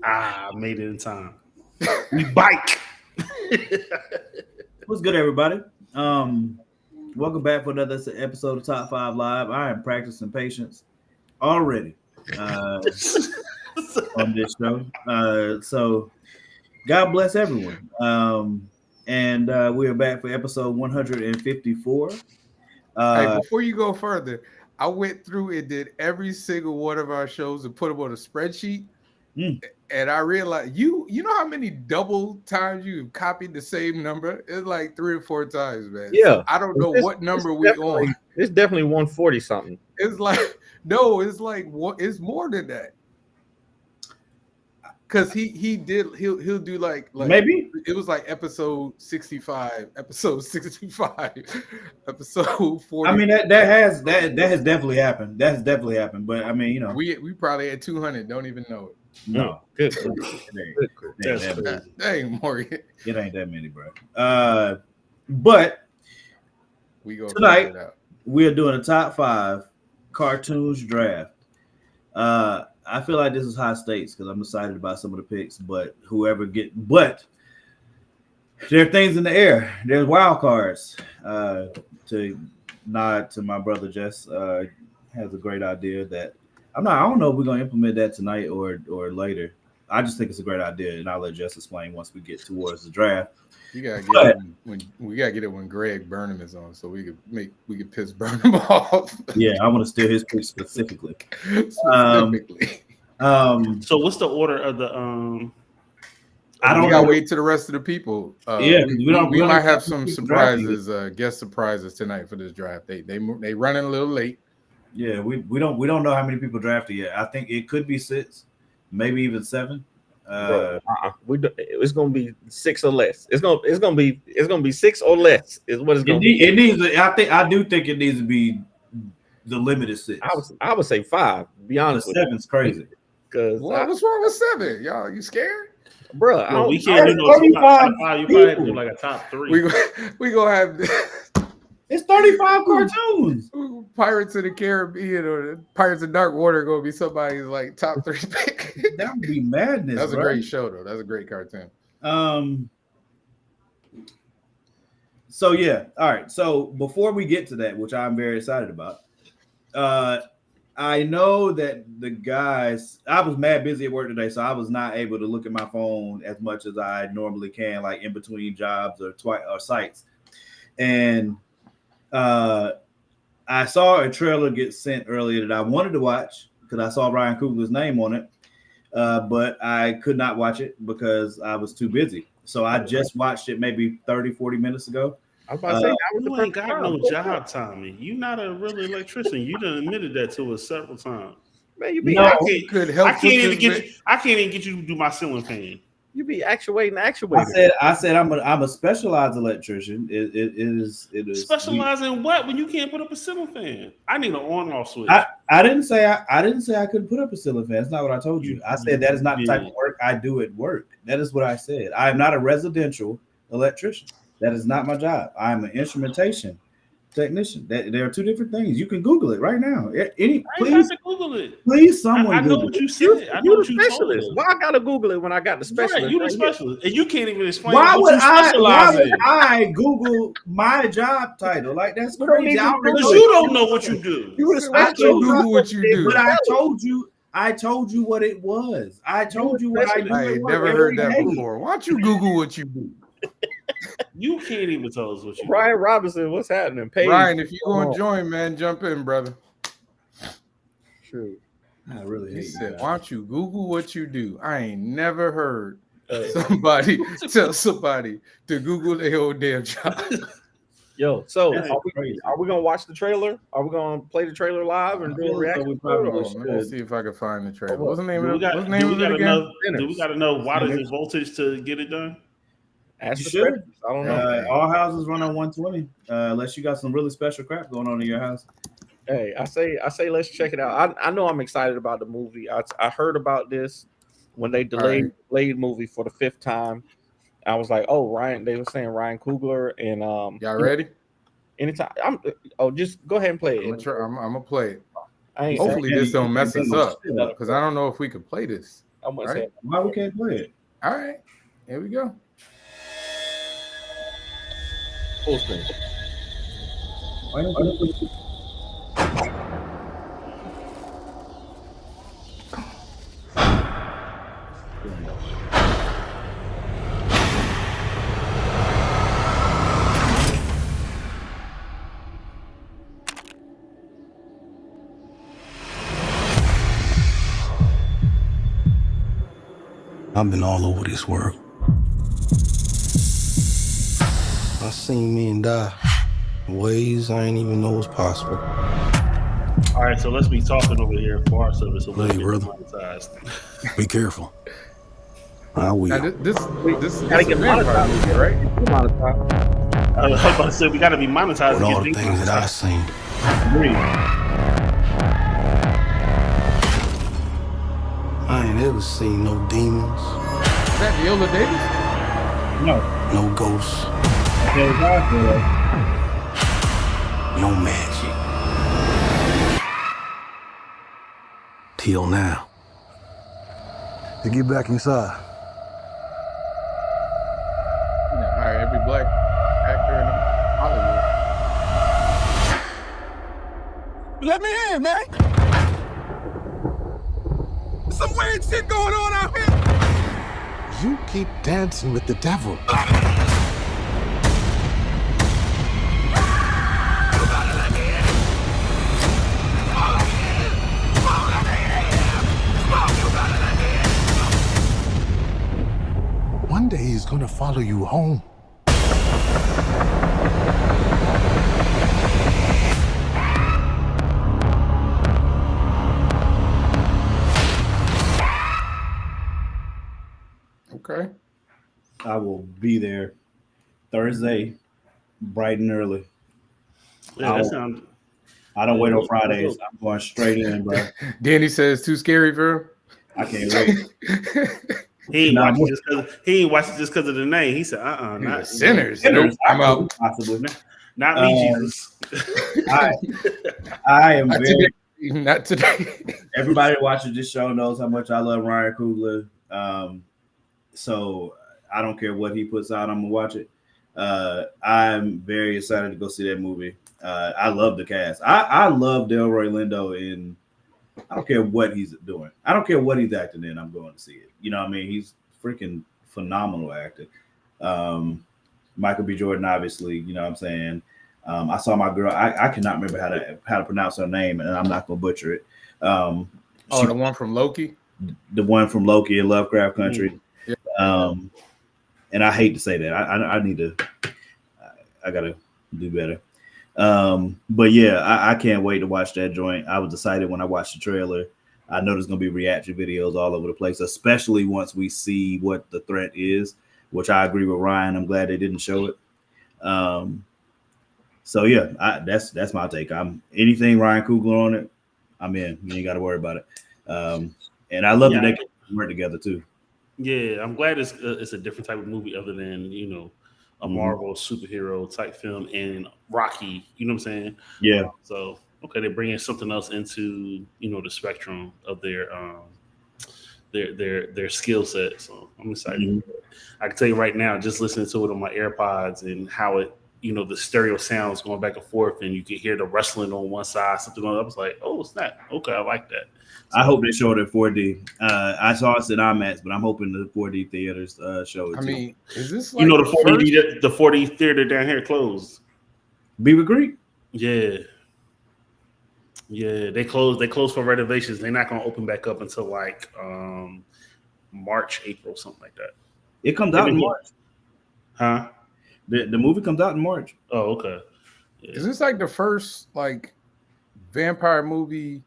I made it in time. We bike. What's good, everybody? Welcome back for another episode of Top 5 Live. I am practicing patience already on this show. So God bless everyone. And we are back for episode 154. Hey, before you go further, I went through and did every single one of our shows and put them on a spreadsheet. And I realized you know how many double times you've copied the same number? It's like 3 or 4 times, man. Yeah. So I don't know what number we on. It's definitely 140 something. It's like it's like what? It's more than that. Because he'll do like maybe it was like episode 65, episode 65, episode 40. I mean that has definitely happened. That's definitely happened. But I mean, we probably at 200. Don't even know it. No, good. Dang, Morgan. It ain't that many, bro. But we go tonight. We are doing a top 5 cartoons draft. I feel like this is high stakes because I'm excited about some of the picks. But but there are things in the air. There's wild cards. To nod to my brother Jess, has a great idea that I don't know if we're gonna implement that tonight or later. I just think it's a great idea, and I'll let Jess explain once we get towards the draft. You gotta get it when Greg Burnham is on, so we could piss Burnham off. Yeah, I want to steal his pick specifically. So what's the order of the I don't gotta wait to the rest of the people. We might have some surprises, guest surprises tonight for this draft. They running a little late. Yeah, we don't know how many people drafted yet. I think it could be 6, maybe even 7. It's gonna be 6 or less. It's gonna be 6 or less. Is what it's gonna be. It needs. I do think it needs to be the limit is 6. I would say 5. Be honest, 7's crazy. Because what's wrong with 7? Y'all, you scared? Bro, we can't do no top 5. You probably have to do like a top 3. We gonna have. It's 35 cartoons. Pirates of the Caribbean or Pirates of Dark Water gonna be somebody's like top 3 pick. That would be madness. That's a great show though. That's a great cartoon. So yeah, all right. So before we get to that, which I'm very excited about, I know that the guys. I was mad busy at work today, so I was not able to look at my phone as much as I normally can, like in between jobs or sites, and. I saw a trailer get sent earlier that I wanted to watch because I saw Ryan Coogler's name on it, but I could not watch it because I was too busy. So I just watched it maybe 30, 40 minutes ago. I was about to say, you ain't got no job, Tommy. You're not a real electrician. You done admitted that to us several times. Man, you be I can't even get you to do my ceiling fan. You be actuating. I said I'm a specialized electrician. It is specialized in what when you can't put up a ceiling fan? I need an on-off switch. I didn't say I couldn't put up a ceiling fan. That's not what I told you. I said that is not the type of work I do at work. That is what I said. I am not a residential electrician. That is not my job. I am an instrumentation technician. There are 2 different things. You can Google it right now. Please Google it. Please, someone. I know what you said. I know what you specialist. Why I gotta Google it when I got the specialist? Right, you the specialist, and you can't even explain. Why would I Google my job title? Like that's crazy. Because you don't know what you do. I told Google what you do. But I told you what it was. I told you what I do. I ain't never heard that before. Why don't you Google what you do? You can't even tell us what you do. Ryan Robinson, what's happening? Ryan, if you're going to join, man, jump in, brother. True. I really hate that. Why don't you Google what you do? I ain't never heard somebody tell somebody to Google their whole damn job. Yo, so are we gonna watch the trailer? Are we gonna play the trailer live and do a reaction? Let me see if I can find the trailer. What's the name of it? Do we gotta know why does it voltage to get it done? I don't know. All houses run on 120, unless you got some really special crap going on in your house. Hey, I say let's check it out. I know I'm excited about the movie. I heard about this when they delayed movie for the 5th time. I was like, oh, they were saying Ryan Coogler and y'all ready? Anytime. Just go ahead and play it. I'm gonna play it. Hopefully this don't mess us up because I don't know if we could play this. I want All to right. say Why we can't play it? All right, here we go. full screen. Why don't we- I've been all over this world. I seen men die in ways I ain't even know was possible. All right, so let's be talking over here for our service a little Hey, bit brother. monetized. Be careful. I will. Now this Gotta is get a vampire movie, right? monetized. I was about to say we got to be monetized. With to all get the things that I monetized. seen, Agree. I ain't ever seen no demons, Is that Viola Davis? No. no ghosts, Okay, God, no magic. Till now. To get back inside. You know, hire every black actor in Hollywood. Let me in, man. Some weird shit going on out here. You keep dancing with the devil. One day he's gonna follow you home. Okay. I will be there Thursday, bright and early. Yeah, that sounds. I don't wait on Yeah, Fridays. I'm going straight in, bro. Danny says too scary for him. I can't wait. He ain't Nah, watching just because he ain't watching just because of the name. He said, not Sinners. Sinners, I'm out. possibly. not me, Jesus. I am Not very. today. Not today. Everybody watching this show knows how much I love Ryan Coogler. So I don't care what he puts out. I'm gonna watch it. I'm very excited to go see that movie. I love the cast. I love Delroy Lindo in. I don't care what he's doing. I don't care what he's acting in. I'm going to see it. You know what I mean? He's freaking phenomenal actor. Michael B. Jordan, obviously. You know what I'm saying? I saw my girl. I cannot remember how to pronounce her name, and I'm not gonna butcher it. The one from Loki. The one from Loki in Lovecraft Country. Yeah. And I hate to say that. I need to. I gotta do better. But yeah, I can't wait to watch that joint. I was excited when I watched the trailer. I know there's gonna be reaction videos all over the place, especially once we see what the threat is, which I agree with Ryan. I'm glad they didn't show it. So yeah, that's my take. I'm anything Ryan Coogler on it, I'm in. You ain't got to worry about it. And I love that they can work together too. Yeah, I'm glad it's a different type of movie other than a Marvel superhero type film and Rocky. You know what I'm saying? Yeah. So okay, they're bringing something else into the spectrum of their skill set. So I'm excited. Mm-hmm. I can tell you right now, just listening to it on my AirPods and how it, the stereo sounds going back and forth, and you can hear the wrestling on one side, something on the other. I was like, oh, it's not okay. I like that. So, I hope they show it in 4D. I saw it in IMAX, but I'm hoping the 4D theaters show it. I mean, is this like the 4D theater down here closed? Beaver Creek? Yeah. Yeah, they closed for renovations. They're not going to open back up until like March, April, something like that. It comes out in March. Huh? The movie comes out in March. Oh, okay. Yeah. Is this like the first like vampire movie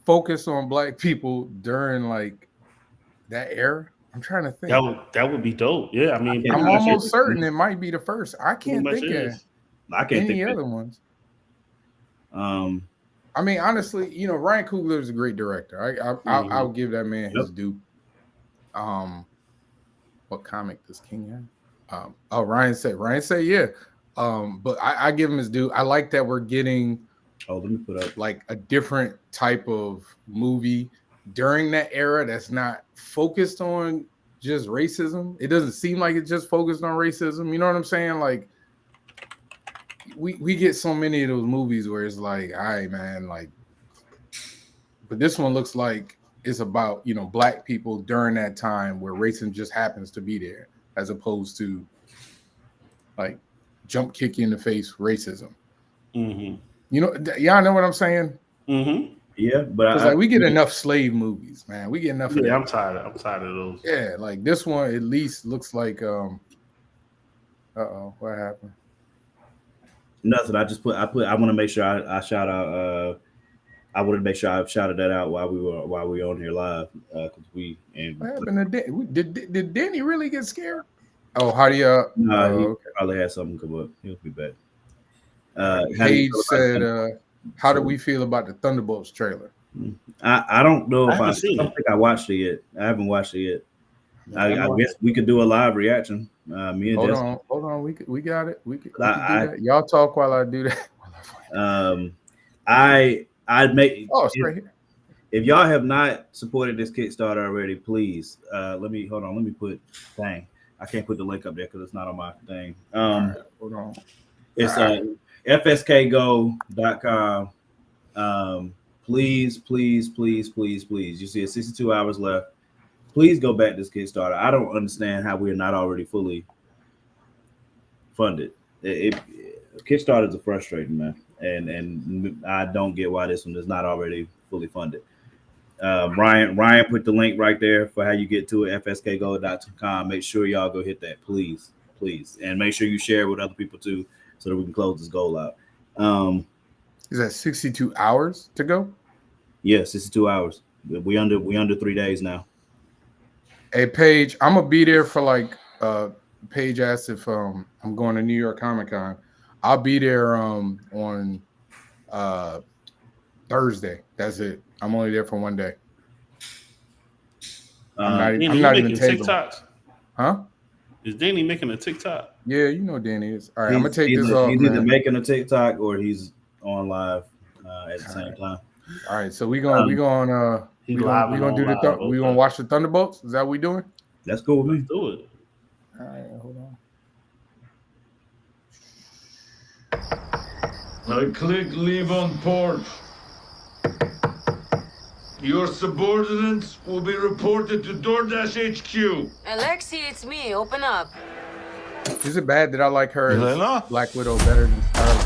focused on black people during like that era? I'm trying to think. That would be dope. Yeah, I mean, I'm almost certain it might be the first. I can't think of any other ones. I mean, honestly, Ryan Coogler is a great director. I'll give that man his due. What comic does King have? Ryan said yeah. But I give him his due. I like that we're getting let me put up like a different type of movie during that era that's not focused on just racism. It doesn't seem like it's just focused on racism. You know what I'm saying? Like we get so many of those movies where it's like, all right, man, like, but this one looks like it's about, you know, black people during that time where racism just happens to be there, as opposed to like jump kick you in the face racism. Mm-hmm. You know, y'all know what I'm saying? Mm-hmm. Yeah, but like we get enough slave movies, man. We get enough. Yeah, of I'm tired of those. Yeah, like this one at least looks like what happened? Nothing. I want to make sure I shout out. I wanted to make sure I shouted that out while we were on here live, because what happened to Danny? Did Danny really get scared? Oh, how do you? No, he probably had something come up. He'll be back. Paige said, "How do we feel about the Thunderbolts trailer?" I don't know if I think I watched it yet. I haven't watched it yet. I guess we could do a live reaction. Me and hold on. We got it. We could do that. Y'all talk while I do that. I'd make. Oh, it's right here. If y'all have not supported this Kickstarter already, please let me put. Dang, I can't put the link up there because it's not on my thing. Right, hold on. It's fskgo.com. Please. You see, it's 62 hours left. Please go back to this Kickstarter. I don't understand how we are not already fully funded. Kickstarters are frustrating, man, and I don't get why this one is not already fully funded. Ryan put the link right there for how you get to it. fskgo.com. Make sure y'all go hit that, please, and make sure you share it with other people too, so that we can close this goal out. Is that 62 hours to go? Yeah, 62 hours. We under 3 days now. Hey, Paige, I'm gonna be there for like. Paige asked if I'm going to New York Comic Con. I'll be there on Thursday. That's it. I'm only there for one day. I'm not even taking TikToks. Huh? Is Danny making a TikTok? Yeah, you know Danny is. All right, I'm gonna take this off. He's either making a TikTok or he's on live at the same time. All right, so we're gonna watch the Thunderbolts. Is that what we doing? That's cool with me. Let's do it. All right, hold on. I click leave on port. Your subordinates will be reported to DoorDash HQ. Alexi, it's me. Open up. Is it bad that I like her as Black Widow better than Scarlet?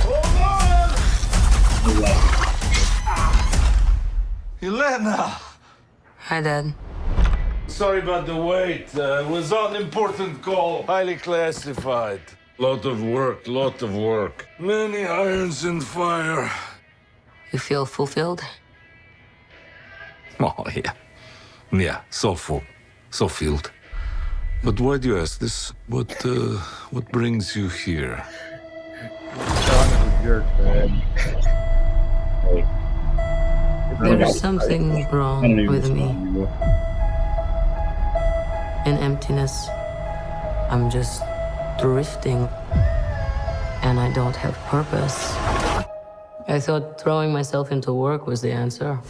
Elena! Hi, Dad. Sorry about the wait. It was an important call. Highly classified. Lot of work. Many irons in fire. You feel fulfilled? Oh, yeah. Yeah, so full. So filled. But why do you ask this? What brings you here? There's something wrong with me. In emptiness. I'm just drifting. And I don't have purpose. I thought throwing myself into work was the answer.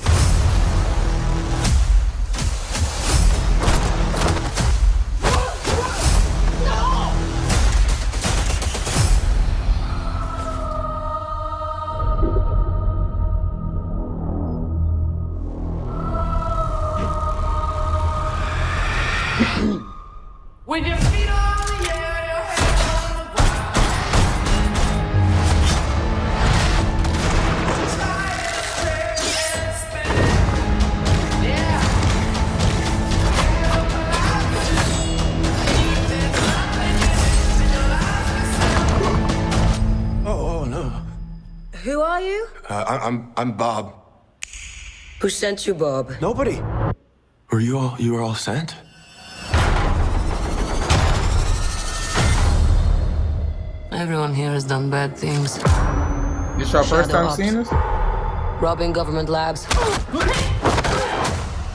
With your feet on the air, your head on the ground. Oh no. Who are you? I'm Bob. Who sent you, Bob? Nobody. You were all sent? Everyone here has done bad things. This your first Shadow time ops. seeing this? Robbing government labs.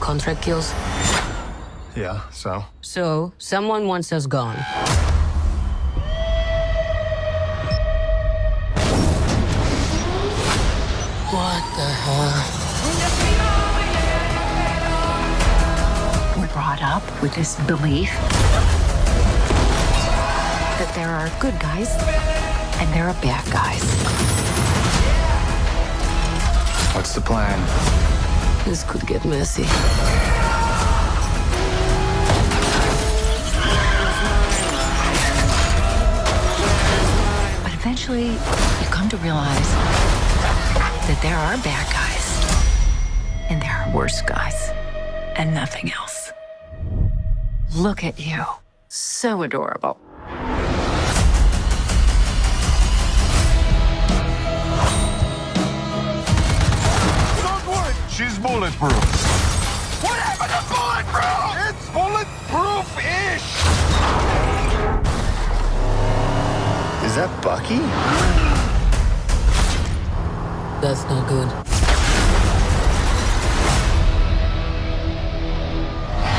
Contract kills. Yeah, so? So, someone wants us gone. What the hell? brought up with this belief that there are good guys and there are bad guys. What's the plan? This could get messy. But eventually, you come to realize that there are bad guys and there are worse guys and nothing else. Look at you. So adorable. Don't worry, she's bulletproof. What happened to bulletproof? It's bulletproof-ish. Is that Bucky? That's not good.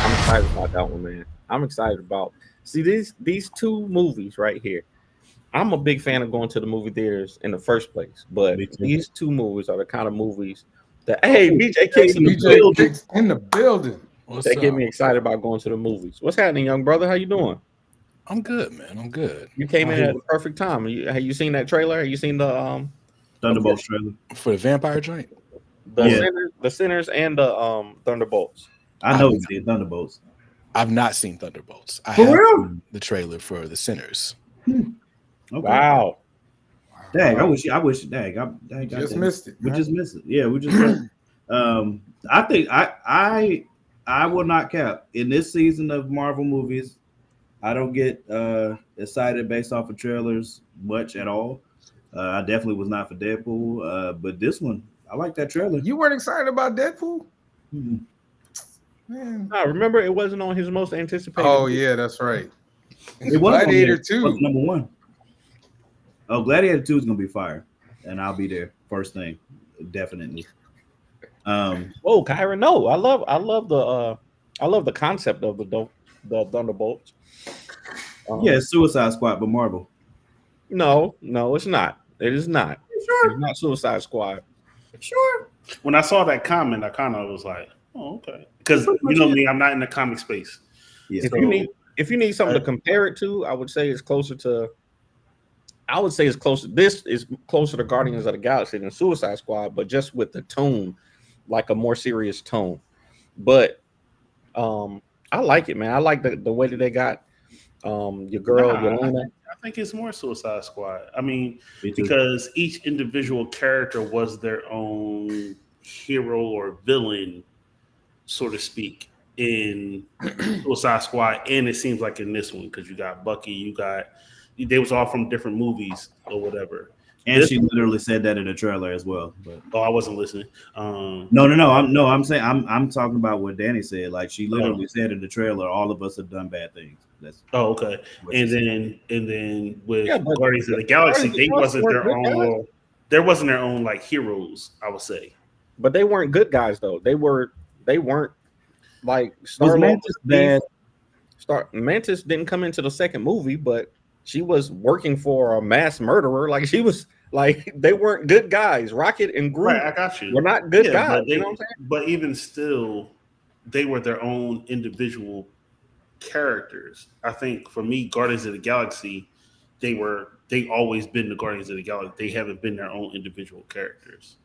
I'm excited about that one, man. I'm excited about these two movies right here. I'm a big fan of going to the movie theaters in the first place, but these two movies are the kind of movies that BJ Kicks in the building. They get me excited about going to the movies. What's happening, young brother? How you doing? I'm good, man. I'm good. You came in at the perfect time. Have you seen that trailer? Have you seen the Thunderbolts trailer for the vampire joint? The Sinners and the Thunderbolts. I know it's the Thunderbolts. I've not seen Thunderbolts. I For have real? seen the trailer for the Sinners. Okay. Wow. Dang, I wish. Just missed it. We just missed it. Yeah, we just. I think I will not cap in this season of Marvel movies. I don't get excited based off of trailers much at all. I definitely was not for Deadpool, but this one, I like that trailer. You weren't excited about Deadpool? Mm-hmm. Man. No, remember it wasn't on his most anticipated. Oh yeah, that's right. It was Gladiator 2 number one. Oh, Gladiator 2 is gonna be fire, and I'll be there first thing, definitely. Oh, Kyra, no, I love the concept of the Thunderbolts. Yeah, Suicide Squad, but Marvel. No, it's not. It is not. Sure. It's not Suicide Squad. Sure. When I saw that comment, I kind of was like, "Oh, okay," because you know me, I'm not in the comic space. Yeah. If you need something to compare it to, I would say it's closer to. This is closer to Guardians of the Galaxy than Suicide Squad, but just with the tone, like a more serious tone. But I like it, man. I like the way that they got your girl, Yelena. I think it's more Suicide Squad. I mean, because each individual character was their own hero or villain, so to speak, in Suicide Squad, and it seems like in this one, because you got Bucky, they was all from different movies or whatever. And she literally said that in the trailer as well. But I wasn't listening. No. I'm saying I'm talking about what Danny said. Like she literally said in the trailer, all of us have done bad things. Okay. And then with Guardians of the Galaxy, they wasn't their own. There wasn't their own like heroes, I would say. But they weren't good guys though. They weren't like Mantis didn't come into the second movie, but she was working for a mass murderer. Like she was like they weren't good guys. Rocket and Groot, Right, I got you. Were not good guys. But you know what I'm saying? But even still, they were their own individual characters. I think for me, Guardians of the Galaxy, they always been the Guardians of the Galaxy. They haven't been their own individual characters.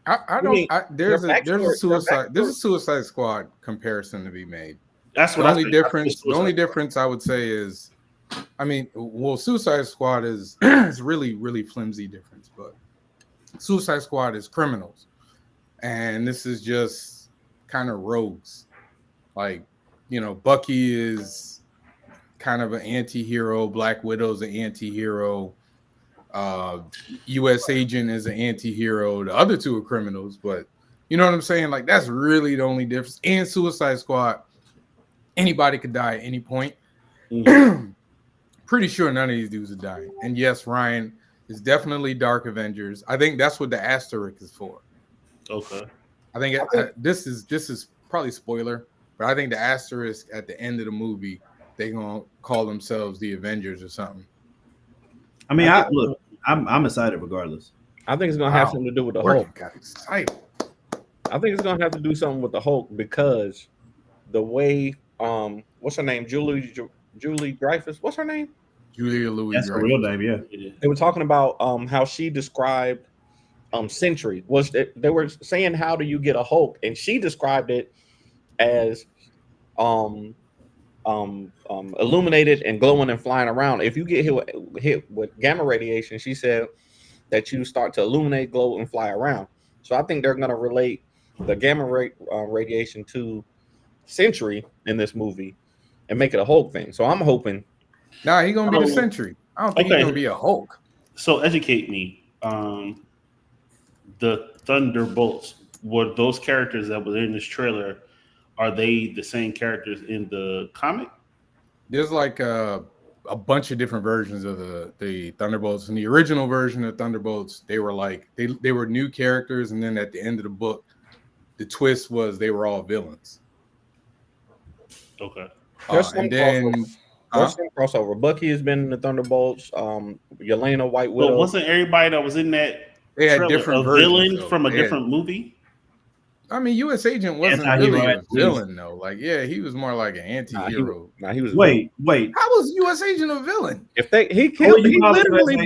There's a Suicide Squad comparison to be made. That's what the only difference I would say is, Suicide Squad is really, really flimsy difference, but Suicide Squad is criminals, and this is just kind of rogues. Like, Bucky is kind of an anti-hero, Black Widow's an anti-hero, U.S. Agent is an anti-hero. The other two are criminals, but you know what I'm saying? Like, that's really the only difference. And Suicide Squad, anybody could die at any point. Mm-hmm. Pretty sure none of these dudes are dying. And yes, Ryan is definitely Dark Avengers. I think that's what the asterisk is for. Okay. I think this is probably spoiler, but I think the asterisk at the end of the movie, they're gonna call themselves the Avengers or something. I mean, I'm excited regardless. I think it's gonna have something to do with the Hulk. Got excited. I think it's gonna have to do something with the Hulk because the way what's her name? Julie Dreyfus. What's her name? Julia Louis. That's her real name, yeah. They were talking about how she described Sentry. They were saying, how do you get a Hulk? And she described it as illuminated and glowing and flying around. If you get hit with gamma radiation, she said that you start to illuminate, glow, and fly around. So I think they're going to relate the gamma radiation to Sentry in this movie and make it a Hulk thing. So I'm hoping. Nah, he's gonna be the Sentry. I don't think he's gonna be a Hulk. So educate me. The Thunderbolts, were those characters that were in this trailer, are they the same characters in the comic? There's like a bunch of different versions of the Thunderbolts. In the original version of Thunderbolts, they were like they were new characters, and then at the end of the book, the twist was they were all villains. Okay. There's And then there's some crossover. Bucky has been in the Thunderbolts. Yelena, White Widow. But wasn't everybody that was in that they had trailer different a versions, villain though. from a They had- different movie? I mean, U.S. Agent wasn't really a villain though. Like, yeah, he was more like an anti-hero. He was. Wait. How was U.S. Agent a villain? If he killed, he literally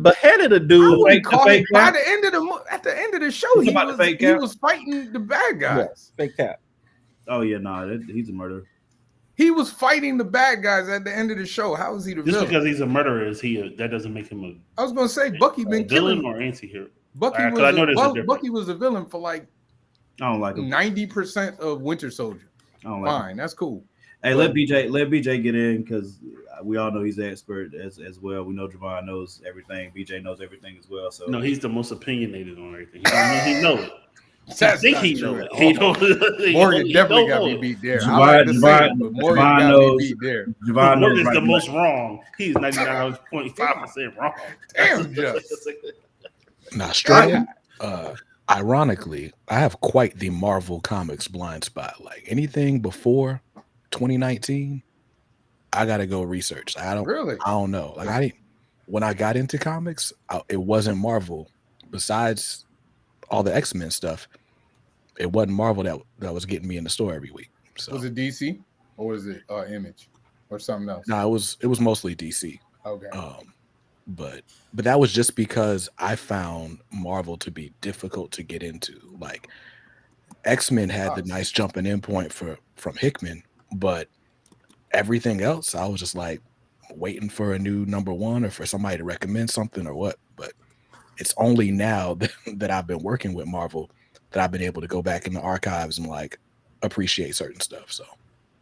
beheaded a dude. By the end of at the end of the show, he was fighting the bad guys. Fake cap. Oh yeah, he's a murderer. He was fighting the bad guys at the end of the show. How is he the Just villain? because he's a murderer, that doesn't make him I was gonna say Bucky been villain killing or anti-hero. Bucky was a villain for like I don't like him. 90% of Winter Soldier. I don't like Fine, that's cool. Hey, let BJ get in because we all know he's the expert as well. We know Javon knows everything. BJ knows everything as well. So no, he's the most opinionated on everything. He know it. I That's think not he true know at it. all. Morgan definitely got me beat there. I like to say it, but Morgan Javon got knows. me beat there. Javon knows Morgan's right the and most left. wrong. He's 99.5% wrong. Damn, just. Now, straight. Ironically, I have quite the Marvel Comics blind spot. Like anything before 2019, I gotta go research. I don't know. Like when I got into comics, it wasn't Marvel. Besides all the X-Men stuff, it wasn't Marvel that was getting me in the store every week. So Was it DC or was it Image or something else? no, it was mostly DC. Okay. But that was just because I found Marvel to be difficult to get into. Like X-Men had the nice jumping in point from Hickman, but everything else I was just like waiting for a new #1 or for somebody to recommend something or what. But it's only now that I've been working with Marvel that I've been able to go back in the archives and like appreciate certain stuff. So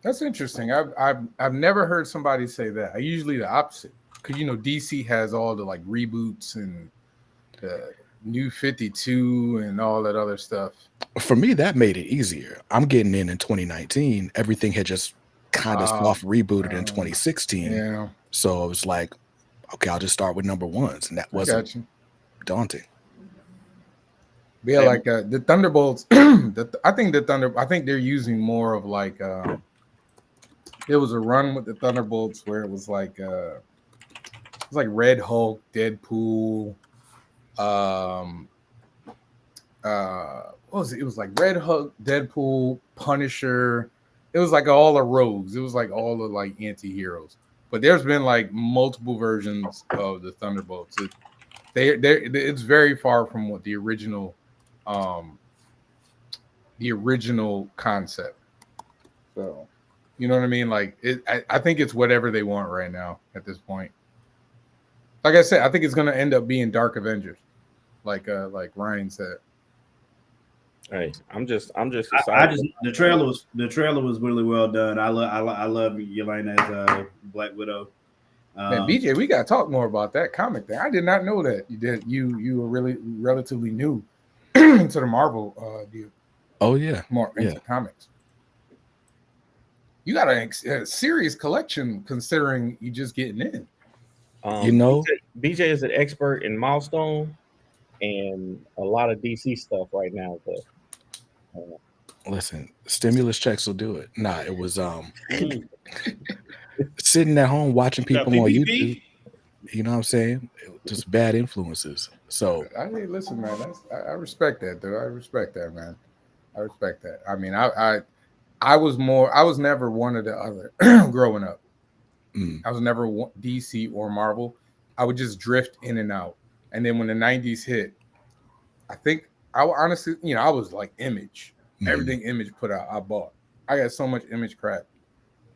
that's interesting. I've never heard somebody say that. I usually the opposite. Because DC has all the like reboots and the New 52 and all that other stuff. For me, that made it easier. I'm getting in 2019. Everything had just kind of soft rebooted in 2016. Yeah. So it was like, okay, I'll just start with #1s, and that wasn't daunting. Yeah, like the Thunderbolts. I think they're using more of like. There was a run with the Thunderbolts where it was like. It's like Red Hulk, Deadpool. What was it? It was like Red Hulk, Deadpool, Punisher. It was like all the rogues. It was like all the like anti-heroes. But there's been like multiple versions of the Thunderbolts. It's very far from what the original concept. So, you know what I mean? Like I think it's whatever they want right now at this point. Like I said, I think it's going to end up being Dark Avengers, like Ryan said. Hey, I'm just excited. The trailer was really well done. I love Yelena as Black Widow. Man, BJ, we got to talk more about that comic thing. I did not know that you were really relatively new to the Marvel deal. Oh yeah, more into comics. You got a serious collection considering you just getting in. BJ is an expert in Milestone and a lot of DC stuff right now. But listen, stimulus checks will do it. Nah, it was sitting at home watching people on YouTube. You know what I'm saying? Just bad influences. So hey, listen, man, I respect that, though. I respect that, man. I respect that. I mean, I I was never one or the other growing up. I was never DC or Marvel. I would just drift in and out. And then when the 90s hit, I think I honestly, I was like Image. Everything Image put out, I bought. I got so much Image crap.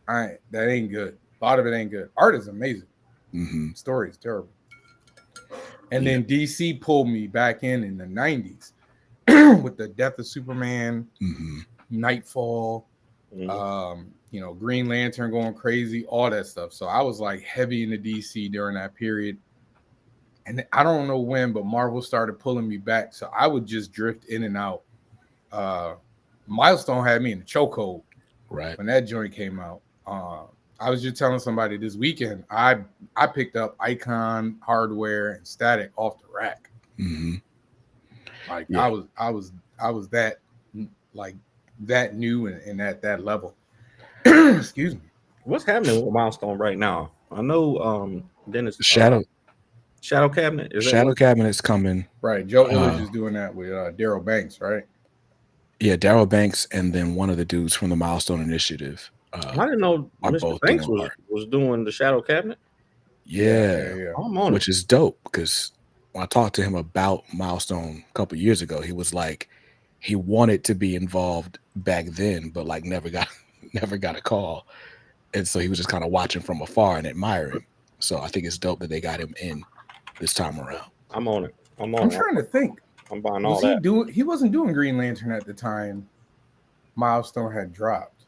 That ain't good. A lot of it ain't good. Art is amazing. Story is terrible. And then DC pulled me back in the 90s with the Death of Superman, Nightfall, Green Lantern going crazy, all that stuff. So I was like heavy into DC during that period. And I don't know when, but Marvel started pulling me back. So I would just drift in and out. Milestone had me in the chokehold when that joint came out. I was just telling somebody this weekend, I picked up Icon, Hardware, and Static off the rack. Like I was that like that new and at that level. Excuse me. What's happening with Milestone right now? I know Dennis Shadow Cabinet. Shadow Cabinet's coming. Right. Joe Illidge is doing that with Daryl Banks, right? Yeah, Daryl Banks and then one of the dudes from the Milestone Initiative. I didn't know Mr. Banks was doing the Shadow Cabinet. Yeah. I'm on which is dope because when I talked to him about Milestone a couple years ago, he was like he wanted to be involved back then, but like never got a call. And so he was just kind of watching from afar and admiring. So I think it's dope that they got him in this time around. I'm on it. I'm trying to think. I'm buying all that. He wasn't doing Green Lantern at the time Milestone had dropped.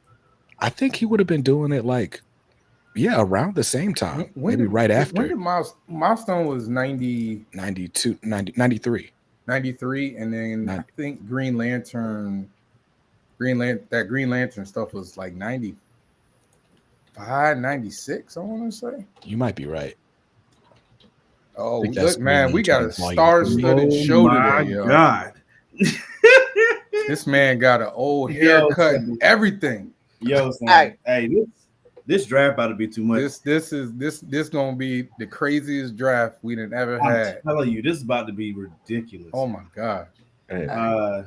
I think he would have been doing it around the same time. Maybe right after. When did Milestone was 92, 93. 93, and then I think Green Lantern stuff was like 95, 96, I want to say. You might be right. Oh, look, man, we got a star-studded show today, yo. God. This man got an old haircut and everything. Yo, son, hey, this draft about to be too much. This gonna be the craziest draft we done ever had. I'm telling you, this is about to be ridiculous. Oh my god. Y'all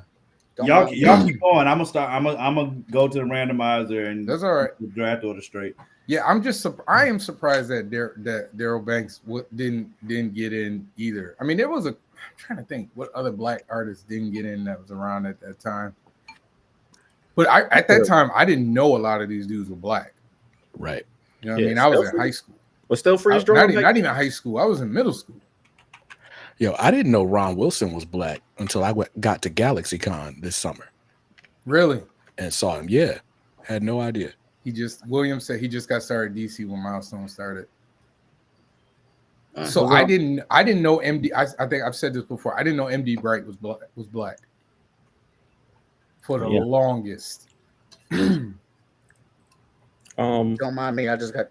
keep going. I'm gonna go to the randomizer and that's all right. The draft order straight. Yeah, I am surprised that Daryl Banks didn't get in either. I mean, I'm trying to think what other black artists didn't get in that was around at that time. But at that time, I didn't know a lot of these dudes were black. Right. You know what I mean? I was in high school. But still freeze drawing? Not even high school. I was in middle school. Yo, I didn't know Ron Wilson was black until I got to GalaxyCon this summer. Really? And saw him. Yeah. Had no idea. William said he just got started DC when Milestone started. So I didn't know MD. I think I've said this before. I didn't know MD Bright was black for the longest. Don't mind me. I just got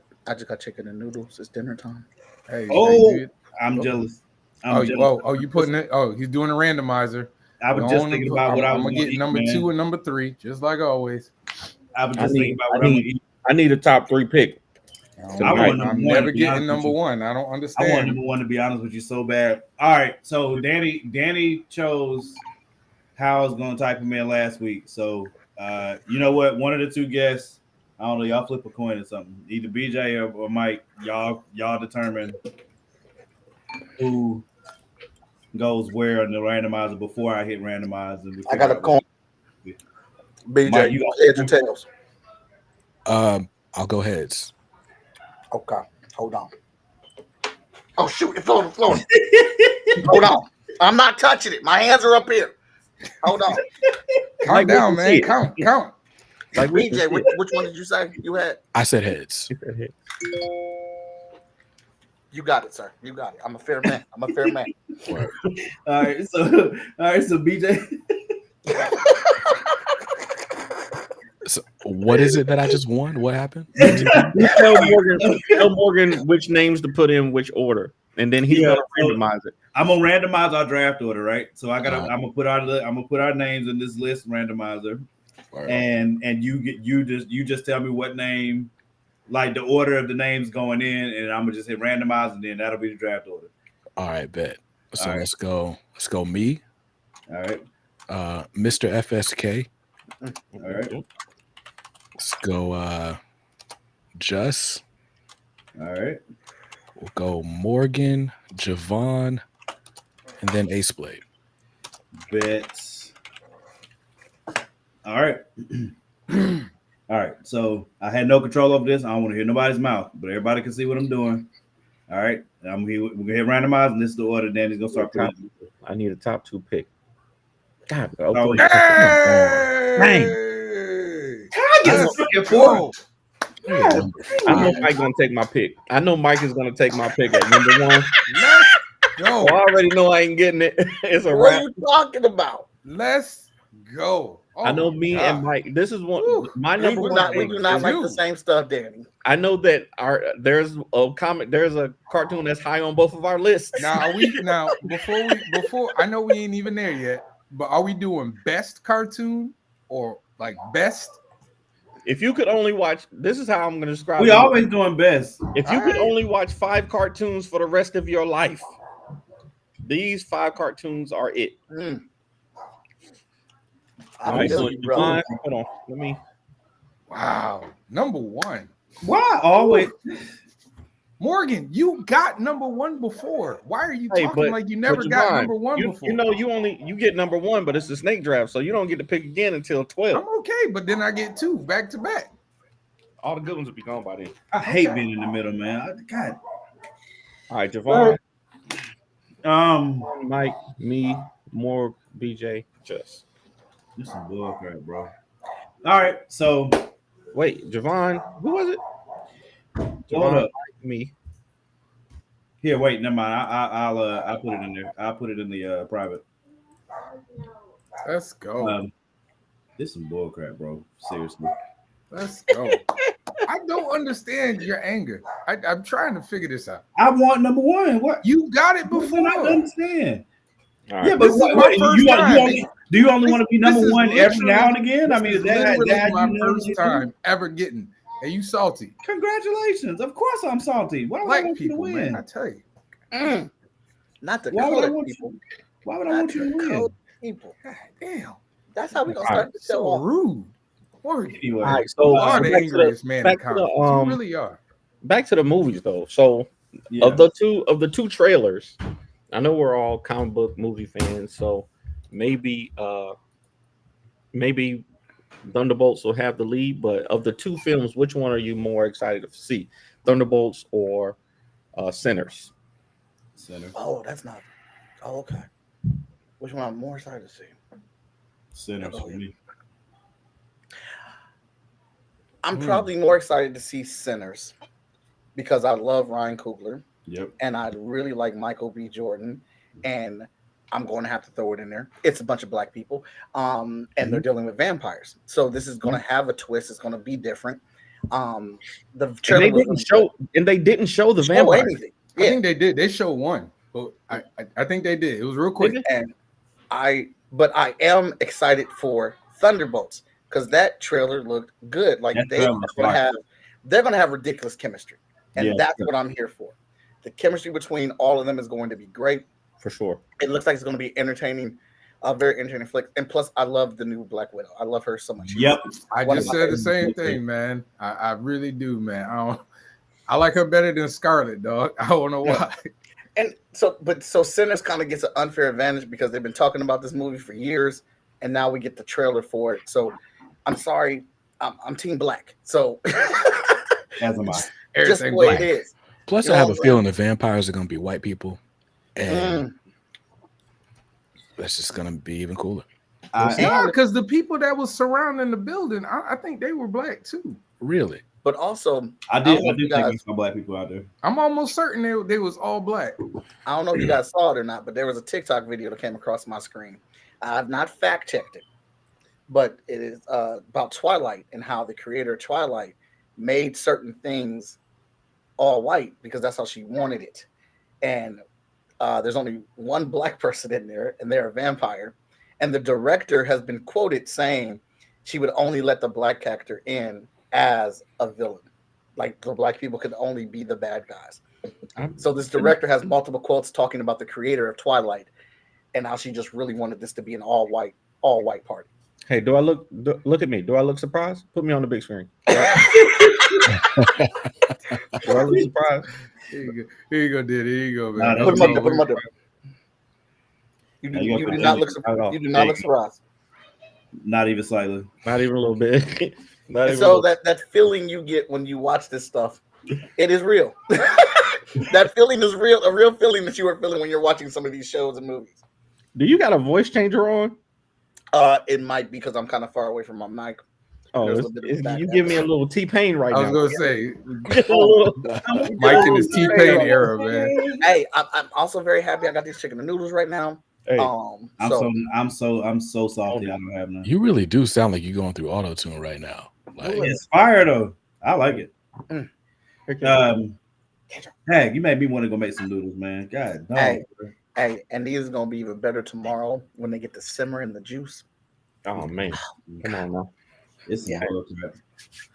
chicken and noodles. It's dinner time. Hey, I'm jealous. You putting it? Oh, he's doing a randomizer. I was just thinking about what I'm gonna get. Number 2 and number 3, just like always. I was just thinking about what I'm gonna eat. I need a top 3 pick. I'm never getting number 1. I don't understand. I want number 1 to be honest with you so bad. All right, so Danny chose how I was gonna type him in last week. So you know what? One of the two guests, I don't know, y'all flip a coin or something. Either BJ or Mike. Y'all determine who goes where on the randomizer before I hit randomize. I got a coin. BJ, Mike, you go heads or tails? I'll go heads. Okay, hold on. Oh shoot, it's on the floor. Hold on. I'm not touching it. My hands are up here. Hold on. Count down, man. Count. Like BJ, which one did you say you had? I said heads. You got it, sir. You got it. I'm a fair man. All right, so BJ. So what is it that I just won? What happened? Tell Morgan which names to put in which order, and then he's gonna randomize it. I'm gonna randomize our draft order, right? So I'm gonna put our names in this list randomizer, and you just tell me what name, like the order of the names going in, and I'm gonna just hit randomize, and then that'll be the draft order. All right, bet. So let's go me. All right. Mr. FSK. All right. Let's go Just. All right. We'll go Morgan, Javon, and then Ace Blade. Bets. All right. All right. So I had no control over this. I don't want to hear nobody's mouth, but everybody can see what I'm doing. All right. We're gonna hit randomize, and this is the order Danny's gonna start putting. I need a top 2 pick. God, Oh, Hey! I know Mike's gonna take my pick. I know Mike is gonna take my pick at number 1. Let's go. I already know I ain't getting it. It's a What wrap. are you talking about? Let's go. I know me and Mike. This is one. My number We one. do not like the same stuff, Danny. I know that there's a cartoon that's high on both of our lists. Now before I know we ain't even there yet, but are we doing best cartoon or like best? If you could only watch, this is how I'm going to describe. We always doing best. If you could only watch 5 cartoons for the rest of your life, these 5 cartoons are it. All right, so Javon, hold on. Let me. Wow, number 1. Why always? Morgan, you got number 1 before. Why are you talking like you never got Javon, number 1 before? You know, you get number 1, but it's the snake draft, so you don't get to pick again until 12. I'm okay, but then I get 2 back to back. All the good ones will be gone by then. I hate being in the middle, man. God. All right, Javon. Mike, me, Morg, BJ, Just. This is bullcrap, bro. All right, so wait, Javon, who was it? Hold up. Me. Here, wait, never mind. I'll put it in there. I'll put it in the private. Let's go. This is some bullcrap, bro. Seriously. Let's go. I don't understand your anger. I'm trying to figure this out. I want number 1. What? You got it before. I understand. Right. Yeah, but do you only want to be number 1 every now and again? I mean, is that my first time ever getting? Are you salty? Congratulations! Of course, I'm salty. Why would I want you to win? Man, I tell you, not the why would I colored want people. Why would I want you to win? People. God damn, that's how we gonna start the show. So rude. Anyway, all right, so you are the angriest man in comics. You really are. Back to the movies, though. So, of the two trailers, I know we're all comic book movie fans, so maybe Thunderbolts will have the lead. But of the 2 films, which one are you more excited to see, Thunderbolts or Sinners? Sinners. Oh, that's not. Oh, okay. Which one I'm more excited to see? Sinners for me. I'm probably more excited to see Sinners because I love Ryan Coogler. Yep. And I really like Michael B. Jordan. And I'm going to have to throw it in there. It's a bunch of black people. And they're dealing with vampires. So this is going to have a twist. It's going to be different. The trailer they didn't show the vampires. Anything. Yeah. I think they did. They showed one. But I think they did. It was real quick. And I am excited for Thunderbolts because that trailer looked good. Like they're gonna have ridiculous chemistry. And that's what I'm here for. The chemistry between all of them is going to be great. For sure. It looks like it's going to be entertaining, a very entertaining flick. And plus, I love the new Black Widow. I love her so much. Yep. I just said the same thing, man. I really do, man. I like her better than Scarlet, dog. I don't know why. And so Sinners kind of gets an unfair advantage because they've been talking about this movie for years, and now we get the trailer for it. So I'm sorry, I'm Team Black. So as am I. Just the way it is. Plus, I have a feeling the vampires are going to be white people, and that's just going to be even cooler. Yeah, because the people that was surrounding the building, I think they were black too. Really? But also, I do think some black people out there. I'm almost certain they was all black. I don't know if you guys saw it or not, but there was a TikTok video that came across my screen. I've not fact checked it, but it is about Twilight and how the creator of Twilight made certain things all white because that's how she wanted it. And there's only one black person in there, and they're a vampire. And the director has been quoted saying she would only let the black character in as a villain. Like the black people could only be the bad guys. So this director has multiple quotes talking about the creator of Twilight and how she just really wanted this to be an all white party. Hey, look at me? Do I look surprised? Put me on the big screen. Do I look surprised? Here you go, dude. Here you go, man. Nah, Put him up there. Put him up there. You you do not look surprised. You do not look surprised. Not even slightly. Not even a little bit. Not even So that feeling you get when you watch this stuff, it is real. That feeling is real. A real feeling that you are feeling when you're watching some of these shows and movies. Do you got a voice changer on? It might be because I'm kind of far away from my mic. Oh, you give me a little T-Pain right now. I was gonna say, Mike in his T-Pain era, man. Hey, I'm also very happy I got these chicken and noodles right now. Hey, I'm so salty. I don't have none. You really do sound like you're going through auto tune right now. Like, it's fire though. I like it. Hey, you made me want to go make some noodles, man. God, no. Hey, and these are gonna be even better tomorrow when they get to simmer in the juice. Oh man, come on now. It's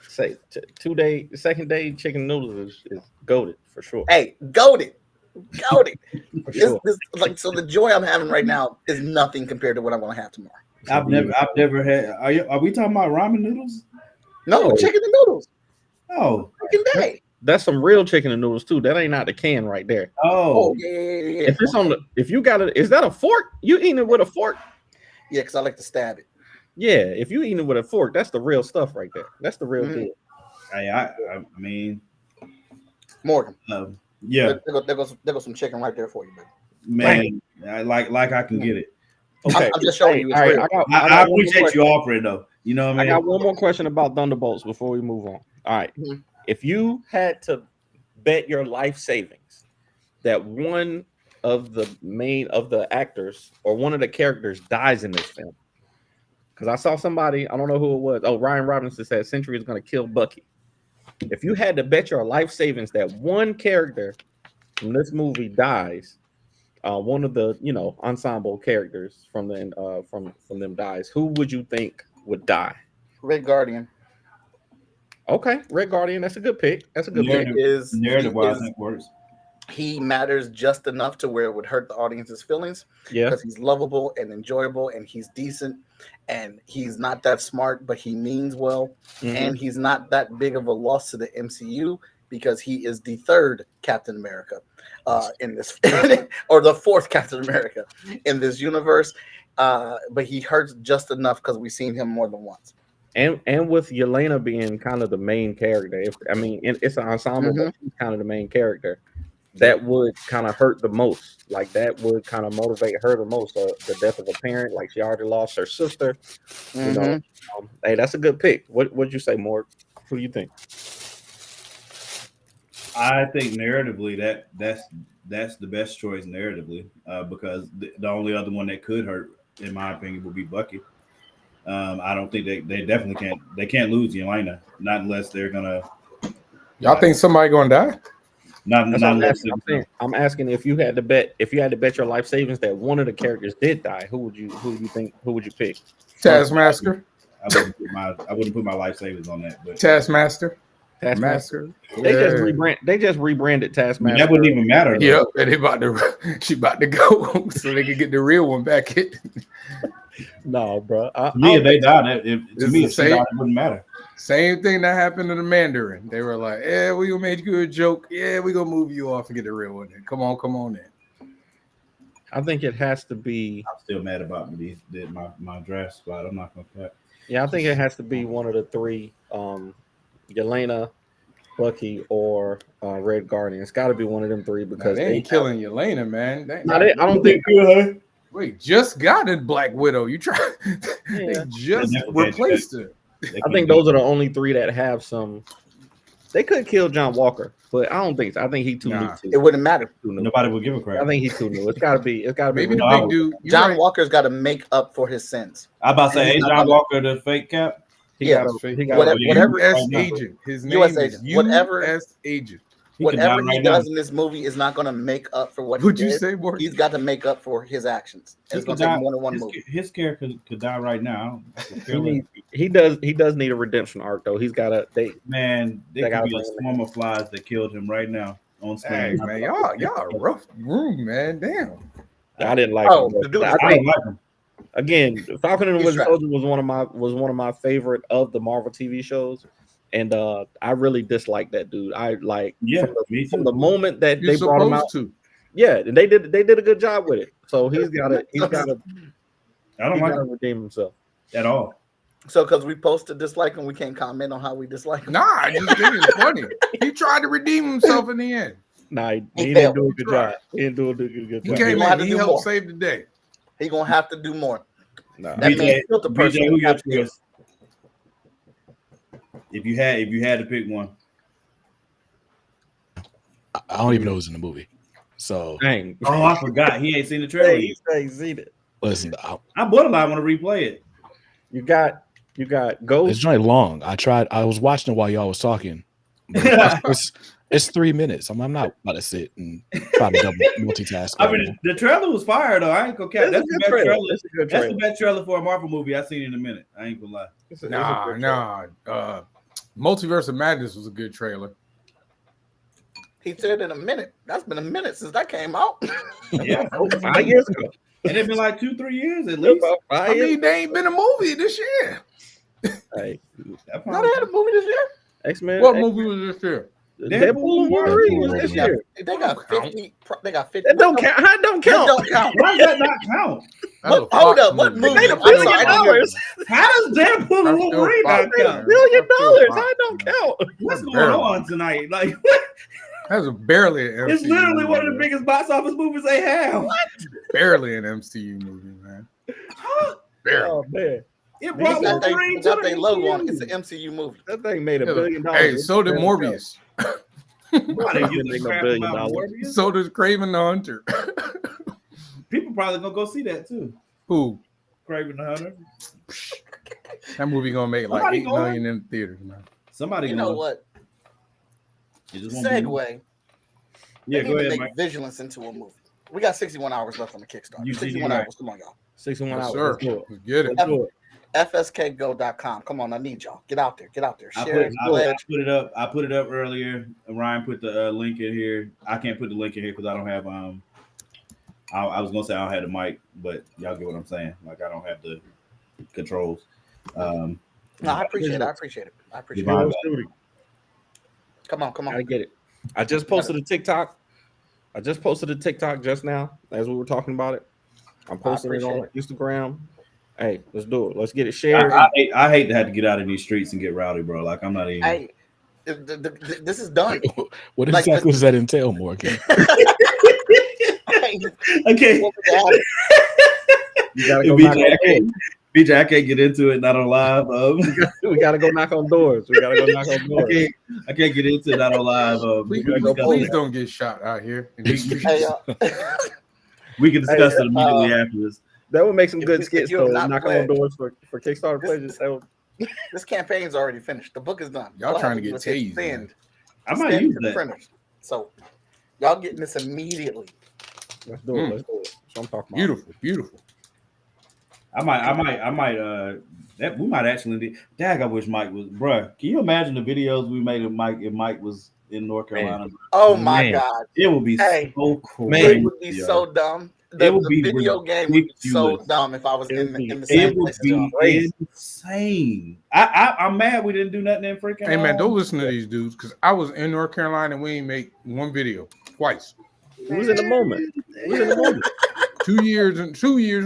say 2 day, second day chicken noodles is goated for sure. Hey, goated. Sure. Like, so the joy I'm having right now is nothing compared to what I'm gonna have tomorrow. I've never had. Are we talking about ramen noodles? No, chicken and noodles. Oh, that's some real chicken and noodles too. That ain't not the can right there. Oh yeah. If it's on if you got it, is that a fork? You eating it with a fork? Yeah, because I like to stab it. Yeah, if you eating it with a fork, that's the real stuff right there. That's the real deal. Hey, I mean, Morgan. Yeah, there goes some chicken right there for you, man. I like I can get it. Okay, I'm just showing you. All right, I appreciate you offering though. You know what I mean? I got one more question about Thunderbolts before we move on. All right, if you had to bet your life savings that one of the actors or one of the characters dies in this film, because I saw somebody, I don't know who it was. Oh, Ryan Robinson said Century is going to kill Bucky. If you had to bet your life savings that one character from this movie dies, one of the ensemble characters from them dies, who would you think would die? Red Guardian. Okay, Red Guardian. That's a good pick. That's a good pick. Narrative-wise, that works. He matters just enough to where it would hurt the audience's feelings. Yeah, because he's lovable and enjoyable, and he's decent, and he's not that smart, but he means well, and he's not that big of a loss to the MCU because he is the third Captain America in this, or the fourth Captain America in this universe. But he hurts just enough because we've seen him more than once. And with Yelena being kind of the main character, it's an ensemble, but she's kind of the main character. That would kind of hurt the most. Like that would kind of motivate her the most. The death of a parent, like she already lost her sister. Hey, that's a good pick. What'd you say, Morg? Who do you think? I think narratively that's the best choice narratively, because the only other one that could hurt, in my opinion, would be Bucky. I don't think they definitely can't lose Yelena, not unless they're gonna. Y'all think somebody gonna die? I'm asking if you had to bet your life savings that one of the characters did die, who would you pick? Taskmaster. I wouldn't put my life savings on that, but Taskmaster. They just rebranded Taskmaster. That wouldn't even matter. Yep, and she about to go so they can get the real one back. No, bro. To me, if they died, it wouldn't matter. Same thing that happened to the Mandarin. They were like, "Yeah, we gonna make you a joke. Yeah, we gonna move you off and get the real one. In. Come on in." I think it has to be. I'm still mad about my draft spot. I'm not gonna cut. Yeah, I think it has to be one of the three: Yelena, Bucky, or Red Guardian. It's got to be one of them three because they ain't killing Yelena, man. I don't think. Wait, just got it, Black Widow. You try? They just replaced her. I think those are the only three that have some. They could kill John Walker, but I don't think so. I think he's too new. It wouldn't matter. Nobody would give a crap. I think he's too new. It's got to be. Maybe the big dude. John Walker's got to make up for his sins. I about to say, hey, John Walker, the fake cap. He got whatever U.S. agent. His name is U.S. agent. Whatever he does in this movie is not going to make up for what he did. You say, Morgan? He's got to make up for his actions. It's going to take more than one movie. His character could die right now. He does need a redemption arc though. He's got to. There could be a swarm of flies that killed him right now on screen. Hey, man, y'all rough room, man. Damn. I didn't like him. I didn't like him. again, Falcon and the He's Winter right. Soldier was one of my favorite of the Marvel TV shows, and I really disliked that dude. I like from the moment that You're they brought him out. Yeah, and they did a good job with it. So he's got to redeem himself at all. So because we posted dislike him, we can't comment on how we dislike him. Nah, I just think it's funny. He tried to redeem himself in the end. Nah, he didn't do a good job. He didn't do a good job. He came in. He helped save the day. He gonna have to do more. Nah. That man killed the person. BJ, who got yours? If you had to pick one, I don't even know who's in the movie. So, dang. Oh, I forgot. He ain't seen the trailer. He ain't seen it. Listen, I borderline want to replay it. You got Ghost. It's joint long. I was watching it while y'all was talking. It's 3 minutes. I'm not about to sit and try to double multitask. I mean, the trailer was fire though. I ain't gonna cap. That's the best trailer. That's a good That's trailer. the best trailer for a Marvel movie I've seen in a minute. I ain't gonna lie. Nah. Multiverse of Madness was a good trailer. He said in a minute. That's been a minute since that came out. Yeah, 5 years ago. And it's been like 2-3 years at least. I mean, they ain't been a movie this year. Hey, No, they had a movie this year. X-Men. What movie was this year? Deadpool and Wolverine was this year. They got 50. They got 50. That don't count. How it don't count? That don't count. Why does that not count? Hold up. What movie? They made $1 I'm sorry, I billion. How does Deadpool and Wolverine not count? $1 billion. How it don't count? What's going on tonight? Like, That's barely an MCU it's literally movie, one of the man. biggest box office movies they have. What? Barely an MCU movie, man. Barely. Oh man, It brought Wolverine to got the their logo on. MCU. It's an MCU movie. that thing made $1 billion. Hey, so did Morbius. Why they Didn't use make the no crap $1 billion. about Morbius? So does Kraven the Hunter. People probably gonna go see that too. Who? Kraven the Hunter. That movie gonna make like Somebody 8 million in the theaters, man. Somebody You gonna, know what? It just won't be- Segue. Yeah, They go need to ahead, make Mike. Vigilance into a movie. We got 61 hours left on the Kickstarter. You 61 right. hours. Come on, y'all. 61 Yes, hours. sir. Let's do it. Let's get it. Let's do it. FSKGo.com. Come on, I need y'all. Get out there. Get out there. I Share it. Pledge. put it up. I put it up earlier. Ryan put the link in here. I can't put the link in here because I don't have I was gonna say I don't have the mic, but y'all get what I'm saying. Like I don't have the controls. No, I appreciate it. I appreciate it. I appreciate Divine it. Valor. Come on, come I on. get it. I just posted a TikTok. Just now as we were talking about it. I'm posting it on Instagram. Hey, let's do it. Let's get it shared. I hate to have to get out in these streets and get rowdy, bro. Like I'm not even. Hey, this is done. What Like, exactly does that entail, Morgan? Okay. You gotta go knock on doors. BJ, I can't get into it not on live. We gotta go knock on doors. I can't get into it not on live. Please don't get shot out here. We can discuss it immediately afterwards. That would make some good skits you though. have not Knock pledged. on doors for Kickstarter pledges. This campaign's already finished. The book is done. Y'all All I trying have to do get is hit tased, man. send. I might Send use to the that. printers. So y'all getting this immediately. Let's do it. Let's do it. That's what I'm talking about. Beautiful, beautiful. I might. That we might actually. Dag, I wish Mike was, bruh. Can you imagine the videos we made of Mike if Mike was in North Carolina? Oh my Man, God. it would be Hey, so cool. It would be so dumb. It would be video game would be so ridiculous. dumb if I was in the It same would place as y'all. be insane. I'm mad we didn't do nothing in freaking. Hey man, don't listen to these dudes because I was in North Carolina and we ain't make one video twice. It was in the moment. It was in the moment. 2 years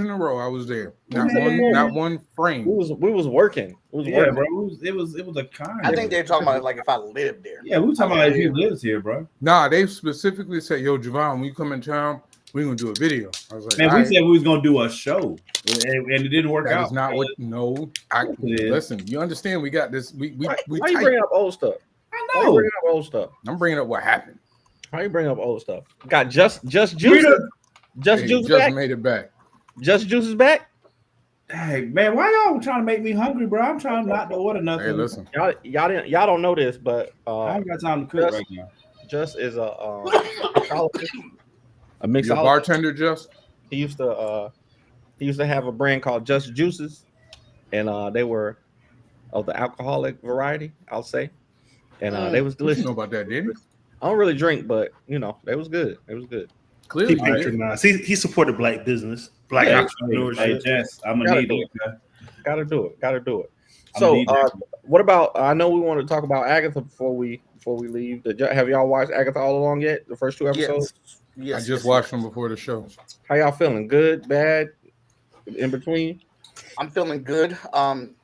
in a row I was there. Not one frame. We was working. Yeah, bro. It was a con. I think they're talking about it like if I lived there. Yeah, we were talking about if he lives here, bro. Nah, they specifically said, "Yo, Javon, when you come in town, we're gonna do a video." I was like, Man, "All we right." said we was gonna do a show, and it didn't work That out. is not what. No, listen. You understand? We got this. We Why you tight. bringing up old stuff? I Why you know. bringing up old stuff? I'm bringing up what happened. Why you bring up old stuff? Got just juice. Just Hey, juice just back. made it back. Just juice is back. Hey man, why y'all trying to make me hungry, bro? I'm trying not to order nothing. Hey, listen. Y'all don't know this, but I ain't got time to cook right now. Just is a mixologist. A You mixologist. a bartender, just? He used to have a brand called Just Juices, and they were of the alcoholic variety, I'll say, and they was delicious. You know about that, didn't you? I don't really drink, but they was good. It was good. Clearly, He patronized. He supported black business, black entrepreneurship. Hey, Jess, I'm gonna need it. Gotta do it. So, what about? I know we want to talk about Agatha before we leave. Have y'all watched Agatha All Along yet? The first 2 episodes. Yes. I just watched them before the show. How y'all feeling? Good, bad, in between? I'm feeling good.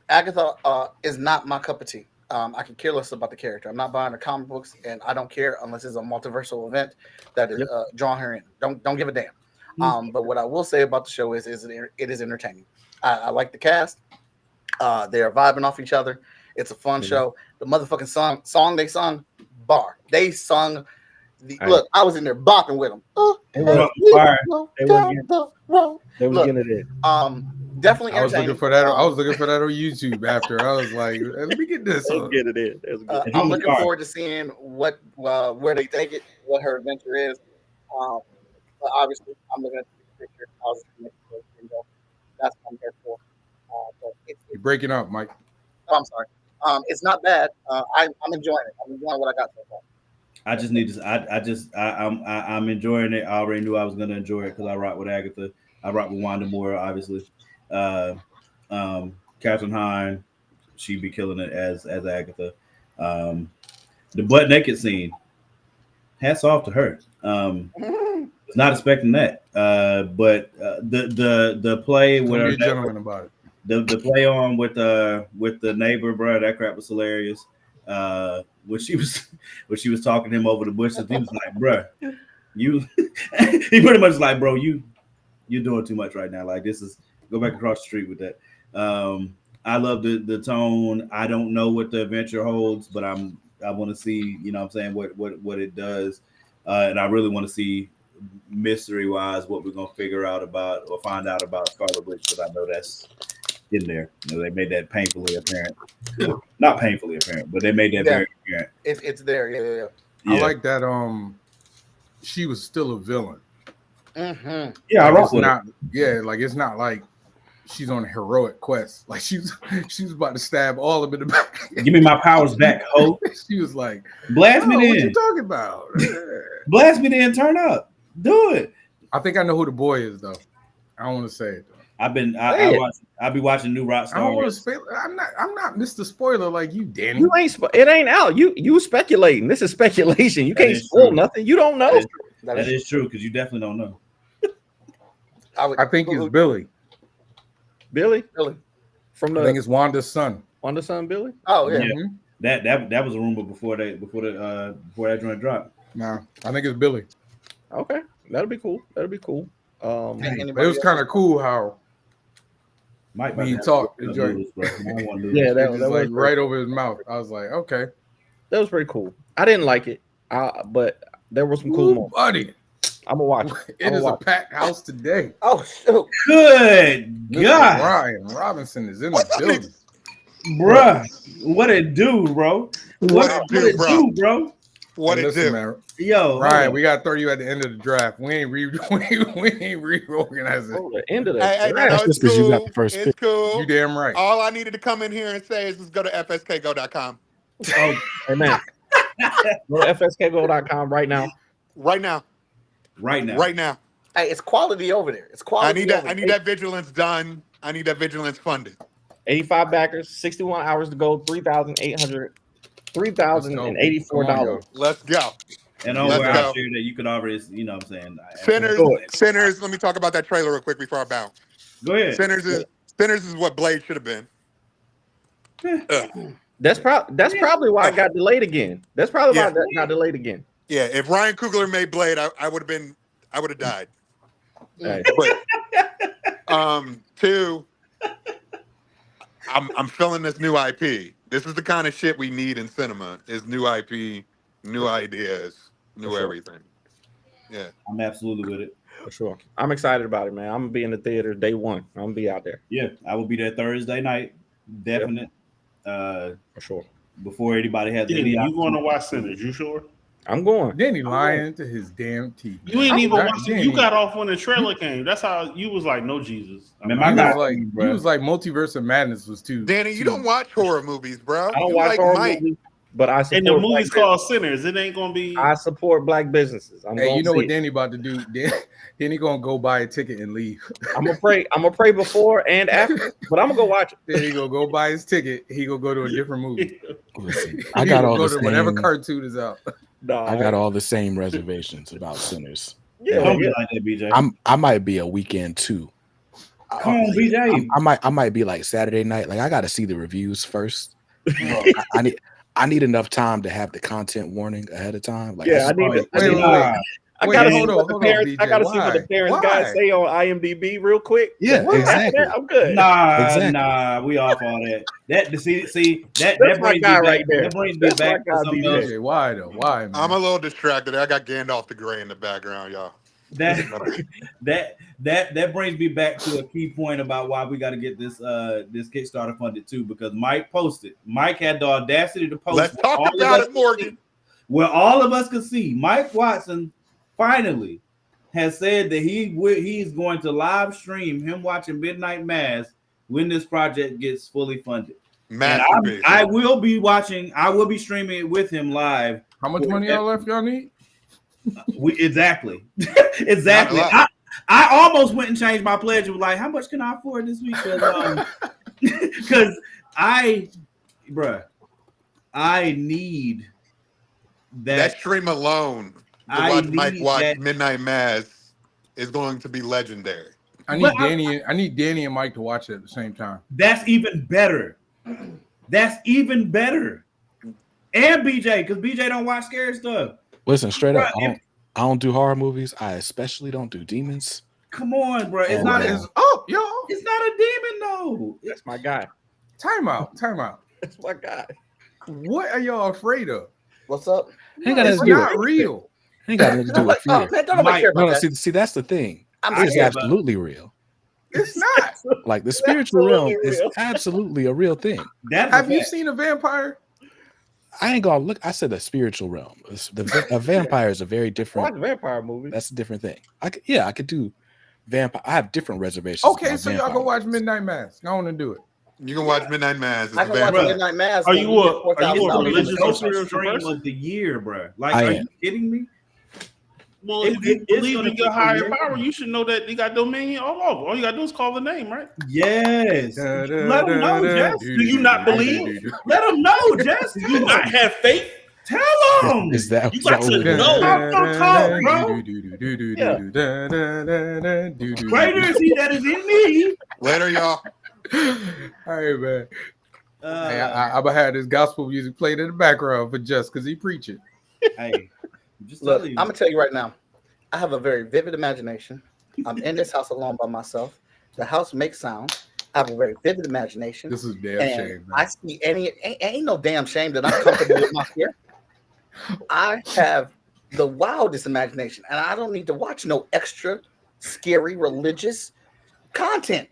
Agatha is not my cup of tea. I can care less about the character. I'm not buying the comic books, and I don't care unless it's a multiversal event that is drawing her in. Don't give a damn. But what I will say about the show is it is entertaining. I like the cast. They are vibing off each other. It's a fun show. The motherfucking song they sung, bar. They sung. Look, I was in there bopping with them. They were getting it in. Definitely. I was looking for that. I was looking for that on YouTube after. I was like, let me get this. Let's get it in. I'm looking forward to seeing where they take it, what her adventure is. But obviously, I'm looking at the picture. That's what I'm here for. You're breaking up, Mike. Oh, I'm sorry. It's not bad. I'm enjoying it. I'm enjoying what I got so far. I just need to. I'm enjoying it. I already knew I was gonna enjoy it because I rock with Agatha. I rock with Wanda Moore, obviously. Catherine Hahn, she'd be killing it as Agatha. The butt naked scene. Hats off to her. Was not expecting that. But the play where be a gentleman about it. The play on with the neighbor, bro, that crap was hilarious. When she was talking to him over the bushes, he was like, bro, you he pretty much like, bro, you're doing too much right now. Like, this is go back across the street with that. I love the tone. I don't know what the adventure holds, but I want to see, you know what I'm saying, what it does. And I really want to see mystery wise what we're gonna figure out about or find out about Scarlet Witch, because I know that's in there. You know, they made that painfully apparent. Not painfully apparent, but they made that very apparent. It's there. Yeah. I like that. She was still a villain. Mm-hmm. Yeah, I it's not. Yeah, like it's not like she's on a heroic quest. Like she was about to stab all of them in the back. Give me my powers back, ho. She was like, blast me then. What you talking about? Blast me then. Turn up. Do it. I think I know who the boy is though. I don't want to say it though. I'll be watching New Rock Star. I don't want to spoil. I'm not Mr. Spoiler like you, Danny. You ain't. It ain't out. You speculating. This is speculation. You can't spoil nothing. You don't know. That is true because you definitely don't know. I think it's Billy. Billy. I think it's Wanda's son. Wanda's son, Billy. Oh yeah. Mm-hmm. That was a rumor before that joint dropped. No, I think it's Billy. Okay, that'll be cool. It was kind of cool how when he talked. Yeah, that was like right over his mouth. I was like, okay, that was pretty cool. I didn't like it, but there was some cool moments. Buddy, I'm gonna watch it. It is a packed house today. Oh, shoot. Good God. Ryan Robinson is in the building. Bruh, what it do, bro? What it do, bro? What it do? Man, yo, Ryan, we gotta throw you at the end of the draft. We ain't reorganizing. Oh, the end of the draft. That's just because you got the first pick. Cool. You damn right. All I needed to come in here and say is let's go to fskgo.com. Oh, hey man. Go to fskgo.com right now. Right now. Hey, it's quality over there. It's quality. I need that vigilance done. I need that vigilance funded. 85 backers, 61 hours to go, $3,084. Let's go. And over out here that you could already, you know what I'm saying. Sinners, let me talk about that trailer real quick before I bounce. Go ahead. Sinners is what Blade should have been. That's probably why it got delayed again. That's probably why it got delayed again. Yeah, if Ryan Coogler made Blade, I would have died. Right. But, two, I'm feeling this new IP. This is the kind of shit we need in cinema: is new IP, new ideas, new everything. Yeah, I'm absolutely with it. For sure. I'm excited about it, man. I'm gonna be in the theater day one. I'm gonna be out there. Yeah, I will be there Thursday night. Definite. For sure. Before anybody has any. You going to watch Sinners? You sure? I'm going. Danny lying to his damn teeth. You ain't even watching. You got off when the trailer came. That's how you was like, no Jesus. I mean, he was like Multiverse of Madness was too. Danny, you don't watch horror movies, bro. I don't watch horror movies. but I support. And the movie's black called Sinners. It ain't gonna be. I support black businesses. Hey, you know what Danny about to do? Danny gonna go buy a ticket and leave. I'm gonna pray. I'm gonna pray before and after, but I'm gonna go watch it. Then he gonna go buy his ticket. He gonna go to a different movie. Listen, I got all go the to whatever same. cartoon is out. I got all the same reservations about Sinners. Yeah, don't be like that, BJ. I might be a weekend too. Come on, BJ. I might be like Saturday night. Like I got to see the reviews first. I need enough time to have the content warning ahead of time. Like I gotta see what the parents guys say on IMDb real quick. Yeah, exactly. I'm good. Nah, we off all that. That brings my me guy back. right there. That brings me back to something else. BJ, why though? Why? Man? I'm a little distracted. I got Gandalf the Grey in the background, y'all. That brings me back to a key point about why we got to get this Kickstarter funded too, because Mike posted. Mike had the audacity to post. Let's talk about it, Morgan. Where all of us could see, Mike Watson finally has said that he's going to live stream him watching Midnight Mass when this project gets fully funded. I will be watching. I will be streaming it with him live. How much money y'all left? Y'all need? Exactly. I almost went and changed my pledge. It was like, how much can I afford this week? Because I need that stream alone to watch Mike watch Midnight Mass is going to be legendary. I need Danny and Mike to watch it at the same time. That's even better. And BJ, because BJ don't watch scary stuff. Listen, straight up, I don't do horror movies. I especially don't do demons. Come on, bro. It's not y'all. It's not a demon, though. That's my guy. Time out. That's my guy. What are y'all afraid of? What's up? It's not real. Ain't got nothing to do with fear. No, see, that's the thing. It's scared absolutely real. It's not. Like the spiritual realm is absolutely a real thing. Have you seen a vampire? I ain't gonna look. I said the spiritual realm. A vampire is a very different. Watch vampire movie. That's a different thing. I could do vampire. I have different reservations. Okay, so y'all go watch Midnight Mass. Go on and do it. You can watch Midnight Mass. I can watch Midnight Mass. Are you a religious or spiritual stream person? of the year, bro? Like, are you kidding me? Well, if you believe in your higher power, you should know that you got dominion all over. All you gotta do is call the name, right? Yes. Let them know, Jess. Do you not believe? Let them know, Jess. Do you not have faith? Tell them. Is that you got to know? Greater is he that is in me. Later, y'all. All right, man. I'm gonna have this gospel music played in the background for Jess because he preaching. Hey. Look, I'm gonna tell you right now. I have a very vivid imagination. I'm in this house alone by myself. The house makes sound. I have a very vivid imagination. This is damn shame. Man. I see ain't no damn shame that I'm comfortable with my fear. I have the wildest imagination, and I don't need to watch no extra scary religious content.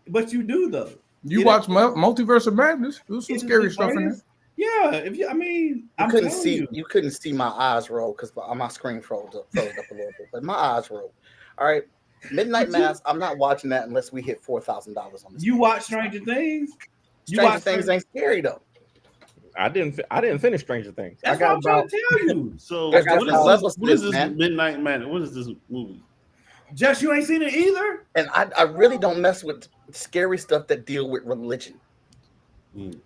But you do though. You watch Multiverse of Madness. There's some scary stuff in there. Yeah, you couldn't see my eyes roll because my screen froze up a little bit, but my eyes rolled. All right, Midnight Mass. I'm not watching that unless we hit $4,000 on this. You watch Stranger Things. Stranger Things ain't scary though. I didn't finish Stranger Things. That's what I'm trying to tell you. So what is this Midnight Mass? What is this movie? Jess, you ain't seen it either. And I really don't mess with scary stuff that deal with religion.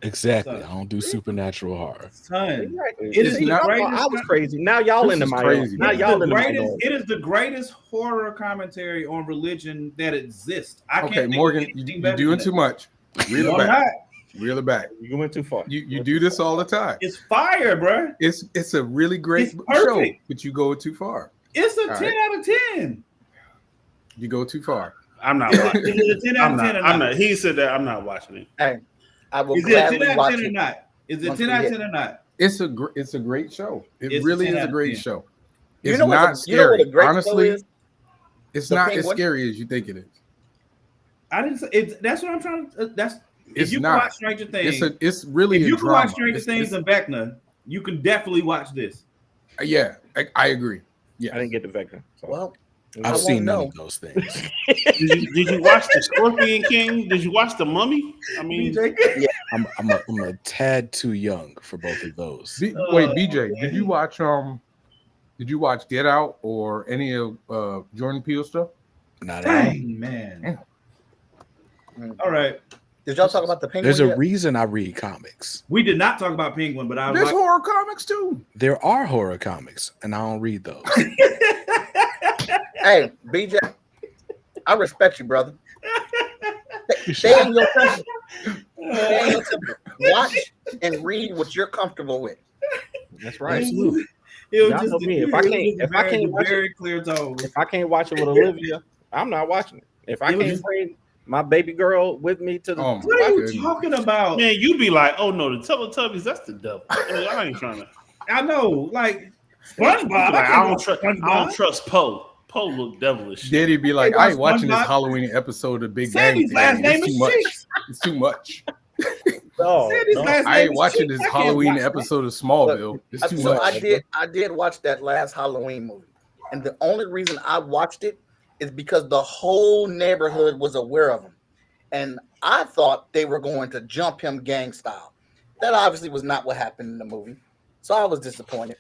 Exactly. I don't do supernatural horror. Son, it is not. I was crazy. Now y'all into my crazy. Now y'all into my. It is the greatest horror commentary on religion that exists. Okay, Morgan, you're doing too much. Reel it back. Reel it back. You went too far. You do this all the time. It's fire, bro. It's a really great show, but you go too far. It's a 10 out of 10. You go too far. I'm not watching it. Is it 10 out of 10 or not? I'm not. He said that. I'm not watching it. Hey, I will is it 10 out of 10 or not? Is it 10 out of 10 or not? It's a great show. It really is a great show. It's not scary. You know honestly, it's not as scary as you think it is. I didn't say it. That's what I'm trying to. That's if you can watch Stranger Things. It's really if you can watch Stranger Things and Vecna, you can definitely watch this. Yeah, I agree. Yeah, I didn't get the Vecna. So. Well, I've seen none of those things. Did you watch the Scorpion King? Did you watch the Mummy? I mean, Yeah. I'm a tad too young for both of those. Wait, BJ, did you watch Get Out or any of Jordan Peele stuff? Not at all. Dang, man. All right. Did y'all talk about the Penguin? There's a yet? reason I read comics. We did not talk about Penguin, but There's horror comics too. There are horror comics, and I don't read those. Hey, BJ, I respect you, brother. Stay in your temple. Stay in your temple. Watch and read what you're comfortable with. That's right. Absolutely. It was Y'all just know me. If I can't watch very it, clear tone. if I can't watch it with Olivia, I'm not watching it. If I It was can't bring my baby girl with me to the, What are you talking about? man, you be like, oh no, the Teletubbies, that's the devil. I ain't trying to. I know, like SpongeBob. SpongeBob. I don't trust Poe. Poe look devilish. Daddy be like, Hey, I ain't watching this SpongeBob. Halloween episode of Big Sandy's Bang last Theory. name It's is too much. Cheeks. It's too much. Sandy's last I name ain't is watching Cheeks. this I can't Halloween watch that. episode of Smallville. It's too So much. I did watch that last Halloween movie, and the only reason I watched it is because the whole neighborhood was aware of him, and I thought they were going to jump him gang style. That obviously was not what happened in the movie, so I was disappointed.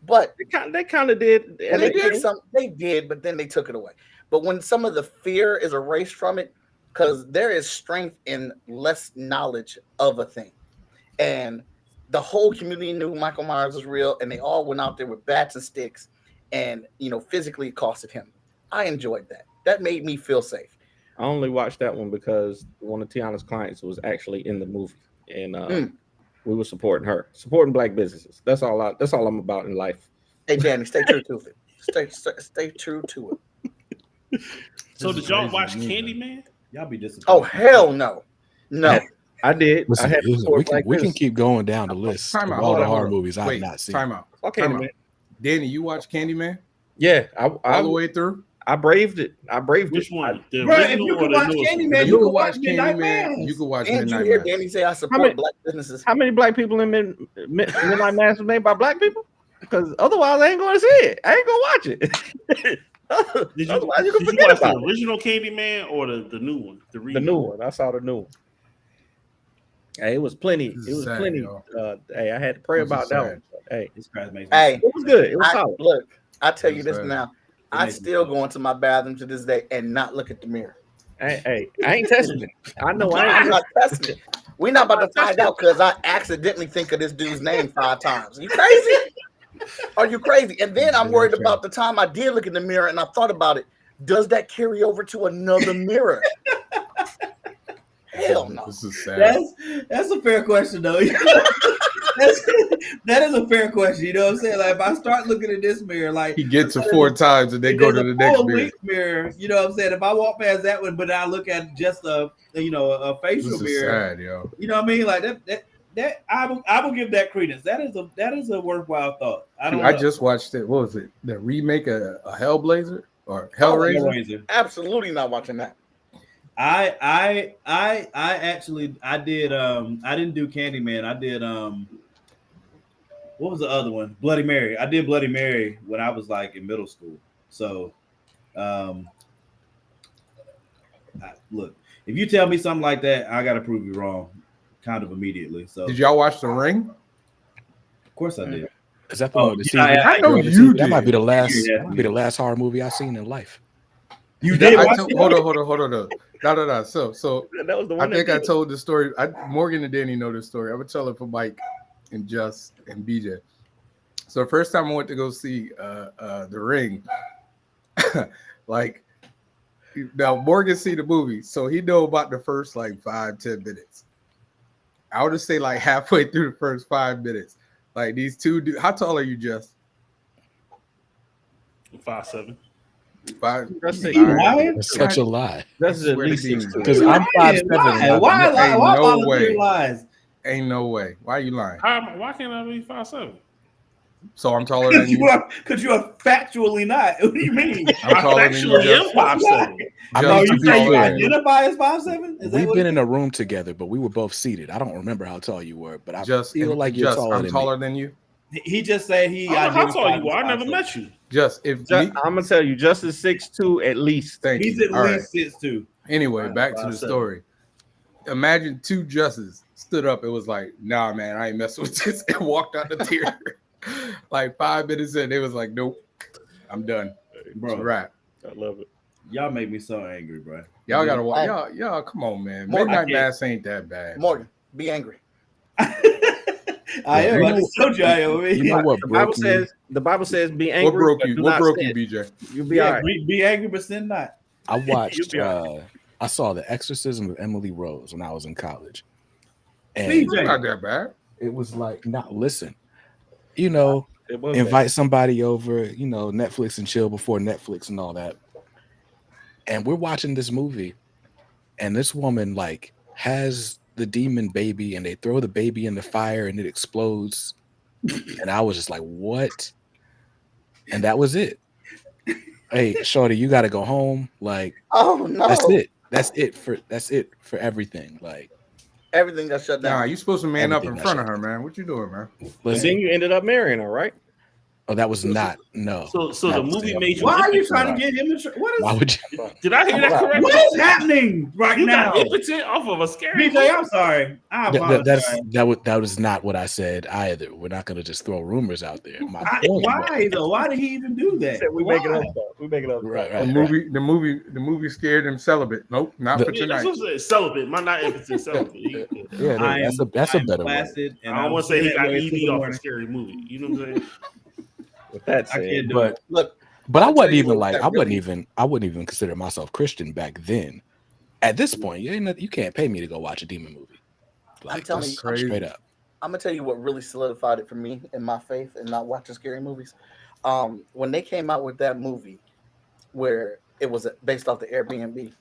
But they kind of did. and they did, but then they took it away. But when some of the fear is erased from it, because there is strength in less knowledge of a thing, and the whole community knew Michael Myers was real, and they all went out there with bats and sticks, and physically accosted him. I enjoyed that. That made me feel safe. I only watched that one because one of Tiana's clients was actually in the movie, and we were supporting Black businesses. That's all I'm about in life. Hey, Danny, stay true to it. Stay true to it. So did y'all watch Candyman? Y'all be disappointed. Oh hell no, no. I did. Listen, I had to listen, support we can Black we can business. keep going down the list of Time out. all the Hold horror on. movies I've Wait, not seen. time out. Okay, Time out. man. Danny, you watch Candyman Yeah, all the way through? I braved it. Which one? The Bro, if original you or can the watch newest one? Candyman, You can watch Candyman. You can watch Didn't you Midnight hear Mass. Danny say I How support many- Black businesses? How many Black people in Midnight Mass was made by Black people? Because otherwise, I ain't going to see it. I ain't going to watch it. Did Otherwise, you can forget watch the about it. original Candyman or the new one? The new one. I saw the new one. Hey, it was plenty. This It is was sad, plenty. y'all. Hey, I had to pray This is about that sad. one. Hey, This crowd makes Hey, it was good. It was solid. Look, I tell you This this is now. I still go into my bathroom to this day and not look at the mirror. Hey, I ain't testing it. I know I I'm ain't. not testing it. We're not about to find out because I accidentally think of this dude's name 5 times. Are you crazy? Are you crazy? And then I'm worried about the time I did look in the mirror and I thought about it. Does that carry over to another mirror? Hell no. This is sad. That's a fair question though. that is a fair question. You know what I'm saying? Like if I start looking at this mirror, like He gets it 4 times and they go to the next mirror. mirror. You know what I'm saying? If I walk past that one, but I look at just a facial This is mirror. sad, yo. You know what I mean? Like that I will give that credence. That is a worthwhile thought. I just watched it. What was it? The remake of a Hellblazer or Hellraiser? Absolutely not watching that. I actually I didn't do Candyman. I did what was the other one? Bloody Mary. I did Bloody Mary when I was like in middle school. So look, if you tell me something like that, I gotta prove you wrong kind of immediately. So Did y'all watch The Ring? Of course I did. Is that the one with the yeah, season? I know you That might be the did. last. Yeah. That might be the last horror movie I've seen in life. You did watch it? Hold on. No. So That was the I one. think that I did it. told the story. Morgan and Danny know this story. I would tell it for Mike and Just and BJ. So the first time I went to go see The Ring, like now Morgan see the movie, so he know about the first like 5-10 minutes. I would just say like halfway through the first 5 minutes. Like these two dudes. How tall are you, Just? 5'7". 5. That's it. You lying? That's such a lie. That's at Swear to least God. 6'2". Because I'm 5'7". Why Ain't why no volunteer way. lies? Ain't no way. Why are you lying? Why can't I be 5'7"? So I'm taller than you. Because you are factually not. What do you mean? I'm taller than you. Actually, am Just. 5'7". I Just mean, to to be be You fair. fair, identify as 5'7"? Is that we've what been it in a room together, but we were both seated. I don't remember how tall you were, but I Just feel like you're just, taller I'm than taller me. than you. He just said he. How tall you are? I never met you. I'm gonna tell you, just is 6'2" at least. He's at least 6'2". Anyway, back to the story. Imagine two Justices stood up. It was like, nah, man, I ain't messing with this, and walked out the theater. Like 5 minutes in, they was like, nope, I'm done, bro. It's a wrap. I love it. Y'all make me so angry, bro. Y'all gotta watch. Y'all, come on, man. Midnight Mass ain't that bad. Morgan, be angry. I am. I just told you I am. You know what? The Bible says, be angry. What broke you? What broke you, BJ? You'll be all right. Be angry, but sin not. I watched. I saw The Exorcism of Emily Rose when I was in college, and it's not that bad. It was like, not listen. You know, invite somebody over. You know, Netflix and chill before Netflix and all that. And we're watching this movie, and this woman like has the demon baby, and they throw the baby in the fire, and it explodes. And I was just like, "What?" And that was it. Hey, shorty, you got to go home. Like, oh no, that's it for everything. Like, everything got shut down. Nah, you supposed to man up in front of her, man. What you doing, man? And then you ended up marrying her, right? Oh, that was not no. So the movie made you. Why are you trying to get him? What is? Why would you? Did I hear that correctly? What is happening right you now? got impotent off of a scary. BJ, I'm sorry. I apologize. That was not what I said either. We're not going to just throw rumors out there. Why though? Why did he even do that? We make it up. We make it up. Right. The movie scared him celibate. Nope, not for tonight. That's what celibate. My not impotent celibate. That's a better one. I don't want to say he got ED off a scary movie. You know what I'm saying? With that said, but I wouldn't even consider myself Christian back then. At this point, you can't pay me to go watch a demon movie. Like, I'm telling you, straight up. I'm gonna tell you what really solidified it for me in my faith and not watching scary movies. When they came out with that movie, where it was based off the Airbnb,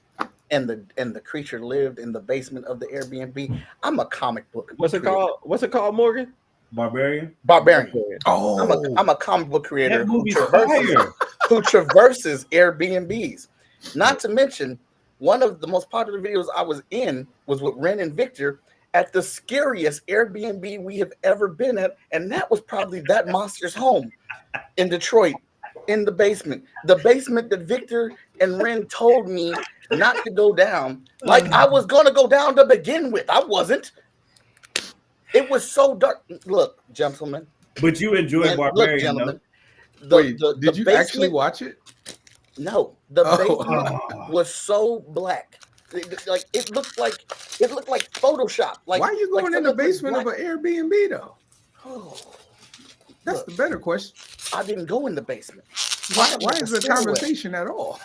and the creature lived in the basement of the Airbnb. I'm a comic book. What's it called? What's it called, Morgan? Barbarian. Oh, I'm a comic book creator who traverses Airbnbs. Not to mention, one of the most popular videos I was in was with Ren and Victor at the scariest Airbnb we have ever been at, and that was probably that monster's home in Detroit, in the basement that Victor and Ren told me not to go down. Like I was gonna go down to begin with. I wasn't. It was so dark. Look, gentlemen. But you enjoyed Barbarian, look, gentlemen. Did you actually watch it? No, the basement was so black. It looked like Photoshop. Like, why are you going in the basement of an Airbnb though? Oh, that's the better question. I didn't go in the basement. Why is the conversation at all?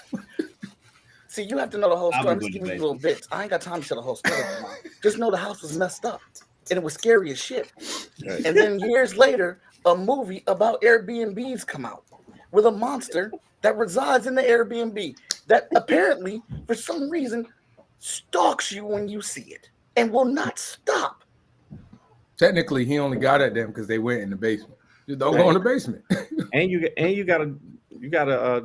See, you have to know the whole story. I'm just giving you little bits. I ain't got time to tell the whole story. Just know the house was messed up. And it was scary as shit. Right. And then years later, a movie about Airbnbs come out with a monster that resides in the Airbnb that apparently, for some reason, stalks you when you see it and will not stop. Technically, he only got at them because they went in the basement. Just don't go in the basement. and you gotta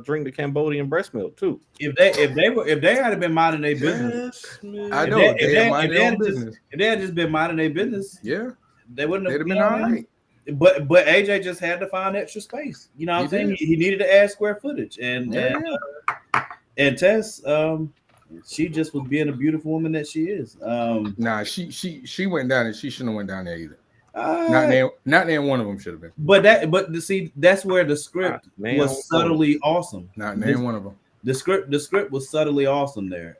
drink the Cambodian breast milk too. If they had been minding their business, I know if they had just been minding their business, yeah, they wouldn't have been all right. But AJ just had to find extra space. You know what I'm saying? He needed to add square footage, and Tess, she just was being a beautiful woman that she is. Nah, she went down, and she shouldn't have went down there either. Not name one of them should have been. But see, that's where the script was subtly awesome. Not name one of them. The script was subtly awesome there.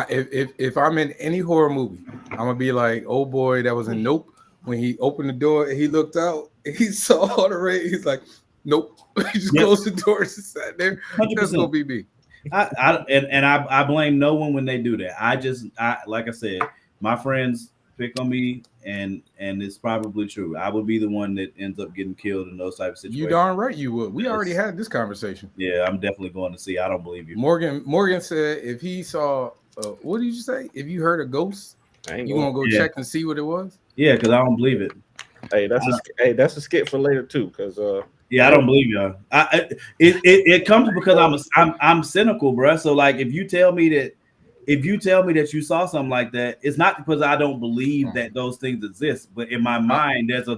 If I'm in any horror movie, I'm gonna be like, oh boy, that was in Nope. When he opened the door and he looked out, he saw all the rain. He's like, nope. He just closed the door and sat there. 100%. That's gonna be me. I blame no one when they do that. I like I said, my friends pick on me, and it's probably true. I would be the one that ends up getting killed in those type of situations. You darn right you would. We already had this conversation. Yeah, I'm definitely going to see. I don't believe you. Morgan said if he saw, what did you say? If you heard a ghost, you gonna go check and see what it was? Yeah, because I don't believe it. Hey, that's a skit for later too. Because I don't believe y'all. It comes because I'm cynical, bro. So like, if you tell me that if you tell me that you saw something like that, it's not because I don't believe that those things exist, but in my mind, there's a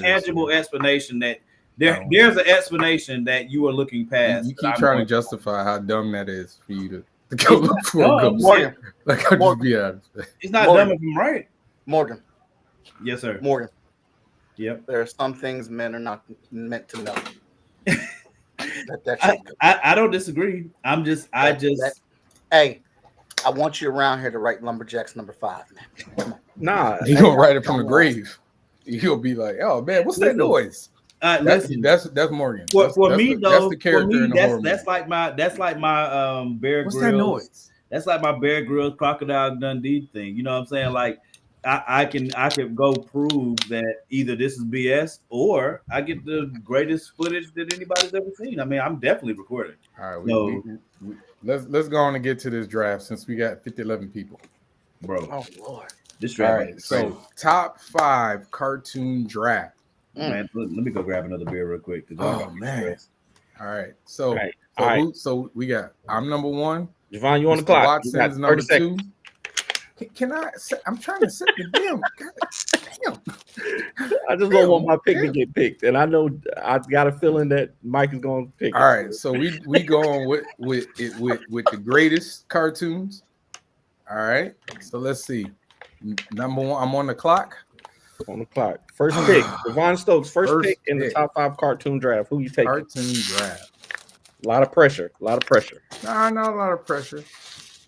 tangible explanation that there's an explanation that you are looking past. You keep trying to justify how dumb that is for you to go look for a ghost. Morgan. Like, I'll just be honest. It's not Morgan. dumb if I'm right. Morgan. Yes, sir. Morgan. Yep. There are some things men are not meant to know. I don't disagree. Hey, I want you around here to write Lumberjacks number 5, man. Come on. Nah, you gonna write it from the grave. You'll be like, oh man, what's that noise? That's Morgan. For me that's though, the character in the horror that's like my Bear What's Grylls. that noise? That's like my Bear Grylls Crocodile Dundee thing. You know what I'm saying? Like I can go prove that either this is BS or I get the greatest footage that anybody's ever seen. I mean, I'm definitely recording. All right, let's go on and get to this draft since we got 11 people, bro. Oh Lord, this draft. All right, so top 5 cartoon draft. Man, let me go grab another beer real quick. Oh man! All right, so all right. So we got. I'm number 1. Javon, you on the clock? Watson's number 2. Can I? I'm trying to set the damn. Damn. I just don't want my pick to get picked, and I know I got a feeling that Mike is going to pick. All right, so we go on with the greatest cartoons. All right, so let's see. Number 1, I'm on the clock. On the clock. First pick, Devon Stokes. First pick in the top 5 cartoon draft. Who you taking? Cartoon draft. A lot of pressure. Nah, not a lot of pressure.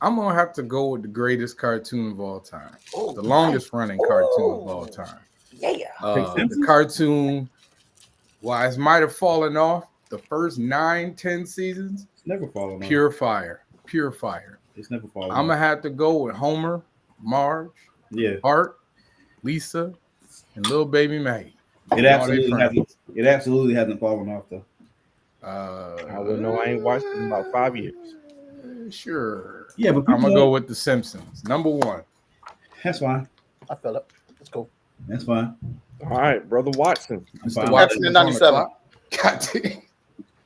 I'm gonna have to go with the greatest cartoon of all time. The longest running cartoon of all time. Yeah. The cartoon, it might have fallen off the first 9-10 seasons. It's never fallen off. Pure fire. It's never fallen off. I'm gonna have to go with Homer, Marge, Art, Lisa, and little baby Maggie. It absolutely hasn't fallen off though. I would know. I ain't watched it in about 5 years. Sure. Yeah, but I'm gonna go with The Simpsons. Number 1. That's fine. I feel it. Let's go. That's fine. All right, brother Watson. X-Men 97.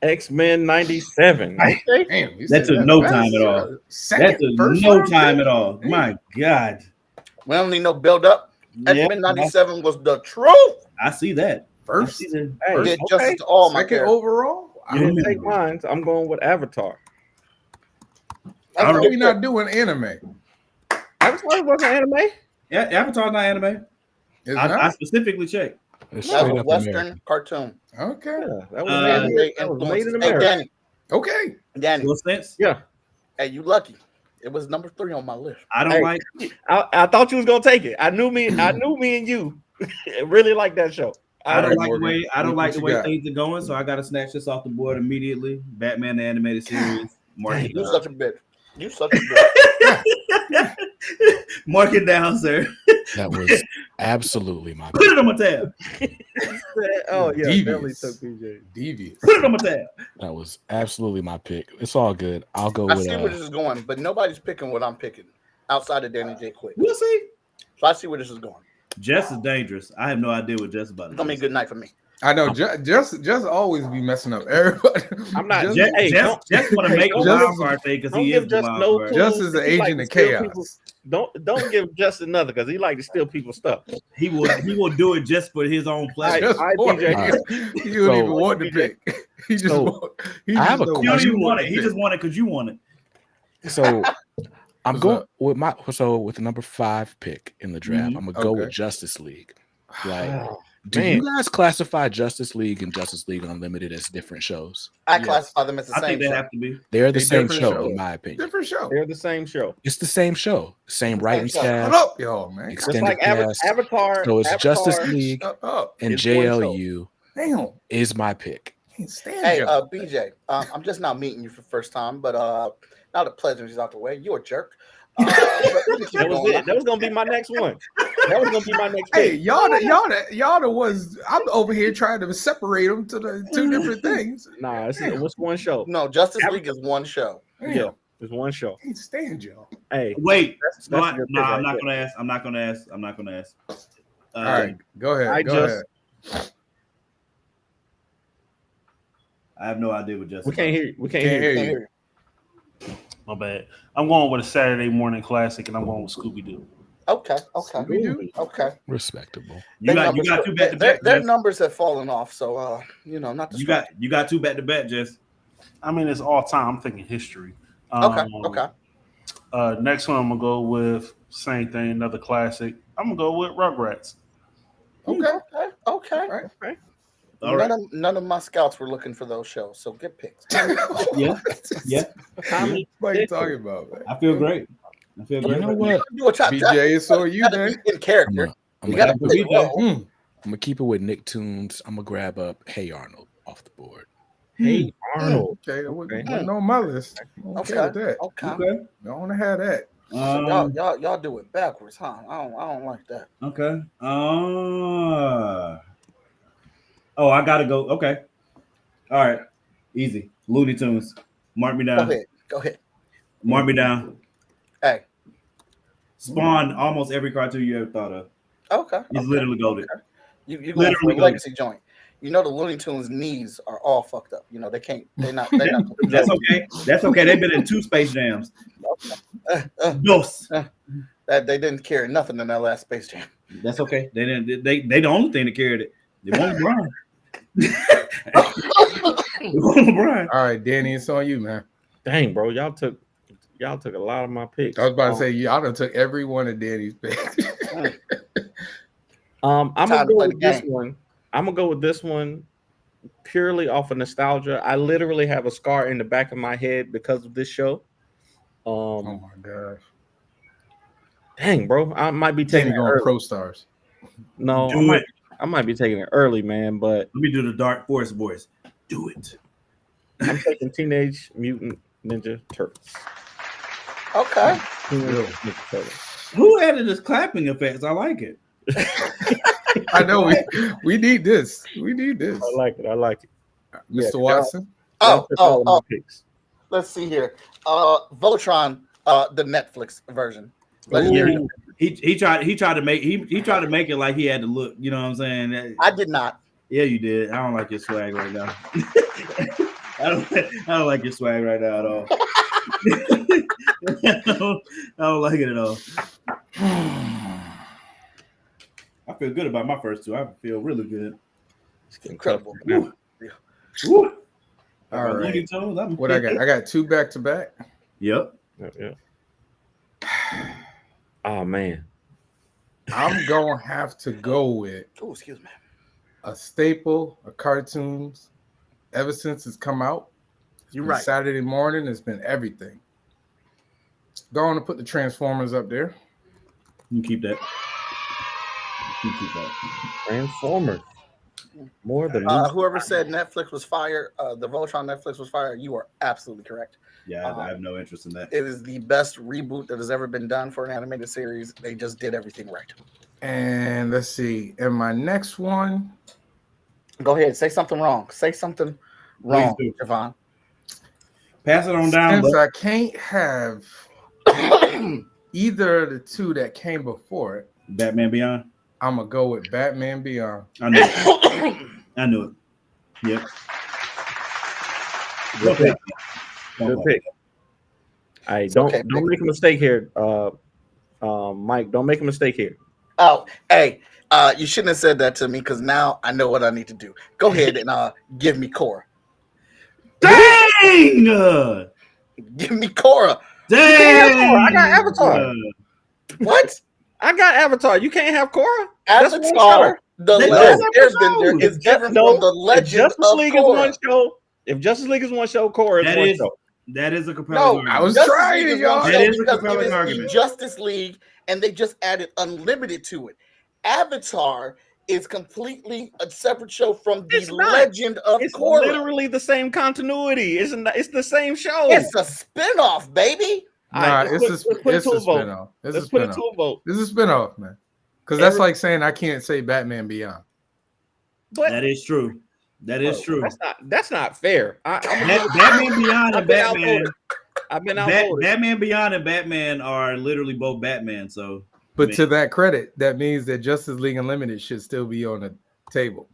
X-Men 97. Damn, that took no time at all. That took no time at all. My God. We don't need no build up. X-Men 97 was the truth. I see that. First. Did justice to all my second overall. You didn't take mine. So I'm going with Avatar. How are we not doing anime? Avatar wasn't anime? Yeah, Avatar's not anime. I specifically checked. That's a Western cartoon. Okay. Yeah, that was made in America. Hey, Danny. Okay. Danny. No sense? Yeah. Hey, you lucky. It was number 3 on my list. I don't like. I thought you was gonna take it. I knew me and you really like that show. I don't like the way things are going, so I got to snatch this off the board immediately. Batman the animated series. You such a bitch. You such a bitch. Mark it down, sir. That was absolutely my pick. Put it on my tab. Oh yeah, Devious. Devious. Put it on my tab. That was absolutely my pick. It's all good. I'll go I with. see where this is going, but nobody's picking what I'm picking outside of Danny J. Quick. We'll see. So I see where this is going. Jess is dangerous. I have no idea what Jess about. It's gonna be a good night for me. I know. Just always be messing up everybody. I'm not. Just want to make a wild card thing because he is the wild card. Just is the agent of chaos. Don't give Just another because he like to steal people's stuff. He will do it just for his own pleasure. He don't even want to pick. He just. I have a question. You want it. He just want it because you want it. So I'm going with with the number 5 pick in the draft. I'm gonna go with Justice League. Like, do you guys classify Justice League and Justice League Unlimited as different shows? I classify them as the same. I think they show. have to be. They're the same show, in my opinion. Different show. They're the same show. It's the same show. Same writing staff. Shut up, y'all, man. Extended like cast. Avatar. So it's Justice Avatar, League and It's JLU Damn. is my pick. Hey, BJ, I'm just now meeting you for the first time, but now the pleasure is out the way. You're a jerk. That was it. That was gonna be my next one. That was gonna be my next pick. Hey, y'all the ones. I'm over here trying to separate them to the 2 different things. Nah, it's one show. No, Justice League is one show. Yeah, it's one show. I can't stand y'all. Hey, wait. that's I'm not gonna ask. I'm not gonna ask. All right, go ahead. Go ahead. I have no idea what Justice. We can't hear you. We can't Can't hear hear you. you. My bad. I'm going with a Saturday morning classic, and I'm going with Scooby Doo. Okay. Scooby-Doo? Okay. Respectable. You got two back to back. Their numbers have fallen off, so not the you got two back to back, Jess. I mean, it's all time. I'm thinking history. Okay. Next one, I'm gonna go with same thing, another classic. I'm gonna go with Rugrats. Okay. All right. None of my scouts were looking for those shows, so good picks. Yeah. What are you talking about, man? I feel great. You know what? BJ, it's on you, man. In character. I'm You gotta play well. gonna keep it with Nicktoons. I'm gonna grab up Hey Arnold off the board. Hey Arnold. Okay, that wasn't on my list. Okay with that. Okay. I want to have that. Y'all do it backwards, huh? I don't like that. Okay. I gotta go. Okay. All right. Easy. Looney Tunes. Mark me down. Go ahead. Mark me down. Hey. Spawn almost every cartoon you ever thought of. Okay. He's literally goated. Okay. You going for a legacy joint. The Looney Tunes knees are all fucked up. They can't. They're not. That's okay. That's okay. They've been in 2 Space Jams. Dos. That they didn't carry nothing in that last Space Jam. That's okay. They didn't. They the only thing that carried it. They won LeBron. LeBron. All right, Danny, it's on you, man. Dang, bro, y'all took a lot of my picks. I was about to say y'all done took every one of Danny's picks. I'm gonna go with this one. I'm gonna go with this one purely off of nostalgia. I literally have a scar in the back of my head because of this show. Oh my gosh. Dang, bro. I might be taking it early. Pro Stars. No, I might be taking it early, man. But let me do the Dark Force voice. Do it. I'm taking Teenage Mutant Ninja Turtles. Okay. Who added this clapping effects? I like it. I know we need this. We need this. I like it. Mr. Watson. Let's see here. Voltron, the Netflix version. He tried to make it like he had to look. You know what I'm saying? I did not. Yeah, you did. I don't like your swag right now. I don't like your swag right now at all. I don't like it at all. I feel good about my first 2. I feel really good. It's incredible. Woo. All right. What I got? I got 2 back to back. Yep. Oh man. I'm gonna have to go with a staple of cartoons ever since it's come out. You're right. Saturday morning, it's been everything. Going to put the Transformers up there. You keep that. Transformers. More than whoever said Netflix was fire, the Voltron Netflix was fire, you are absolutely correct. Yeah, I have no interest in that. It is the best reboot that has ever been done for an animated series. They just did everything right. And let's see. And my next one. Go ahead. Say something wrong. Say something wrong, Javon. Pass it on down. Since I can't have either of the 2 that came before it, Batman Beyond. I'm gonna go with Batman Beyond. I knew it. I knew it. Yep. Good pick. Don't make a mistake here, Mike. Don't make a mistake here. Oh, hey, you shouldn't have said that to me because now I know what I need to do. Go ahead and give me Korra. Dang! Give me Korra. Dang! I got Avatar. What? I got Avatar. You can't have Korra. Avatar, the Last Airbender is different from the Legend of Korra. If Justice League is one show, Korra is one show. That is a compelling argument. I was trying, y'all. That is a compelling argument. Justice League, and they just added Unlimited to it. Avatar is completely a separate show from the Legend of Korra. It's literally the same continuity. It's the same show. It's a spinoff, baby. Nah, it's a spinoff. Let's put it to a vote. This is a spinoff, man. Because that's like saying I can't say Batman Beyond. But that is true. That is true. That's not fair. Batman Beyond and Batman. I've been outvoted. Batman Beyond and Batman are literally both Batman. So, but to that credit, that means that Justice League Unlimited should still be on the table.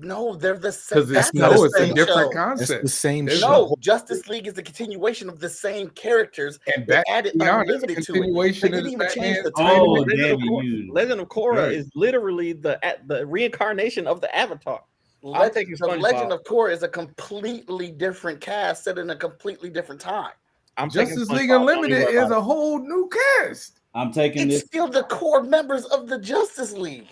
No, they're the same. Because it's That's the it's a same different show. concept. It's the same There's show. No, Justice League is the continuation of the same characters. And They back added beyond it's Unlimited to it. They continuation didn't of even change Batman. the title. Oh, damn you! Legend of Korra Right. is literally the reincarnation of the Avatar. taking The SpongeBob. Legend of Korra is a completely different cast set in a completely different time. Justice League Unlimited is a whole new cast. I'm taking It's this. still the core members of the Justice League.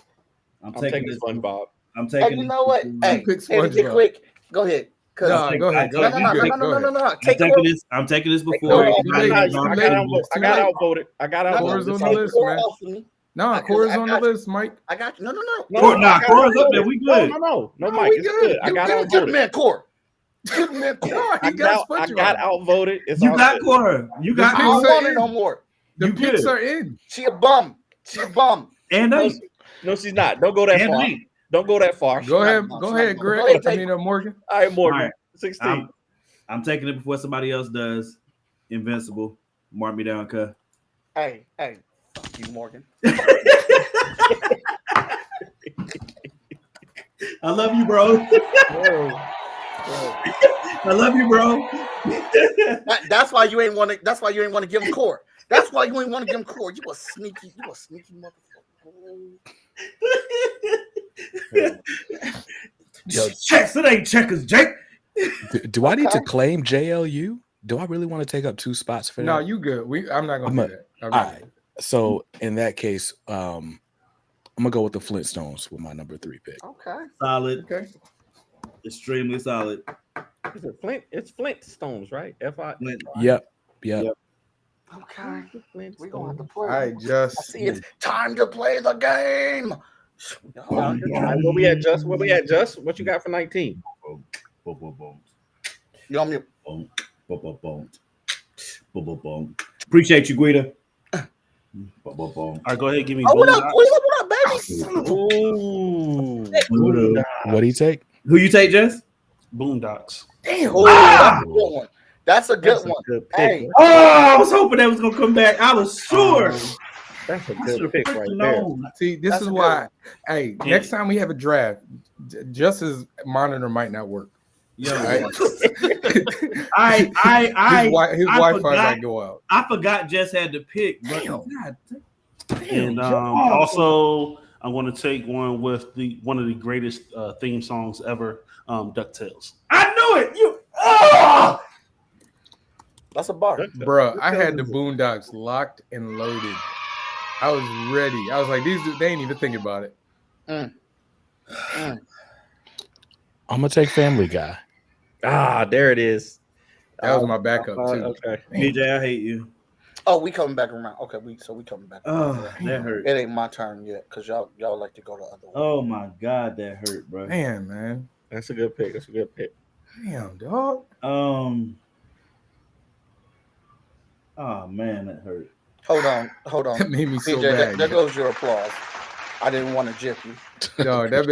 I'm taking taking this. SpongeBob. I'm Hey, taking. you know what? Hey, pick hey, to get SpongeBob. quick. Go ahead. No, go ahead. No. I'm Take taking Korra. this. I'm taking this Take before. Korra off. anybody I else got knocks outvoted. it. I got outvoted. I got outvoted. Korra's on the Take list, Korra man. off of me. Nah, Korra's on the list, Mike. I got you. No. Korra's up there. We good. No, No, Mike. we It's good. good. I got Give outvoted. me Korra. Give me Korra. No, I he got got SpongeBob. outvoted. It's You all got good. Korra. You got I don't Pixar want it in. no more. The You picks good. are in. She a bum. She a bum. And No, I. no, she's not. Don't go that And far. I. Don't go that far. Go ahead, not- go she's ahead, not- Greg. go ahead, I take- mean, Morgan. All right, Morgan. All right. 16. I'm taking it before somebody else does. Invincible. Mark me down, cuz. Hey, fuck you, Morgan. I love you, bro. I love you, bro. That's why you ain't want to. That's why you ain't want to give him Korra. That's why you ain't want to give him Korra. You a sneaky motherfucker. Yo, Checks. It ain't checkers, Jake. do I need to claim JLU? Do I really want to take up 2 spots for that? No, you good. I'm not gonna do that. All right. So in that case, I'm gonna go with the Flintstones with my number 3 pick. Okay. Solid. Okay. Extremely solid. Is it Flint? It's Flintstones, right? F.I. Yep. Okay. We're gonna have to play. I I just see it's time to play the game. Where we at, Just? Where we at, Just? What you got for 19? Boom, boom, boom. You on mute. Boom, boom, boom, boom. Boom, boom, boom. Appreciate you, Guida. Boom, boom, boom. All right, go ahead. Give me. Oh, what up, Boondocks. baby? Ooh. What do you take? Who you take, Jess? Boondocks. Damn. Oh, that's a good one. That's a good one. Good pick. Hey, Oh, I was hoping that was gonna come back. I was sure. That's a I good should've pick freaking right there. known. see. This That's is a good why. one. Hey, next time we have a draft, Justice's monitor might not work. Yo, Right? I his I Wi-Fi forgot- might go out. I forgot Jess had to pick. But Damn. God, And also, I'm going to take one with one of the greatest theme songs ever, DuckTales. I knew it. You. Oh! that's a bar. Bruh, I had the Boondocks locked and loaded. I was ready. I was like, these dudes, they ain't even thinking about it. I'm gonna take Family Guy. Ah, there it is. That was my backup too. Okay. BJ, I hate you. Oh, we coming back around. Okay, we coming back. Oh, that hurt. It ain't my turn yet because y'all like to go the other way. Oh my God, that hurt, bro. Man, man. That's a good pick. That's a good pick. Damn, dog. Oh man, that hurt. Hold on. That made me so CJ, bad. there goes your applause. I didn't want to jip you. Dog, that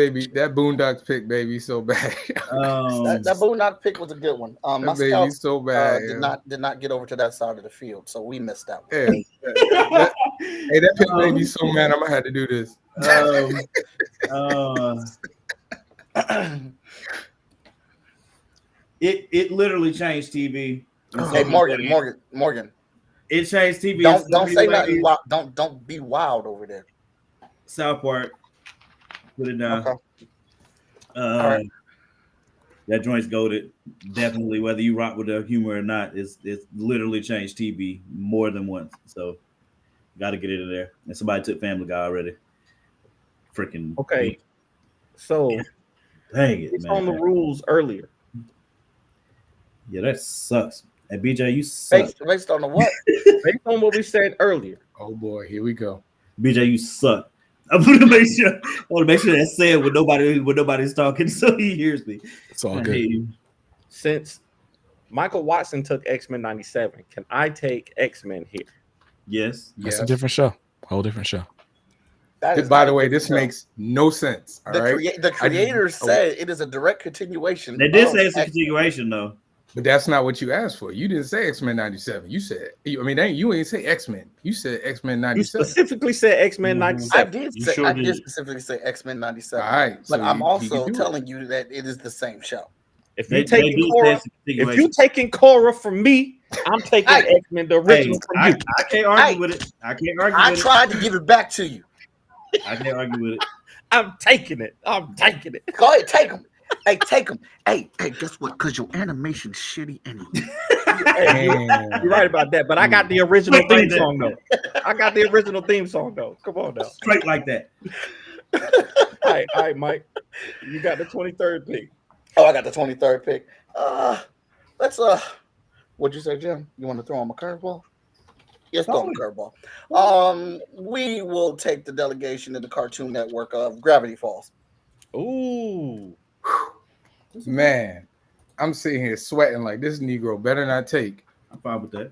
Boondocks pick, baby, so bad. That Boondock pick was a good one. My That baby scouts so bad. did not get over to that side of the field, so we missed that one. Yeah. That pick made me so mad. I'm gonna have to do this. It literally changed TV. Hey, Morgan. It changed TV. Don't say nothing. Don't be wild over there. South Park. Put it down. Okay. All right. That joint's goated. Definitely, whether you rock with the humor or not, it's literally changed TV more than once. So, got to get it in there. And somebody took Family Guy already. Freaking Okay. So, dang it, it's man. on the rules earlier. Yeah, that sucks. And BJ, you suck. Based on the what? Based on what we said earlier. Oh boy, here we go. BJ, you suck. I want to make sure that's said when nobody's talking, so he hears me. It's all I good. hate you. Since Michael Watson took X-Men 97, can I take X-Men here? Yes. That's a different show. Whole different show. By the way, this makes no sense. All right. The creators said it is a direct continuation. They did of say it's a X-Men. continuation, though. But that's not what you asked for. You didn't say X-Men 97. You said, you ain't say X-Men. You said X-Men You 97. specifically said X-Men 97. I did specifically say X-Men 97. All right, but so I'm he also can do telling you that it is the same show. If you're taking Cora from me, I'm taking X-Men, the original from you. I can't argue with it. I can't argue with it. I tried to give it back to you. I can't argue with it. I'm taking it. I'm taking it. Go ahead, take them. Hey, take them. Hey, guess what? Because your animation's shitty anyway. Hey, you're right about that, but I got the original theme song though. I got the original theme song though. Come on now. Straight like that. All right, Mike. You got the 23rd pick. Oh, I got the 23rd pick. Let's what'd you say, Jim? You want to throw him a curveball? Yes, throw him a curveball. We will take the delegation to the Cartoon Network of Gravity Falls. Ooh. Man, I'm sitting here sweating like this Negro better not take. I'm fine with that.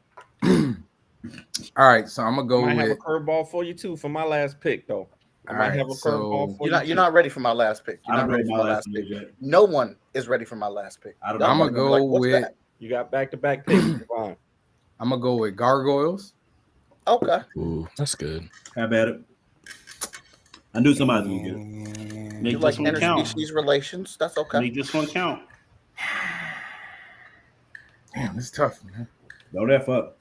All right, so I'm gonna go I with have a curveball for you too for my last pick though. I might have a curveball for you. You're not ready for my last pick. You're not ready for my last pick. No one is ready for my last pick. I'm gonna go with. You got back-to-back picks. Fine. I'm gonna go with Gargoyles. Okay. Ooh, that's good. How about it? I knew somebody was gonna get it. You like interspecies relations? That's okay. Make this one count. Damn, it's tough, man. Don't F up.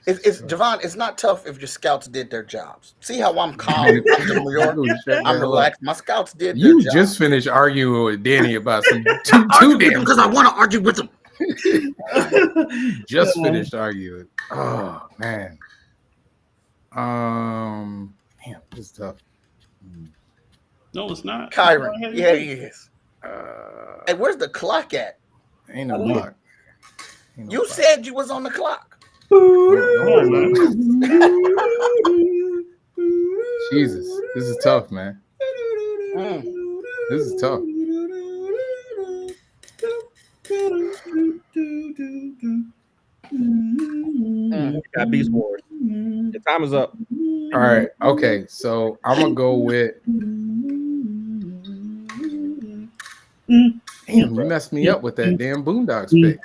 It's Javon. It's not tough if your scouts did their jobs. See how I'm calm. I'm from New York. I'm relaxed. My scouts did. You their just job. finished arguing with Danny about some too damn because I want to argue with him. Just finished arguing. Oh man. Damn, this is tough. No, it's not. Kyron. Yeah, he is. Hey, where's the clock at? Ain't no clock. You said you was on the clock. Jesus, this is tough, man. This is tough. Got Beast Wars. Your time is up. All right. Okay. So I'm gonna go with. Damn, you messed me up with that damn Boondocks pick.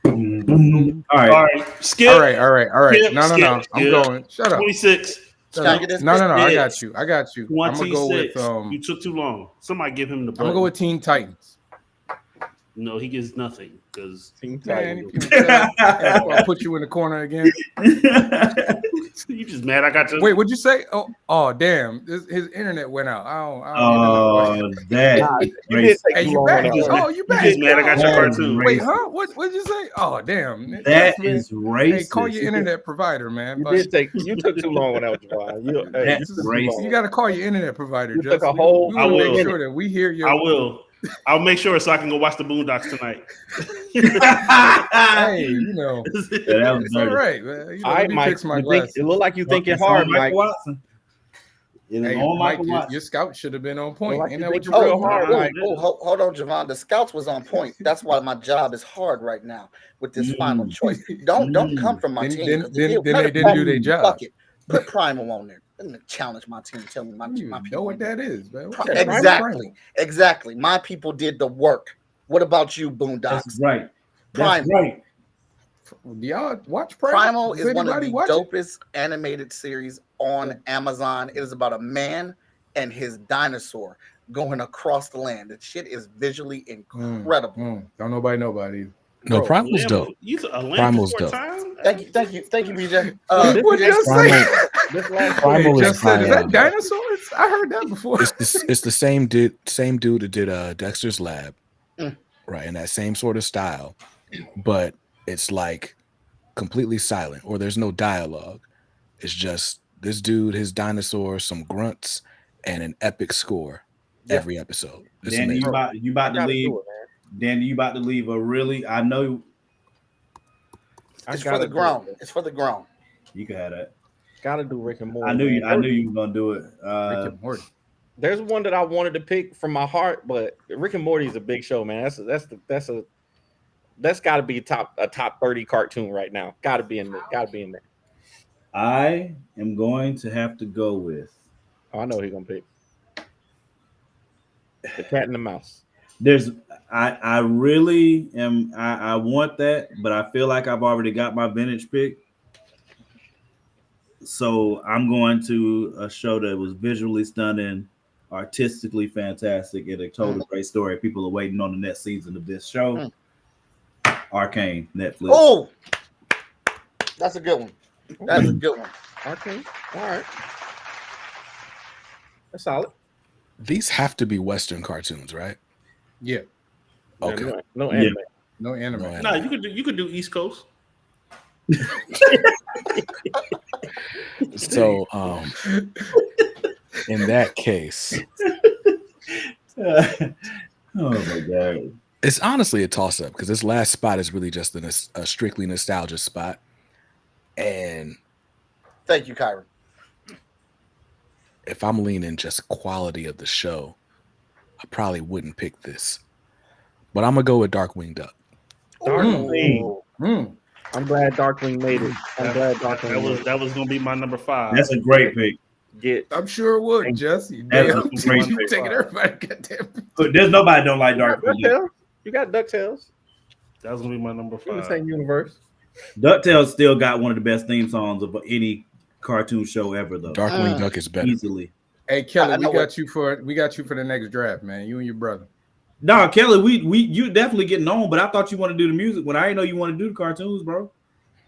All right. Skip. All right. Skip, No. skip. I'm going. Shut up. 26. No. I got you. I'm gonna go with. You took too long. Somebody give him the. I'm gonna go with Teen Titans. No, he gets nothing because Teen Titans. I'll put you in the corner again. You just mad I got your. Wait, what'd you say? Oh, damn! His internet went out. I don't that. Hey, you back? Oh, you back? You just mad I got your cartoon. Wait, huh? What'd you say? Oh, damn! That is racist. Hey, call your internet provider, man. You took too long without Javon. That's racist. You got to call your internet provider. You took a whole. I will make sure that we hear your. I will. I'll make sure so I can go watch the Boondocks tonight. Hey, you know, it's all right, man. You know, all right, Mike. It look like you thinking hard, Mike. Hey, Mike, your scout should have been on point. Like Ain't that what you real hard, Mike? Hold on, Javon. The scouts was on point. That's why my job is hard right now with this final choice. Don't come from my team. Then they didn't do their job. Fuck it. Put Primal on there. Challenge my team. Tell me my people. Know what that is, man. Exactly. My people did the work. What about you, Boondocks? That's right. Primal. Right. Y'all watch Primal is one of the dopest animated series on Amazon. It is about a man and his dinosaur going across the land. The shit is visually incredible. Don't nobody know about it. No, Primal's dope. Primal's dope. Thank you, BJ. What just say? Primal is is that dinosaurs? I heard that before. It's the same dude that did Dexter's Lab, right? In that same sort of style, but it's like completely silent, or there's no dialogue. It's just this dude, his dinosaur, some grunts, and an epic score every episode. It's Danny, amazing. you about to leave. Danny, you about to leave a really. I know. It's for the grown. It's for the grown. You can have that. Gotta do Rick and Morty. I knew you were gonna do it. Rick and Morty. There's one that I wanted to pick from my heart, but Rick and Morty is a big show, man. That's got to be a top 30 cartoon right now. Got to be in there. I am going to have to go with. Oh, I know who he's gonna pick. The Cat and the Mouse. I really am. I want that, but I feel like I've already got my vintage pick. So I'm going to a show that was visually stunning, artistically fantastic, and it told a great story. People are waiting on the next season of this show. Arcane, Netflix. Oh, that's a good one. That's a good one. Arcane. All right. That's solid. These have to be Western cartoons, right? Yeah. Okay. No anime. No anime. No, you could do East Coast. So, in that case, Oh my god. it's honestly a toss-up because this last spot is really just a strictly nostalgia spot. And Thank you, Kyron. if I'm leaning just quality of the show, I probably wouldn't pick this. But I'm gonna go with Darkwing Duck. Darkwing. I'm glad Darkwing made it. I'm glad Darkwing that was gonna be my number 5. That's a great pick. I'm sure it would, Jesse. That's Damn, a great you pick. taking everybody. Goddamn. There's nobody that don't like Darkwing Duck. DuckTales. You got DuckTales. That was gonna be my number In the 5. same universe. DuckTales still got one of the best theme songs of any cartoon show ever, though. Darkwing Duck is better. Easily. Hey Kelly, we got you for the next draft, man. You and your brother. No, Kelly, you definitely getting on, but I thought you want to do the music when I didn't know you want to do the cartoons, bro.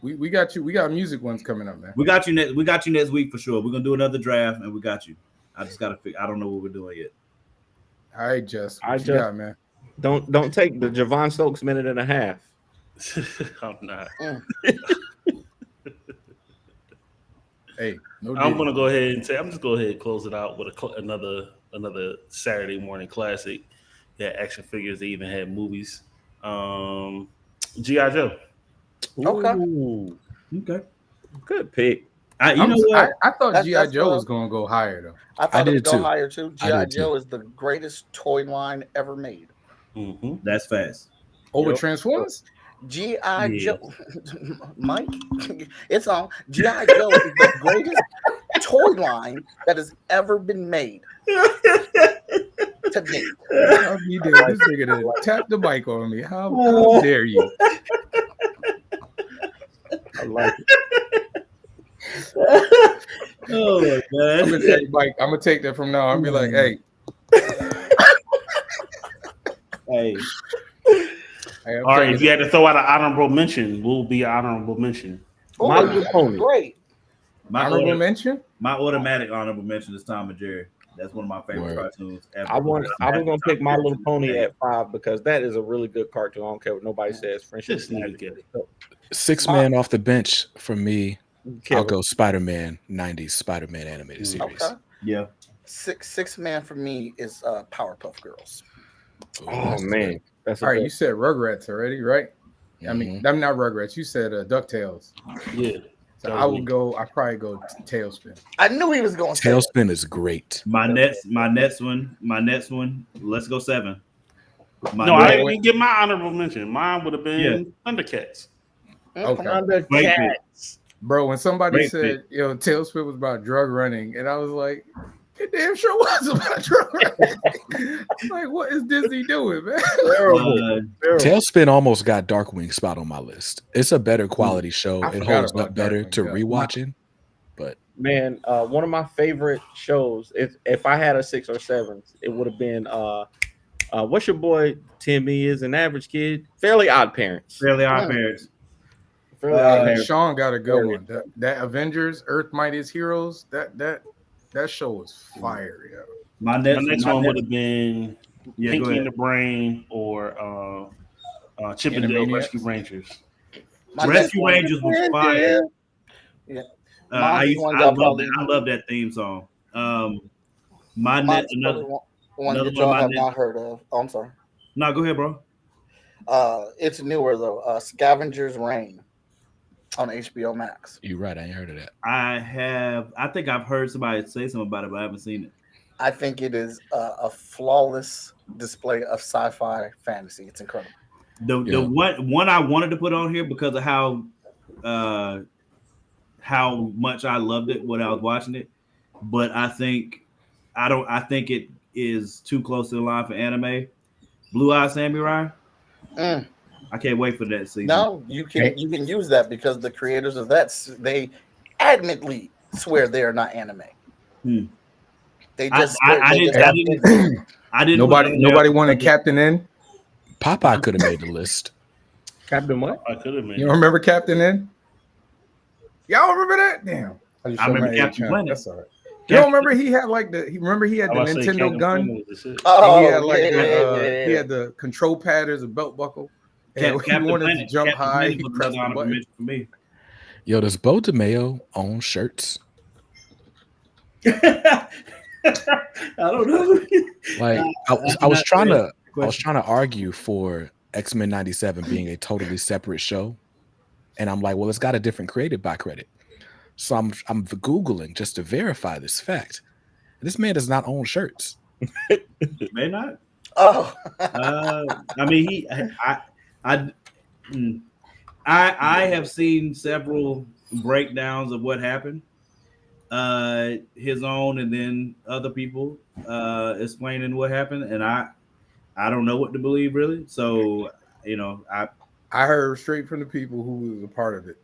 We got you. We got music ones coming up, man. We got you next week for sure. We're gonna do another draft, and we got you. I just gotta figure. I don't know what we're doing yet. All right, Jess. What you got, man? Don't take the Javon Stokes minute and a half. I'm not. Hey, no I'm gonna go ahead and say I'm just go ahead and close it out with another Saturday morning classic. That action figures. They even had movies. G.I. Joe. Ooh. Okay. Good pick. You know what? I thought G.I. Joe was gonna go higher though. I thought it would did go too. higher too. I G.I. did too. Joe is the greatest toy line ever made. Mm-hmm. That's fast. Over Transformers? G.I. Joe, Mike, it's on. G.I. Joe is the greatest toy line that has ever been made. To date. I'll be there. This nigga done tap the mic on me. How dare you? I like it. Oh my god. I'm gonna take that from now. I'll be like, hey. Hey. All right, if you had to throw out an honorable mention, what will be an honorable mention? My Little Pony. Great. My honorable mention? My automatic honorable mention is Tom and Jerry. That's one of my favorite cartoons ever. I was gonna pick My Little Pony at 5 because that is a really good cartoon. I don't care what nobody says. Friendship. Six Man off the bench for me. Kevin. I'll go Spider-Man 90s Spider-Man animated series. Okay. Yeah. Six man for me is Powerpuff Girls. Oh man, that's all right. You said Rugrats already, right? I mean, I'm not Rugrats. You said DuckTales. Yeah. So I probably go Tailspin. I knew he was going. Tailspin is great. My next one. Let's go 7. I didn't get my honorable mention. Mine would have been Thundercats. Okay. Thundercats. Bro, when somebody Great said, yo, Tailspin was about drug running, and I was like, it damn sure was about drug running. Like, what is Disney doing, man? Terrible. Tailspin almost got Darkwing spot on my list. It's a better quality show. I It forgot holds about up better Darkwing, to yeah. rewatching. But Man, one of my favorite shows. If I had a 6 or 7, it would have been what's your boy Timmy is an average kid. Fairly Odd Parents. Fairly Odd Parents. Fairly Odd Parents. Sean got a good one. That Avengers, Earth Mightiest Heroes, that show was fire, yo. My next one would have been go Pinky ahead. and the Brain or Chip and Dale Animaniacs? Rescue Rangers. Rescue Rangers was fire. Yeah. I love that theme song. My Mine's next probably one another that y'all one, have not heard of. Oh, I'm sorry. No, go ahead, bro. It's newer though. Scavenger's Reign on HBO Max. you're right. I ain't heard of that. I think I've heard somebody say something about it, but I haven't seen it. I think it is a flawless display of sci-fi fantasy. It's incredible. The one I wanted to put on here because of how much I loved it when I was watching it, but I think it is too close to the line for anime. Blue Eye Samurai. Mm. I can't wait for that season. No, you can use that because the creators of that they adamantly swear they are not anime. They just I didn't. Nobody wanted Captain N. Popeye could have made the list. Captain what? I could have made. You don't remember Captain N? Y'all remember that? Damn. I remember Captain Planet. That's all right. You don't remember he had like the Nintendo gun? Oh, he had like he had the control pad as a belt buckle. And he wanted to jump high. He pressed the button. For me. Yo, does Bo DeMayo own shirts? I don't know. Like I was trying to argue for X-Men 97 being a totally separate show, and I'm like, well, it's got a different creative by credit. So I'm Googling just to verify this fact. This man does not own shirts. May not. Oh, I mean, I have seen several breakdowns of what happened. His own and then other people explaining what happened, and I don't know what to believe really. So I heard straight from the people who was a part of it.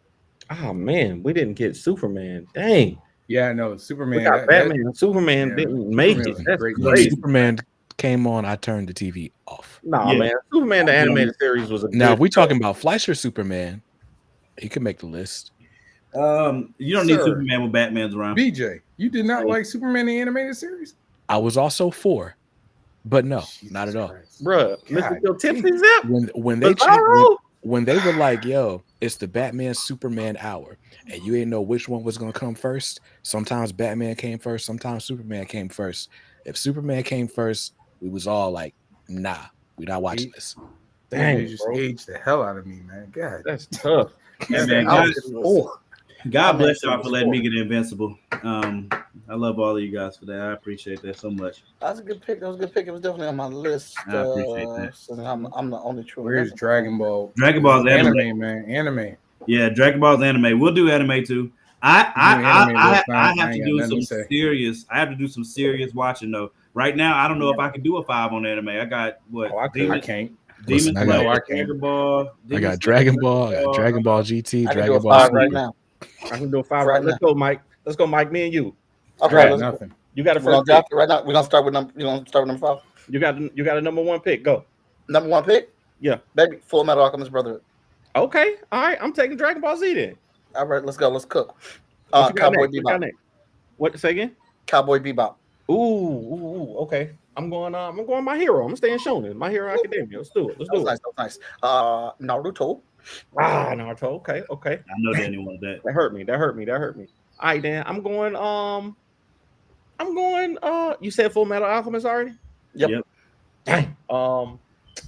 Oh man, we didn't get Superman. Dang. Yeah, no, Superman. We got Batman. Superman didn't make it. That's When crazy. Superman came on, I turned the TV off. Nah, man. Superman the animated series was a Now, good if we talking about Fleischer Superman, he could make the list. You don't need Superman when Batman's around. BJ, you did not like Superman the animated series? I was also for, but no, not at all. Bruh, Mr. Phil Tipsy Zip. When they were like, yo, it's the Batman Superman hour, and you didn't know which one was gonna come first. Sometimes Batman came first, sometimes Superman came first. If Superman came first, we was all like, nah, we're not watching this. Dang, you just aged the hell out of me, man. God, that's tough. Yeah, man, God bless y'all for letting me get Invincible. I love all of you guys for that. I appreciate that so much. That was a good pick. It was definitely on my list. I appreciate that. So I'm the only true. Where's Dragon Ball? Dragon Ball's anime, man. Anime. Yeah, Dragon Ball's anime. We'll do anime too. I have to do some serious. I have to do some serious watching though. Right now, I don't know if I can do a 5 on anime. I got what? I can't. Demon Slayer, Dragon Ball. I got Dragon Ball. I got Dragon Ball GT. Dragon Ball 5 right now. I can do a 5 right now. Let's go, Mike. Let's go, Mike. Me and you. Okay, nothing. You got a first pick right now. We're gonna start with number. You gonna start with number 5. You got a number 1 pick. Go. Number 1 pick. Yeah. Baby, Full Metal Alchemist Brotherhood. Okay. All right. I'm taking Dragon Ball Z then. All right. Let's go. Let's cook. Cowboy Bebop. What? Say again? Cowboy Bebop. Ooh. Okay. I'm going My Hero. I'm staying Shonen. My Hero Academia. Let's do it. Nice. Naruto. Naruto. Okay. I know Danny wanted that. That hurt me. All right, Dan. I'm going. You said Full Metal Alchemist already? Yep. Dang.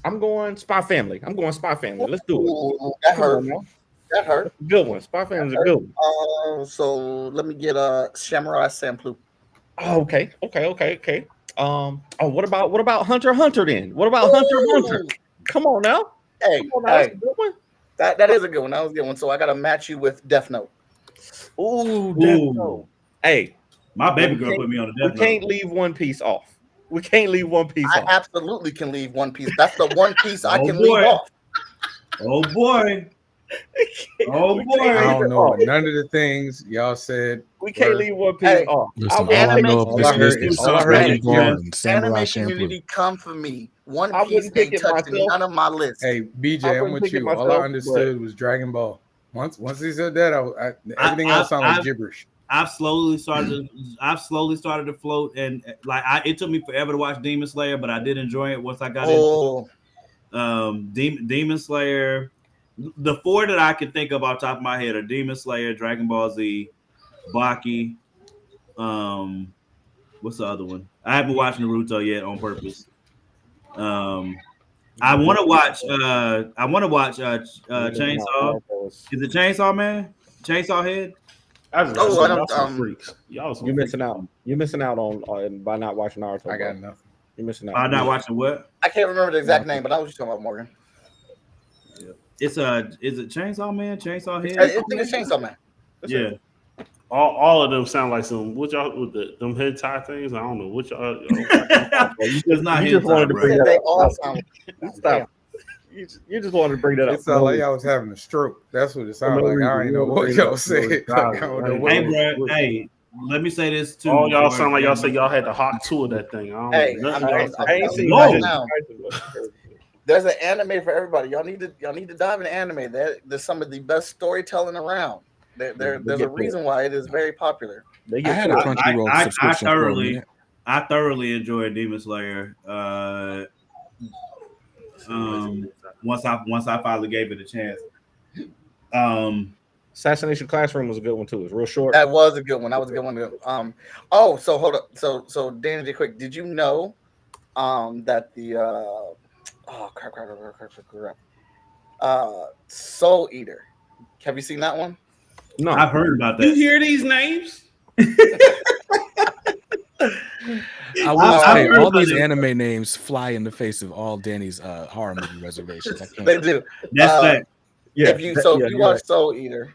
I'm going Spy Family. Let's do it. Ooh, that hurt. That hurt. Good one. Spy Family is a good one. So let me get Samurai Champloo. Oh, okay. What about Hunter x Hunter then? What about Hunter x Hunter? Come on now. Hey, that's a good one. That is a good one. That was a good one. So I gotta match you with Death Note. Ooh, Death Note. Hey, my baby girl put me on the Death Note. We can't leave One Piece off. I absolutely can leave One Piece. That's the one piece I can boy. leave off. Oh boy. I don't know none of the things y'all said. We can't leave One Piece off. Listen, all I know is anime community come for me. One Piece ain't touching none of my lists. Hey, BJ, I'm with you. All I understood was Dragon Ball. Once he said that, everything else sounded gibberish. I've slowly started to float, and it took me forever to watch Demon Slayer, but I did enjoy it once I got into Demon Slayer. The 4 that I can think of off the top of my head are Demon Slayer, Dragon Ball Z, Baki. What's the other one? I haven't watched Naruto yet on purpose. I want to watch Chainsaw. Is it Chainsaw Man? Chainsaw Head? Freaks. You're missing out. You're missing out on by not watching Naruto. I got nothing. You're missing out. I'm not watching what? I can't remember the exact name, but I was just talking about Morgan. It's is it Chainsaw Man? Chainsaw Head? I think it's Chainsaw Man. Yeah. All of them sound like some what y'all with them head tie things. I don't know what y'all. It's not you his just wanted time, to bro. bring that They up. all sound. Stop. You just wanted to bring that up. It sounded like I was having a stroke. That's what it sounded like. I don't know what y'all said. Like, I don't know what. Hey, bro. Hey, let me say this too. All y'all before- sound like y'all say y'all had the hot tour that thing. I don't Hey, know. I'm Nothing y'all telling say. you Whoa. right now. There's an anime for everybody. Y'all need to dive into anime. There's some of the best storytelling around. There's a reason why it is very popular. I had a Crunchyroll subscription for a minute. I thoroughly enjoyed Demon Slayer. Once I finally gave it a chance. Assassination Classroom was a good one too. It's real short. That was a good one. That was a good one. Oh, so hold up. So Danny, quick. Did you know that the Soul Eater? Have you seen that one? No, I've heard about that. You hear these names? I will say all these anime names fly in the face of all Danny's horror movie reservations. I can't. They do. That's that. Yeah. If you watch Soul Eater,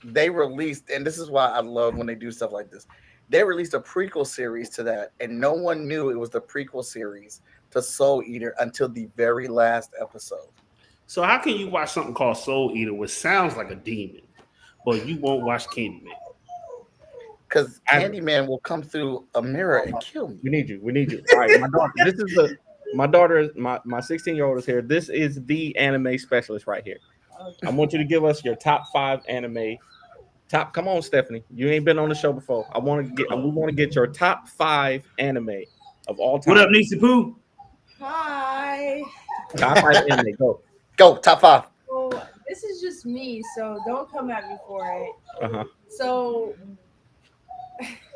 they released, and this is why I love when they do stuff like this. They released a prequel series to that, and no one knew it was the prequel series to Soul Eater until the very last episode. So how can you watch something called Soul Eater, which sounds like a demon, but you won't watch Candyman? Because Candyman will come through a mirror and kill me. We need you. All right, my daughter. This is my daughter. My 16-year-old is here. This is the anime specialist right here. I want you to give us your top 5 anime. Come on, Stephanie. You ain't been on the show before. We want to get your top 5 anime of all time. What up, Nisi Poo? Hi. Top 5 anime. Go. Top 5. Well, this is just me, so don't come at me for it. So,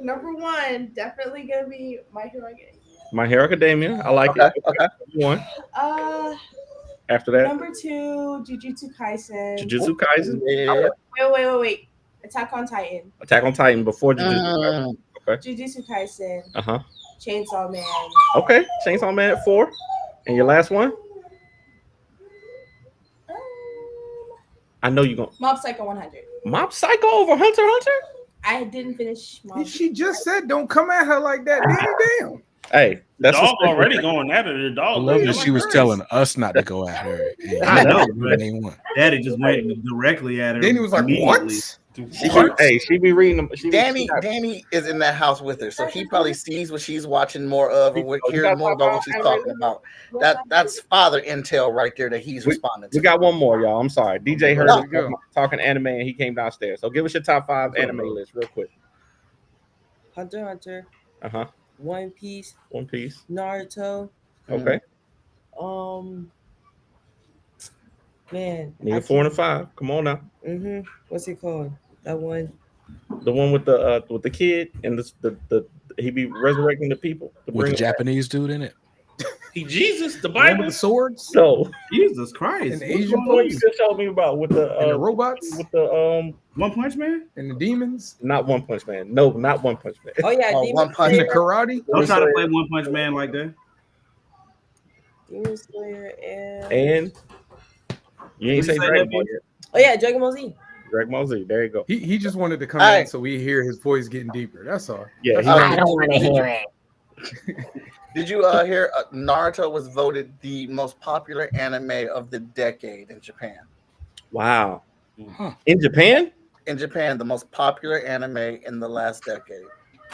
number 1, definitely gonna be My Hero Academia. My Hero Academia. I like it. Okay. 1. After that, number 2, Jujutsu Kaisen. Jujutsu Kaisen. Yeah. Wait. Attack on Titan. Attack on Titan before Jujutsu Kaisen. Okay. Jujutsu Kaisen. Chainsaw Man. Okay. Chainsaw Man at 4. And your last one? I know you're going to. Mob Psycho 100. Mob Psycho over Hunter x Hunter? I didn't finish Mob. She just said don't come at her like that. Damn. Hey, that's dog already going at her. The dog. I love that she was telling us not to go at her. I know, but Daddy just went directly at her. Then he was like, "What?" She be reading them. Danny is in that house with her, so he probably sees what she's watching more of, or hears more about what she's talking about. That's father intel right there that he's responding to. We got one more, y'all. I'm sorry. DJ heard us talking anime and he came downstairs. So give us your top 5 anime list real quick. Hunter x Hunter. One Piece. Naruto. Okay. Man. Need 4 and 5. Come on now. What's it called? That one. The one with the kid and the he be resurrecting the people with the Japanese dude in it. Jesus, the Bible, with the swords. No, Jesus Christ. And Asian what you just told me about with the robots, with the One Punch Man and the demons. Not One Punch Man. No, not One Punch Man. Oh yeah, One Punch and the karate. Don't try to play One Punch Man like that. Demon Slayer and you ain't say Dragon Ball yet. Oh yeah, Dragon Ball Z. Dragon Ball Z. There you go. He just wanted to come in so we hear his voice getting deeper. That's all. Yeah, I don't want to hear it. Did you hear Naruto was voted the most popular anime of the decade in Japan? Wow. In Japan? In Japan, the most popular anime in the last decade.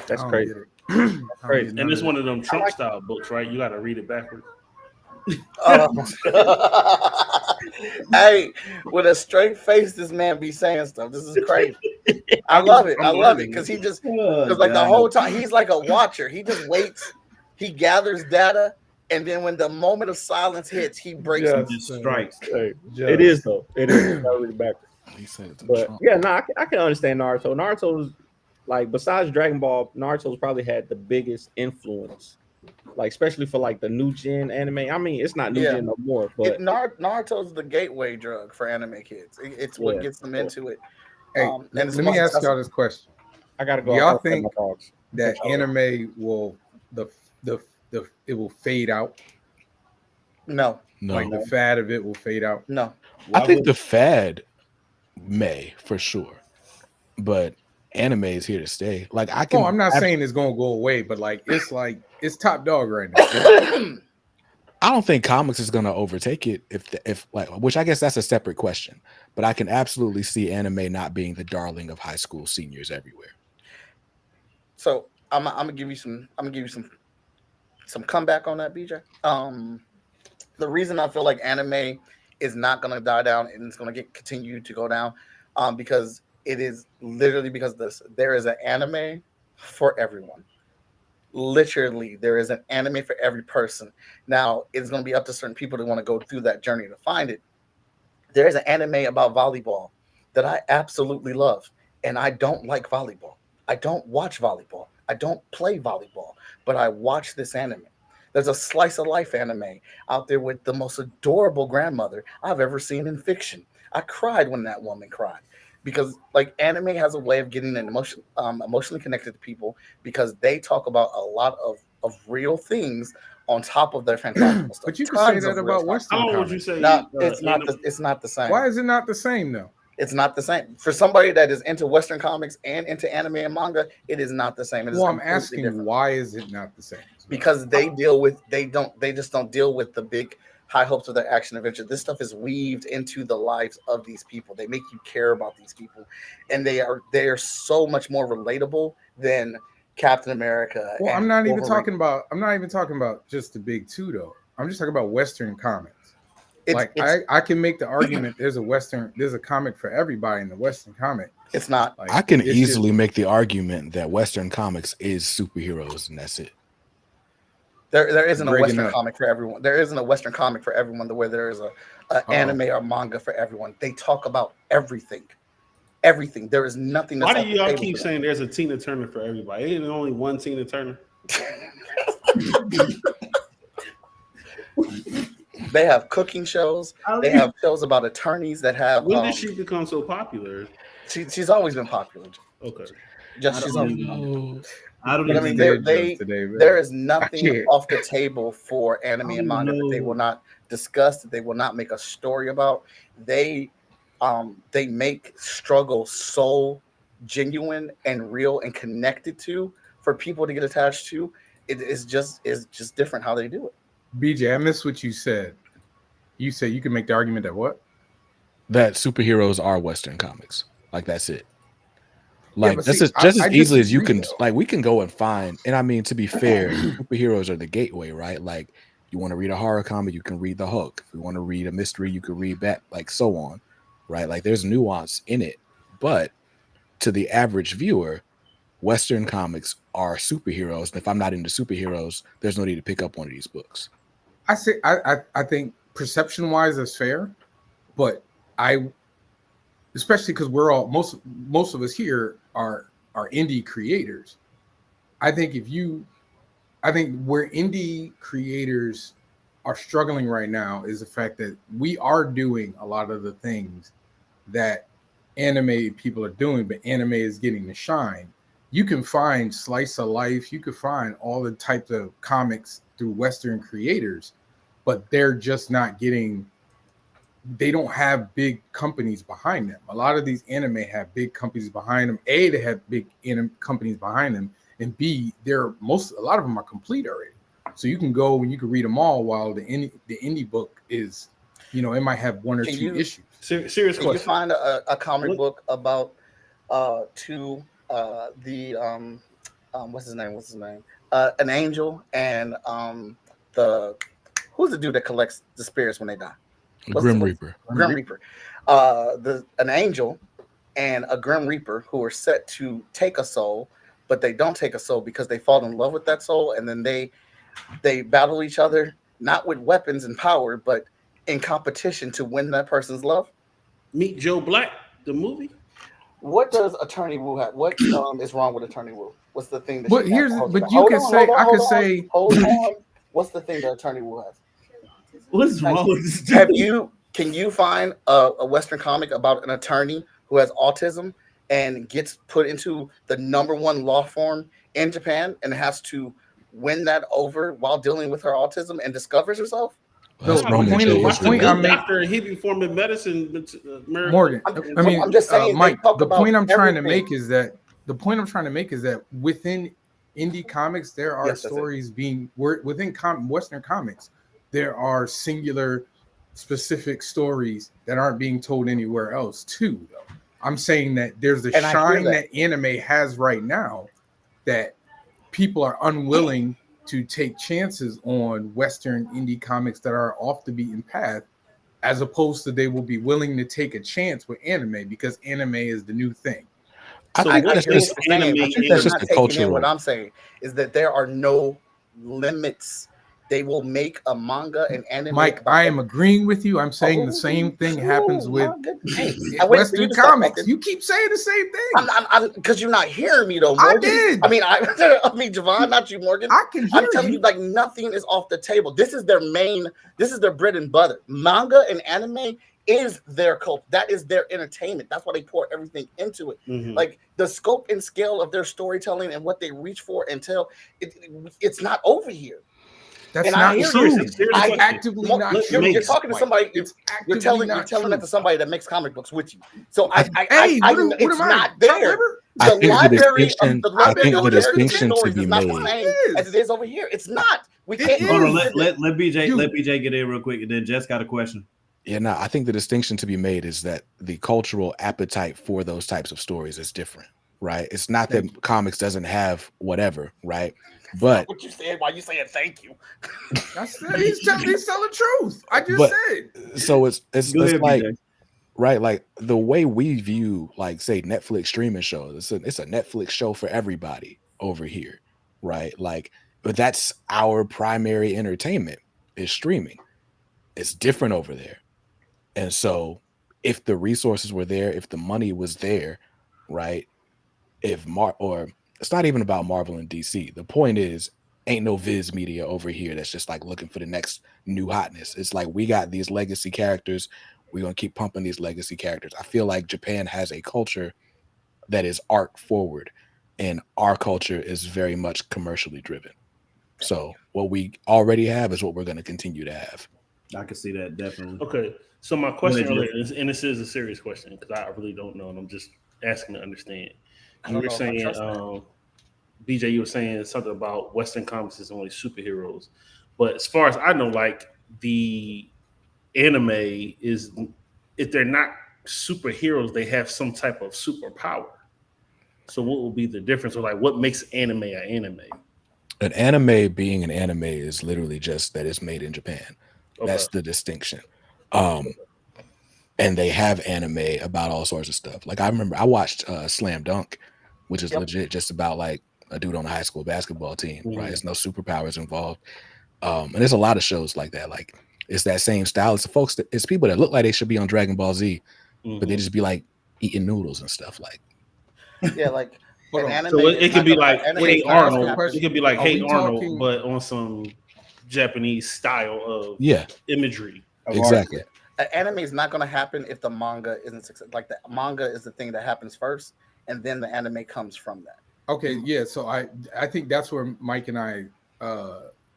That's crazy. Crazy. And it's one of them Trump style books, right? You got to read it backwards. Hey, with a straight face, this man be saying stuff. This is crazy. I love it. I love it because he just because like the whole time he's like a watcher. He just waits. He gathers data, and then when the moment of silence hits, he breaks and just strikes. It is though. It is really backwards. But yeah, no, I can understand Naruto. Naruto's like besides Dragon Ball, Naruto's probably had the biggest influence. Like especially for like the new gen anime. I mean, it's not new gen no more. But Naruto's the gateway drug for anime kids. It's what gets them into it. Hey, let me ask y'all this question. I gotta go. Do y'all think that anime will it will fade out? No. Like the fad of it will fade out? No. I think the fad may for sure. but anime is here to stay. Like I can. Oh, I'm not saying it's gonna go away, but like it's top dog right now. I don't think comics is going to overtake it if like, which I guess that's a separate question, but I can absolutely see anime not being the darling of high school seniors everywhere. So I'm gonna give you some comeback on that, BJ. The reason I feel like anime is not gonna die down and it's gonna continue to go down, because it is literally because there is an anime for everyone. Literally, there is an anime for every person. Now, it's going to be up to certain people to want to go through that journey to find it. There is an anime about volleyball that I absolutely love, and I don't like volleyball. I don't watch volleyball. I don't play volleyball, but I watch this anime. There's a slice of life anime out there with the most adorable grandmother I've ever seen in fiction. I cried when that woman cried. Because like anime has a way of getting an emotionally connected to people because they talk about a lot of real things on top of their fantastical stuff. But you can say that about Western How would you comics. say? No, it's not the same. Why is it not the same though? It's not the same. For somebody that is into Western comics and into anime and manga, it is not the same. It is Well, I'm completely asking different. why is it not the same? Because they just don't deal with the big high hopes of their action adventure. This stuff is weaved into the lives of these people. They make you care about these people, and they are so much more relatable than Captain America. Well, and I'm not even Wolverine. talking about just the big two though. I'm just talking about Western comics. It's- I can make the argument there's a comic for everybody in the Western comic. It's not. I can easily make the argument that Western comics is superheroes, and that's it. There isn't a Breaking Western up. comic for everyone. There isn't a Western comic for everyone the way there is a anime or manga for everyone. They talk about everything. Everything. There is nothing that's Why off do the y'all table keep for them. saying there's a Tina Turner for everybody? Ain't there only one Tina Turner? They have cooking shows. They have shows about attorneys that have. When did she become so popular? She's always been popular. Okay. She's always been popular. I don't But I even mean, there is nothing off the table for anime and manga that they will not discuss, that they will not make a story about. They make struggle so genuine and real and connected to for people to get attached to. It's just different how they do it. BJ, I missed what you said. You said you can make the argument that what? That superheroes are Western comics. Like that's it. Yeah, Like but that's see, just I as easily as you disagree, can. though. Like we can go and find. And I mean, to be fair, superheroes are the gateway, right? Like you want to read a horror comic, you can read The Hulk. If you want to read a mystery, you can read that. Like so on, right? Like there's nuance in it, but to the average viewer, Western comics are superheroes. And if I'm not into superheroes, there's no need to pick up one of these books. I think perception wise that's fair, but especially because we're all most of us here are indie creators. I think where indie creators are struggling right now is the fact that we are doing a lot of the things that anime people are doing, but anime is getting the shine. You can find slice of life, you can find all the types of comics through Western creators, but they're just not getting. They don't have big companies behind them. A lot of these anime have big companies behind them. A, they have big companies behind them, and B, a lot of them are complete already. So you can go and you can read them all. While the indie book is, it might have one or two issues. Serious Can question. you find a comic book about what's his name? An angel and who's the dude that collects the spirits when they die? Grim Reaper. Grim Reaper. An angel and a Grim Reaper who are set to take a soul, but they don't take a soul because they fall in love with that soul, and then they battle each other, not with weapons and power, but in competition to win that person's love. Meet Joe Black, the movie. What does Attorney Wu have? What is wrong with Attorney Wu? What's the thing that? But Hold on. What's the thing that Attorney Wu has? What's wrong with this dude? Can you find a Western comic about an attorney who has autism and gets put into the #1 law firm in Japan and has to win that over while dealing with her autism and discovers herself? Well, the point I'm making, doctor, he be forming medicine. Morgan. I mean, I'm just saying, Mike. The point I'm trying to everything. make is that within indie comics, there are stories being within Western comics. There are singular, specific stories that aren't being told anywhere else. Too, though. I'm saying that there's a shine that anime has right now that people are unwilling to take chances on Western indie comics that are off the beaten path, as opposed to they will be willing to take a chance with anime because anime is the new thing. So I hear what you're saying, but you're not taking in what I'm saying is that there are no limits. They will make a manga and anime. Mike, I am agreeing with you. I'm saying the same thing happens with Western comics. You keep saying the same thing. I'm because you're not hearing me though, Morgan. I did. I mean, Javon, not you, Morgan. I can hear I'm telling you, like nothing is off the table. This is their bread and butter. Manga and anime is their cult. That is their entertainment. That's why they pour everything into it. Like the scope and scale of their storytelling and what they reach for and tell, it's not over here. That's not true. I actively not true. You're talking to somebody. You're telling that to somebody that makes comic books with you. So it's not there. I think the distinction to be made as it is over here. It's not. We can't. Hold on, let BJ get in real quick, and then Jess got a question. Yeah, no, I think the distinction to be made is that the cultural appetite for those types of stories is different, right? It's not that comics doesn't have whatever, right? But what you said, why you saying thank you? He's telling the truth. I just said. So it's like BJ. Right, like the way we view, like, say, Netflix streaming shows. It's a Netflix show for everybody over here, right? Like, but that's our primary entertainment is streaming. It's different over there, and so if the resources were there, if the money was there, right? Or it's not even about Marvel and DC. The point is, ain't no Viz Media over here that's just like looking for the next new hotness. It's like we got these legacy characters. We're going to keep pumping these legacy characters. I feel like Japan has a culture that is art forward, and our culture is very much commercially driven. So what we already have is what we're going to continue to have. I can see that definitely. Okay. So my question earlier is, and this is a serious question because I really don't know, and I'm just asking to understand. You were saying, BJ, you were saying something about Western comics is only superheroes, but as far as I know, like the anime is, if they're not superheroes, they have some type of superpower. So what will be the difference, or like what makes anime an anime? An anime being an anime is literally just that it's made in Japan. Okay. That's the distinction. And they have anime about all sorts of stuff. Like I remember I watched Slam Dunk, which is legit just about like a dude on a high school basketball team, right? There's no superpowers involved. And there's a lot of shows like that. Like it's that same style. It's the folks it's people that look like they should be on Dragon Ball Z, but they just be like eating noodles and stuff. Like like an anime. So it could be like Hey Arnold. It could be like Hey Arnold, but on some Japanese style of imagery. Exactly. Anime is not going to happen if the manga isn't successful. Like the manga is the thing that happens first, and then the anime comes from that. Okay, yeah. So I think that's where Mike and I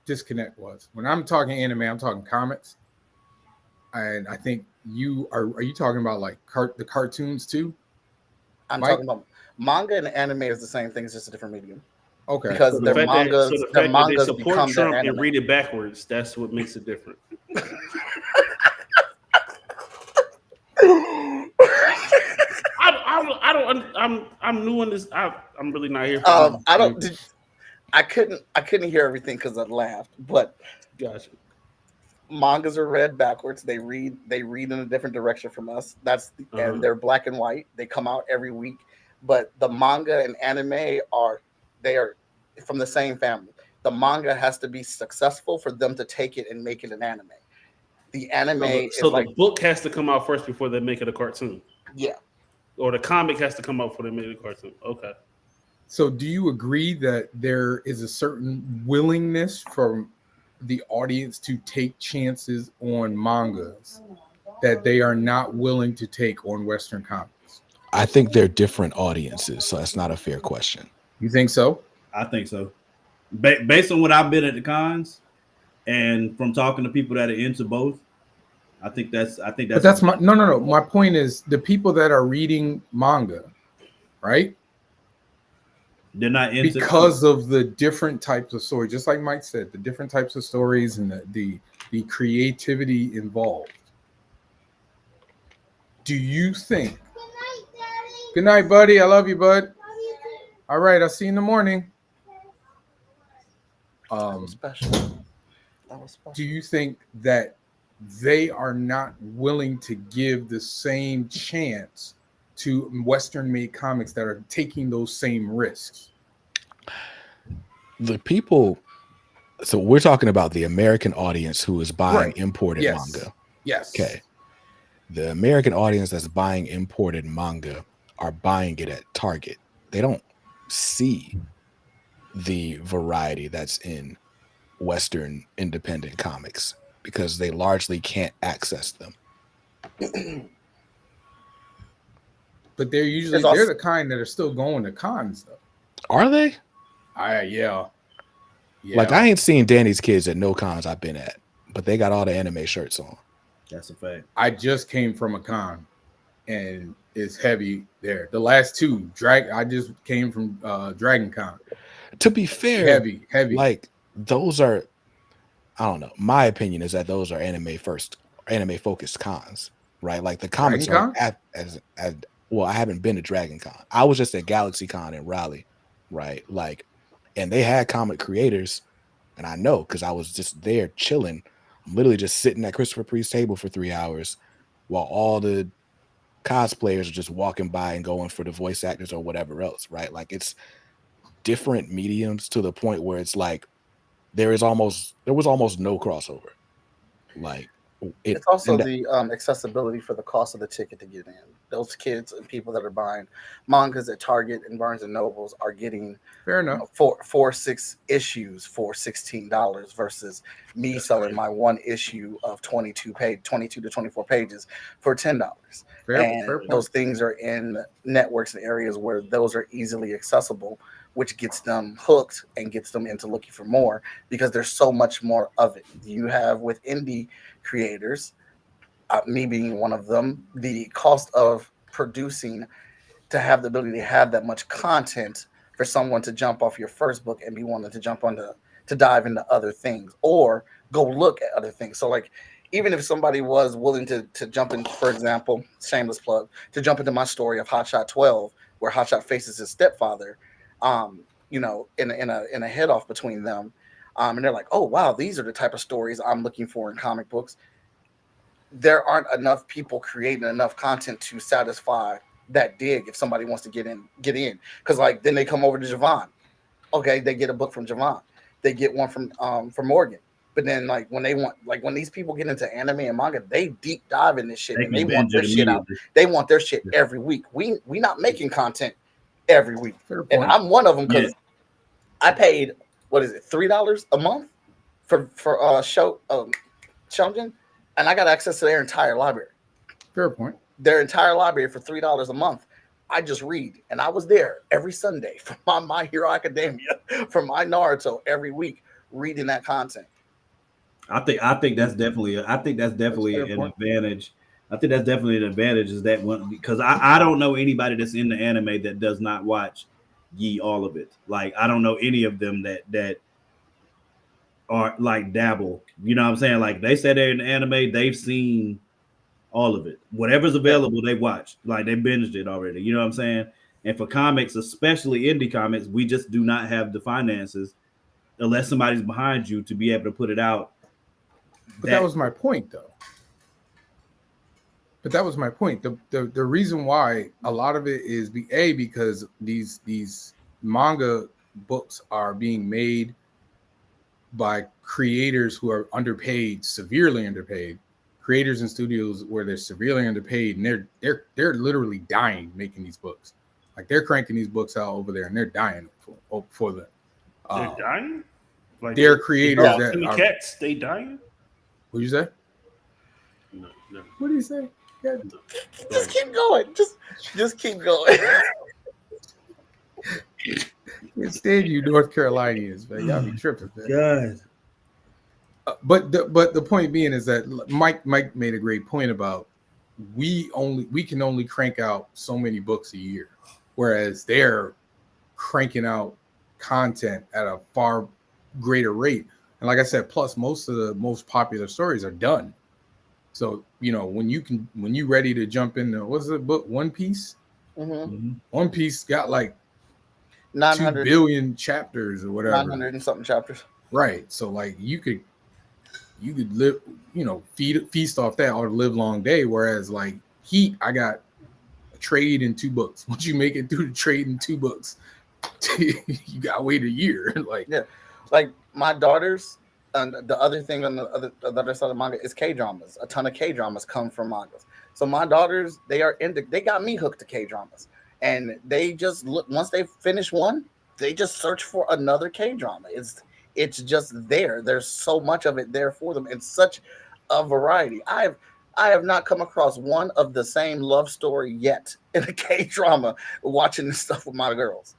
disconnect was. When I'm talking anime, I'm talking comics, and I think you are you talking about like the cartoons too? I'm talking about manga and anime is the same thing. It's just a different medium. Okay, because so their mangas, their mangas support become Trump their anime. and read it backwards. That's what makes it different. I'm new in this. I'm really not here. I couldn't hear everything because I laughed. But gotcha. Mangas are read backwards. They read in a different direction from us. And they're black and white. They come out every week. But the manga and anime are from the same family. The manga has to be successful for them to take it and make it an anime. The anime so the book has to come out first before they make it a cartoon. Yeah. Or the comic has to come out before they make it a cartoon. Okay. So do you agree that there is a certain willingness from the audience to take chances on mangas that they are not willing to take on Western comics? I think they're different audiences, so that's not a fair question. You think so? I think so. Based on what I've been at the cons, And from talking to people that are into both, I think that's But that's my no. My point is the people that are reading manga, right? They're not into because of the different types of stories. Just like Mike said, the different types of stories and the creativity involved. Do you think? Good night, buddy. I love you, bud. All right, I'll see you in the morning. Special. That was special. Do you think that they are not willing to give the same chance to Western-made comics that are taking those same risks? The people, so we're talking about the American audience who is buying Right. imported Yes. manga. Yes. Okay. The American audience that's buying imported manga are buying it at Target. They don't see the variety that's in Western independent comics because they largely can't access them. But they're usually There's also- they're the kind that are still going to cons though. Are they? Yeah. Like I ain't seen Danny's Kids at no cons I've been at, but they got all the anime shirts on. That's a fact. I just came from a con, and it's heavy there. The last two, I just came from Dragon Con. To be fair, heavy. Like those are, I don't know. My opinion is that those are anime focused cons, right? Like the comics Dragon are as well. I haven't been to Dragon Con. I was just at Galaxy Con in Raleigh, right? Like, and they had comic creators, and I know because I was just there chilling. I'm literally just sitting at Christopher Priest's table for 3 hours while all the cosplayers are just walking by and going for the voice actors or whatever else, right? Like it's different mediums to the point where it's like there was almost no crossover. Like it's also the accessibility for the cost of the ticket to get in. Those kids and people that are buying mangas at Target and Barnes and Nobles are getting fair enough 4-6 issues for $16 versus me selling my one issue of 22 to 24 pages for $10. Fair those things are in networks and areas where those are easily accessible, which gets them hooked and gets them into looking for more because there's so much more of it. You have with indie creators, me being one of them, the cost of producing to have the ability to have that much content for someone to jump off your first book and be wanting to jump onto to dive into other things or go look at other things. So like even if somebody was willing to jump in, for example, shameless plug, to jump into my story of Hotshot 12, where Hotshot faces his stepfather, in a head off between them, and they're like, oh wow, these are the type of stories I'm looking for in comic books. There aren't enough people creating enough content to satisfy that dig if somebody wants to get in. Because like then they come over to Javon. Okay, they get a book from Javon. They get one from Morgan. But then like when these people get into anime and manga, they deep dive in this shit and they want their shit out. They want their shit every week. We not making content every week. And I'm one of them because I paid $3 a month for Shonen, and I got access to their entire library. Fair point. Their entire library for $3 a month. I just read, and I was there every Sunday for my Hero Academia, for my Naruto every week, reading that content. I think that's definitely an advantage. I think that's definitely an advantage is that one because I don't know anybody that's in the anime that does not watch all of it. Like I don't know any of them that are like dabble. You know what I'm saying? Like they said they're in the anime, they've seen all of it. Whatever's available, they watched. Like they binged it already. You know what I'm saying? And for comics, especially indie comics, we just do not have the finances unless somebody's behind you to be able to put it out. But that was my point, though. The reason why a lot of it is because these manga books are being made by creators who are underpaid, severely underpaid, creators and studios where they're severely underpaid, and they're literally dying making these books. Like they're cranking these books out over there, and they're dying for them. They're dying. Like they're creators that are cats. They dying. What'd you say? No. What do you say? Just keep going. Just keep going. Can't stand you North Carolinians, man. Y'all be tripping, man. God. But the point being is that Mike made a great point about we can only crank out so many books a year, whereas they're cranking out content at a far greater rate. And like I said, plus most of the most popular stories are done. So when you ready to jump into what's the book One Piece? One Piece got like 2 billion chapters or whatever, 900 and something chapters. Right. So like you could live, feast off that or live long day. Whereas like Heat, I got a trade in 2 books. Once you make it through the trade in 2 books, you gotta wait a year. Like my daughters. And the other thing on the other side of manga is K-dramas. A ton of K-dramas come from mangas. So my daughters, they got me hooked to K-dramas. And they just look, once they finish one, they just search for another K-drama. It's just there. There's so much of it there for them and such a variety. I have not come across one of the same love story yet in a K-drama watching this stuff with my girls.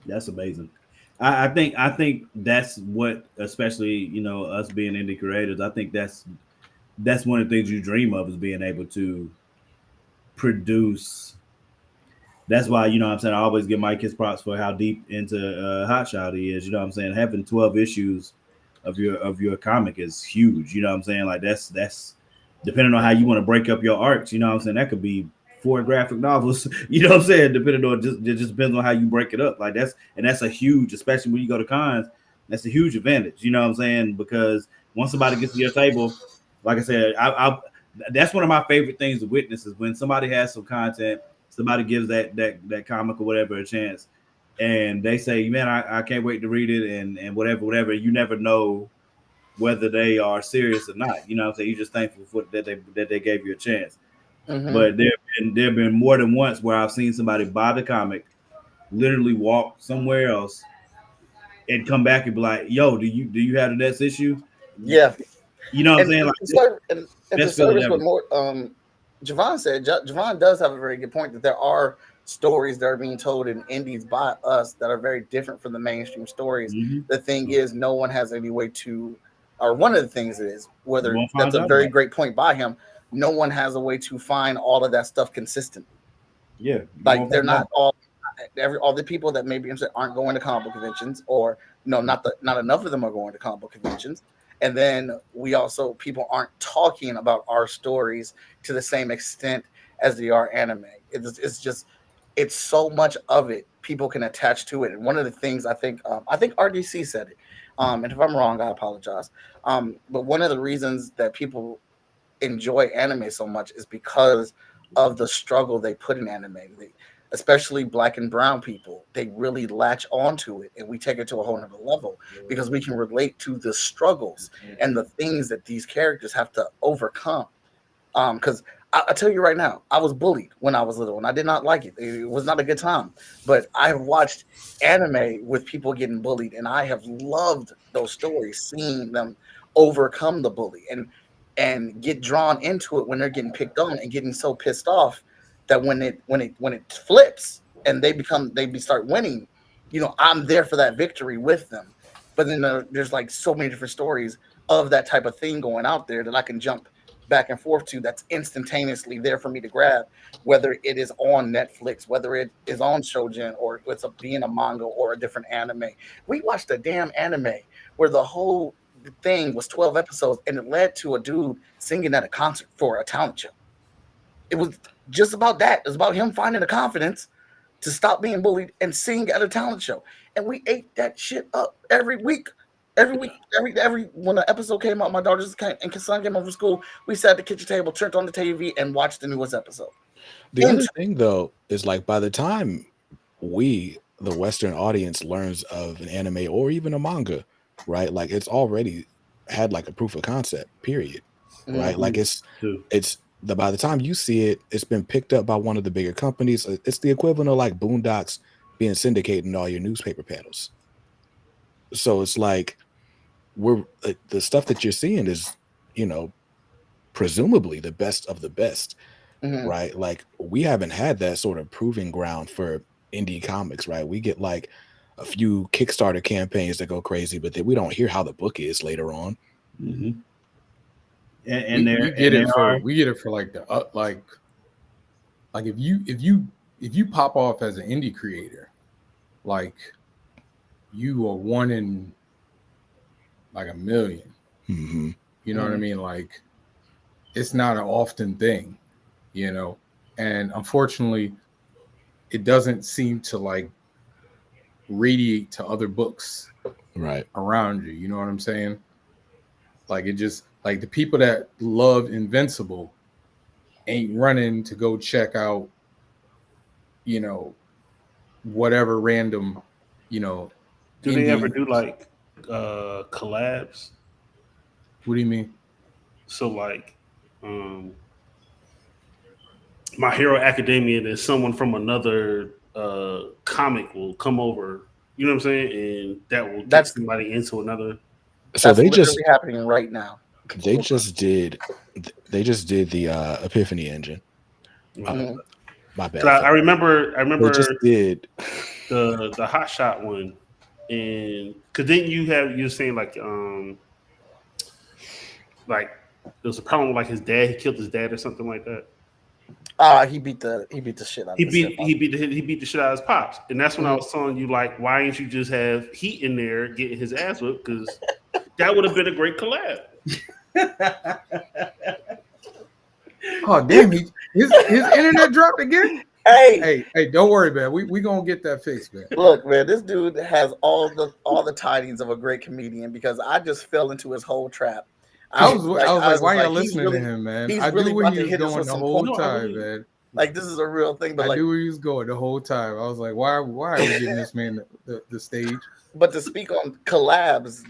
That's amazing. I think that's what, especially us being indie creators, I think that's one of the things you dream of, is being able to produce. That's why what I'm saying, I always give Mike his props for how deep into Hotshot he is. I'm saying, having 12 issues of your comic is huge. I'm saying, like that's depending on how you want to break up your arcs. I'm saying, that could be 4 graphic novels. I'm saying, depending on it just depends on how you break it up. Like that's a huge, especially when you go to cons, that's a huge advantage. I'm saying, because once somebody gets to your table, like I said, I that's one of my favorite things to witness, is when somebody has some content, somebody gives that comic or whatever a chance, and they say, man, I can't wait to read it, and whatever. You never know whether they are serious or not. I'm saying, you're just thankful for that they gave you a chance. Mm-hmm. But there have been more than once where I've seen somebody buy the comic, literally walk somewhere else, and come back and be like, "Yo, do you have the next issue?" Yeah, what I'm saying. Like, the service with more. Javon said Javon does have a very good point, that there are stories that are being told in indies by us that are very different from the mainstream stories. Mm-hmm. The thing is, no one has any way to, or one of the things is, whether that's a very great point by him, no one has a way to find all of that stuff consistent. Yeah, like they're not all the people that maybe aren't going to comic book conventions, or not enough of them are going to comic book conventions. And then people aren't talking about our stories to the same extent as they are anime. It's so much of it people can attach to it. And one of the things I think RDC said it, and if I'm wrong, I apologize. But one of the reasons that people enjoy anime so much is because of the struggle they put in anime. Especially Black and brown people, they really latch onto it, and we take it to a whole nother level because we can relate to the struggles and the things that these characters have to overcome. Because I tell you right now, I was bullied when I was little, and I did not like it. It was not a good time. But I watched anime with people getting bullied, and I have loved those stories, seeing them overcome the bully and get drawn into it when they're getting picked on and getting so pissed off that when it flips and they start winning, I'm there for that victory with them. But then there's like so many different stories of that type of thing going out there that I can jump back and forth to, that's instantaneously there for me to grab, whether it is on Netflix, whether it is on Shoujin, or it's being a manga or a different anime. We watched a damn anime where the whole thing was 12 episodes, and it led to a dude singing at a concert for a talent show. It was just about that. It was about him finding the confidence to stop being bullied and sing at a talent show. And we ate that shit up every week. Every when the episode came out, my daughters and son came home from school, we sat at the kitchen table, turned on the TV, and watched the newest episode. The other thing, though, is like by the time the Western audience, learns of an anime or even a manga, right? Like it's already had like a proof of concept, period. Right? Like by the time you see it, it's been picked up by one of the bigger companies. It's the equivalent of like Boondocks being syndicated in all your newspaper panels. So it's like the stuff that you're seeing is, presumably the best of the best, right? Like we haven't had that sort of proving ground for indie comics, right? We get like a few Kickstarter campaigns that go crazy, but then we don't hear how the book is later on. Mm-hmm. We get it for like the like if you pop off as an indie creator, like you are one in like a million. Mm-hmm. You know what I mean? Like it's not an often thing, you know, and unfortunately, it doesn't seem to like radiate to other books right around you. You know what I'm saying? Like it just like the people that love Invincible ain't running to go check out, you know, whatever random, you know. Do they ever do like collabs? What do you mean? So like My Hero Academia, and someone from another comic will come over, you know what I'm saying? And that will get somebody into another. So they just happening right now. They just did the Epiphany engine. My bad. I remember They just did the Hot Shot one, and because then you were saying like there was a problem with like his dad. He killed his dad or something like that. He beat the shit out of he beat the shit out of his pops, and that's when I was telling you like, why didn't you just have Heat in there getting his ass whipped? Because that would have been a great collab. Oh damn! His internet dropped again. Hey, don't worry, man. We gonna get that fixed, man. Look, man, this dude has all the tidings of a great comedian because I just fell into his whole trap. I was like, why y'all listening to him, man? He's I really knew where about he to was hit us going with the some whole points. time, man. Like this is a real thing, but I like knew where he was going the whole time. I was like, why are we giving this man the stage? But to speak on collabs,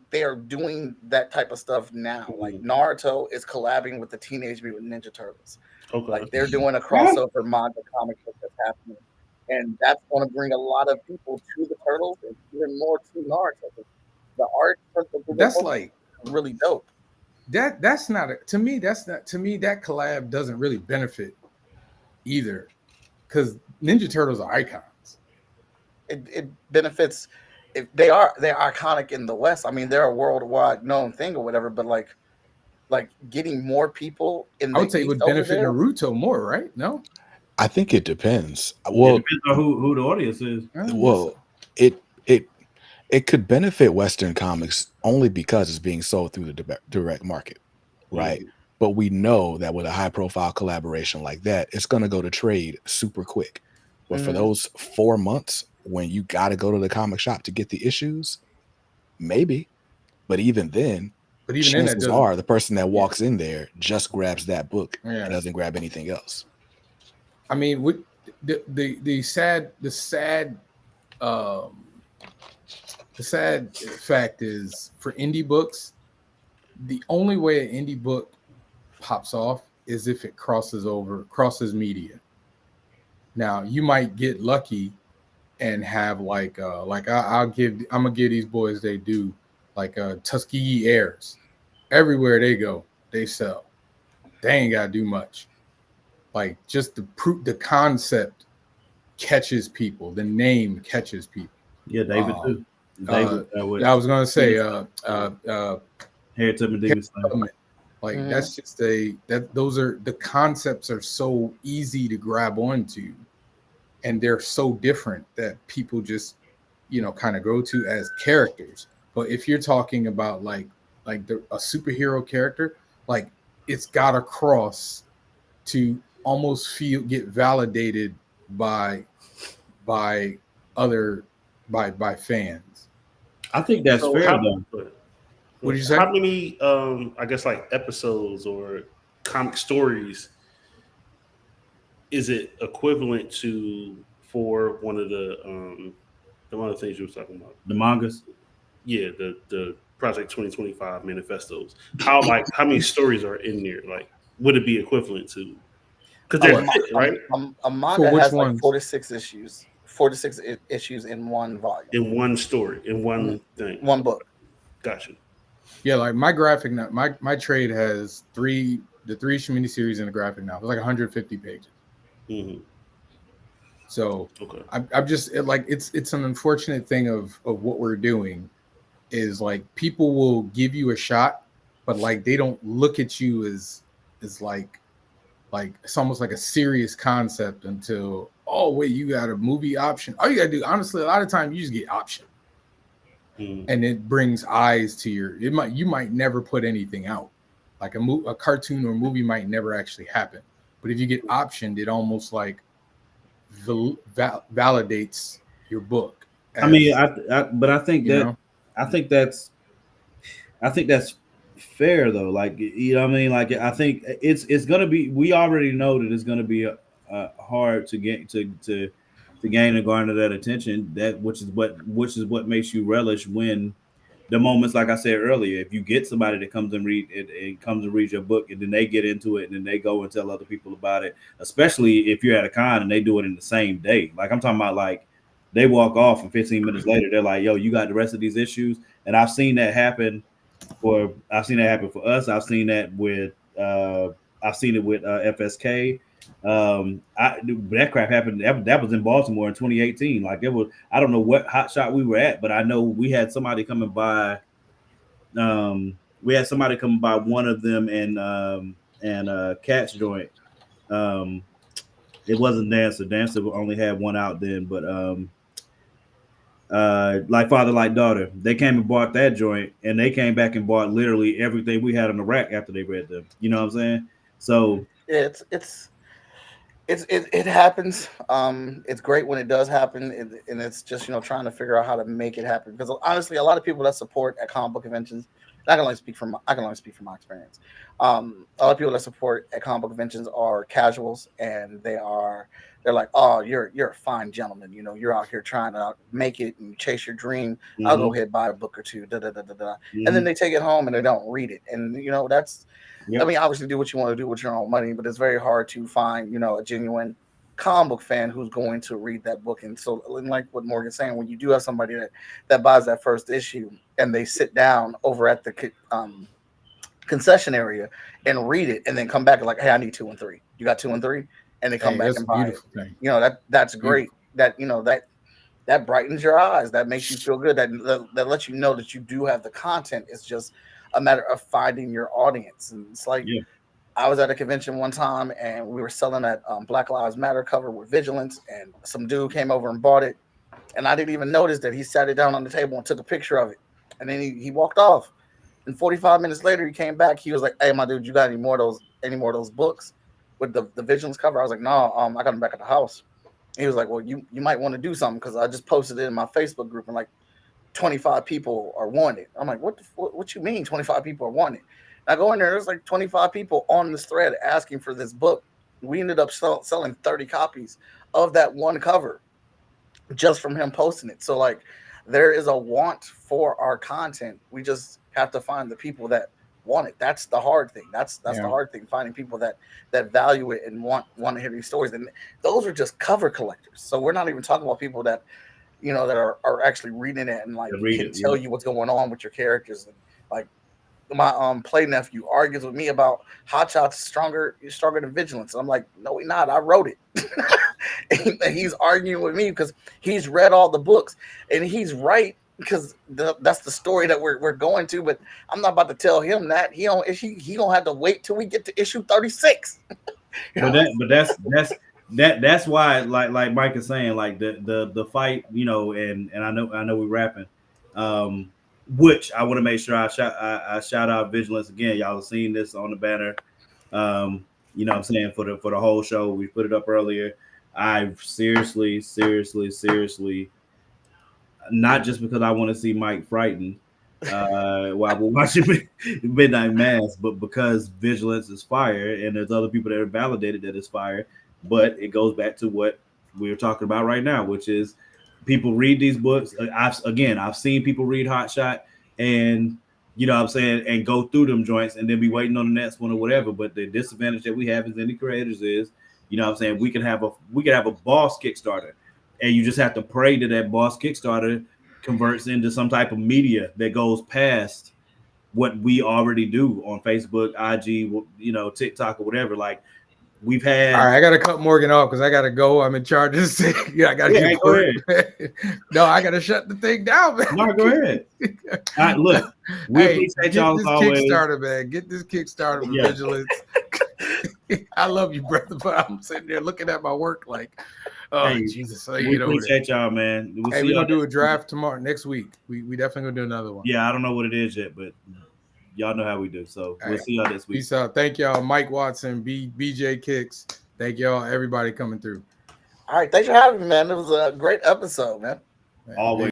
they are doing that type of stuff now. Like Naruto is collabing with the Teenage Mutant Ninja Turtles. Okay. Like they're doing a crossover manga comic book that's happening, and that's going to bring a lot of people to the Turtles and even more to Naruto. The art that's like really dope. That's not to me. That collab doesn't really benefit either, because Ninja Turtles are icons. It benefits if they're iconic in the West. I mean, they're a worldwide known thing or whatever. But like getting more people in. I would say it would benefit Naruto more, right? No, I think it depends. Well, it depends on who the audience is. Well, it could benefit Western comics only because it's being sold through the direct market, right? Mm-hmm. But we know that with a high profile collaboration like that, it's going to go to trade super quick. But for those 4 months when you got to go to the comic shop to get the issues, maybe. But even then, chances are the person that walks in there just grabs that book and doesn't grab anything else. I mean, with the sad fact is, for indie books, the only way an indie book pops off is if it crosses media. Now you might get lucky and have I'm gonna give these boys they do like Tuskegee Airs. Everywhere they go, they sell. They ain't gotta do much. Like just the concept catches people. The name catches people. Yeah, David too. David, I was gonna say Harry Tubman, David. Like that's just those are the concepts are so easy to grab onto, and they're so different that people just kind of go to as characters. But if you're talking about like a superhero character, like it's gotta cross to almost get validated by fans. I think that's fair though. What did you say? How many I guess like episodes or comic stories is it equivalent to for one of the things you were talking about? The mangas? Yeah, the Project 2025 manifestos. How many stories are in there? Like, would it be equivalent to? Because they're thick, right? A manga has like 46 issues. 46 issues in one volume. In one story, in one thing. One book. Gotcha. Yeah, like my graphic my trade has the three miniseries in the graphic novel. It's like 150 pages. Mm-hmm. So I'm just like it's an unfortunate thing of what we're doing is like people will give you a shot, but like they don't look at you as like it's almost like a serious concept until, oh wait, you got a movie option. All you gotta do, honestly, a lot of times you just get option. And it brings eyes to you might never put anything out. Like a cartoon or movie might never actually happen. But if you get optioned, it almost like validates your book. I mean, I think that I think that's fair though. Like, you know what I mean? Like, I think it's gonna be. We already know that it's gonna be hard to get to gain and garner that attention. That which is what makes you relish when the moments, like I said earlier, if you get somebody that comes and reads your book, and then they get into it, and then they go and tell other people about it, especially if you're at a con and they do it in the same day. Like I'm talking about, like they walk off and 15 minutes later they're like, "Yo, you got the rest of these issues." And I've seen that happen for us. I've seen it with FSK. That crap happened. That was in Baltimore in 2018. Like it was, I don't know what hot shot we were at, but I know we had somebody coming by. We had somebody coming by one of them and Cat's joint. It wasn't Dancer. Dancer only had one out then, but like Father Like Daughter, they came and bought that joint, and they came back and bought literally everything we had on the rack after they read them. You know what I'm saying? So it happens. It's great when it does happen, and it's just trying to figure out how to make it happen. Because honestly, a lot of people that support at comic book conventions, I can only speak from my experience. A lot of people that support at comic book conventions are casuals, and they're like, "Oh, you're a fine gentleman. You're out here trying to make it and chase your dream. I'll go ahead, buy a book or two, da da da da da." And then they take it home and they don't read it, and that's. Yep. I mean, obviously, do what you want to do with your own money, but it's very hard to find, a genuine comic book fan who's going to read that book. And so, like what Morgan's saying, when you do have somebody that buys that first issue and they sit down over at the concession area and read it, and then come back and like, "Hey, I need 2 and 3. You got 2 and 3?" And they come back and buy it. Thing. That's great. That that brightens your eyes. That makes you feel good. That lets you know that you do have the content. It's just a matter of finding your audience. And it's like, I was at a convention one time and we were selling that Black Lives Matter cover with Vigilance, and some dude came over and bought it, and I didn't even notice that he sat it down on the table and took a picture of it, and then he walked off. And 45 minutes later he came back. He was like, "Hey, my dude, you got any more of those books with the Vigilance cover?" I was like, "No, I got them back at the house." And he was like, "Well, you might want to do something, because I just posted it in my Facebook group and like 25 people are wanted." I'm like, what you mean 25 people are wanted? And I go in there's like 25 people on this thread asking for this book. We ended up selling 30 copies of that one cover just from him posting it. So like, there is a want for our content. We just have to find the people that want it. That's the hard thing. That's the hard thing, finding people that value it and want to hear these stories. And those are just cover collectors. So we're not even talking about people that that are actually reading it and like can tell you what's going on with your characters. And like my play nephew argues with me about Hotshot's stronger than Vigilance. And I'm like, "No, he's not. I wrote it." And he's arguing with me because he's read all the books, and he's right, because that's the story that we're going to. But I'm not about to tell him that. He gonna have to wait till we get to issue 36. That's why, like Mike is saying, like the fight, and I know we're rapping, which I want to make sure I shout out Vigilance again. Y'all have seen this on the banner, what I'm saying, for the whole show. We put it up earlier. I seriously, not just because I want to see Mike frightened while we're watching Midnight Mass, but because Vigilance is fire, and there's other people that are validated that it's fire. But it goes back to what we're talking about right now, which is people read these books. I've seen people read Hot Shot, and and go through them joints and then be waiting on the next one or whatever. But the disadvantage that we have as indie creators is, we can have a boss Kickstarter, and you just have to pray that boss Kickstarter converts into some type of media that goes past what we already do on Facebook, IG, TikTok, or whatever. Like, We've had. All right, I got to cut Morgan off because I got to go. I'm in charge of this thing. Yeah, I got to get go work. No, I got to shut the thing down, man. No, go ahead. All right, look, we appreciate y'all as always. Kickstarter, man. Get this Kickstarter for Vigilance. I love you, brother, but I'm sitting there looking at my work like, oh, Jesus. We appreciate y'all, man. We're going to do a draft tomorrow, next week. We definitely going to do another one. Yeah, I don't know what it is yet, but y'all know how we do. So we'll see y'all this week. Peace out. Thank y'all, Mike Watson, BJ Kicks. Thank y'all, everybody coming through. All right. Thanks for having me, man. It was a great episode, man. Always.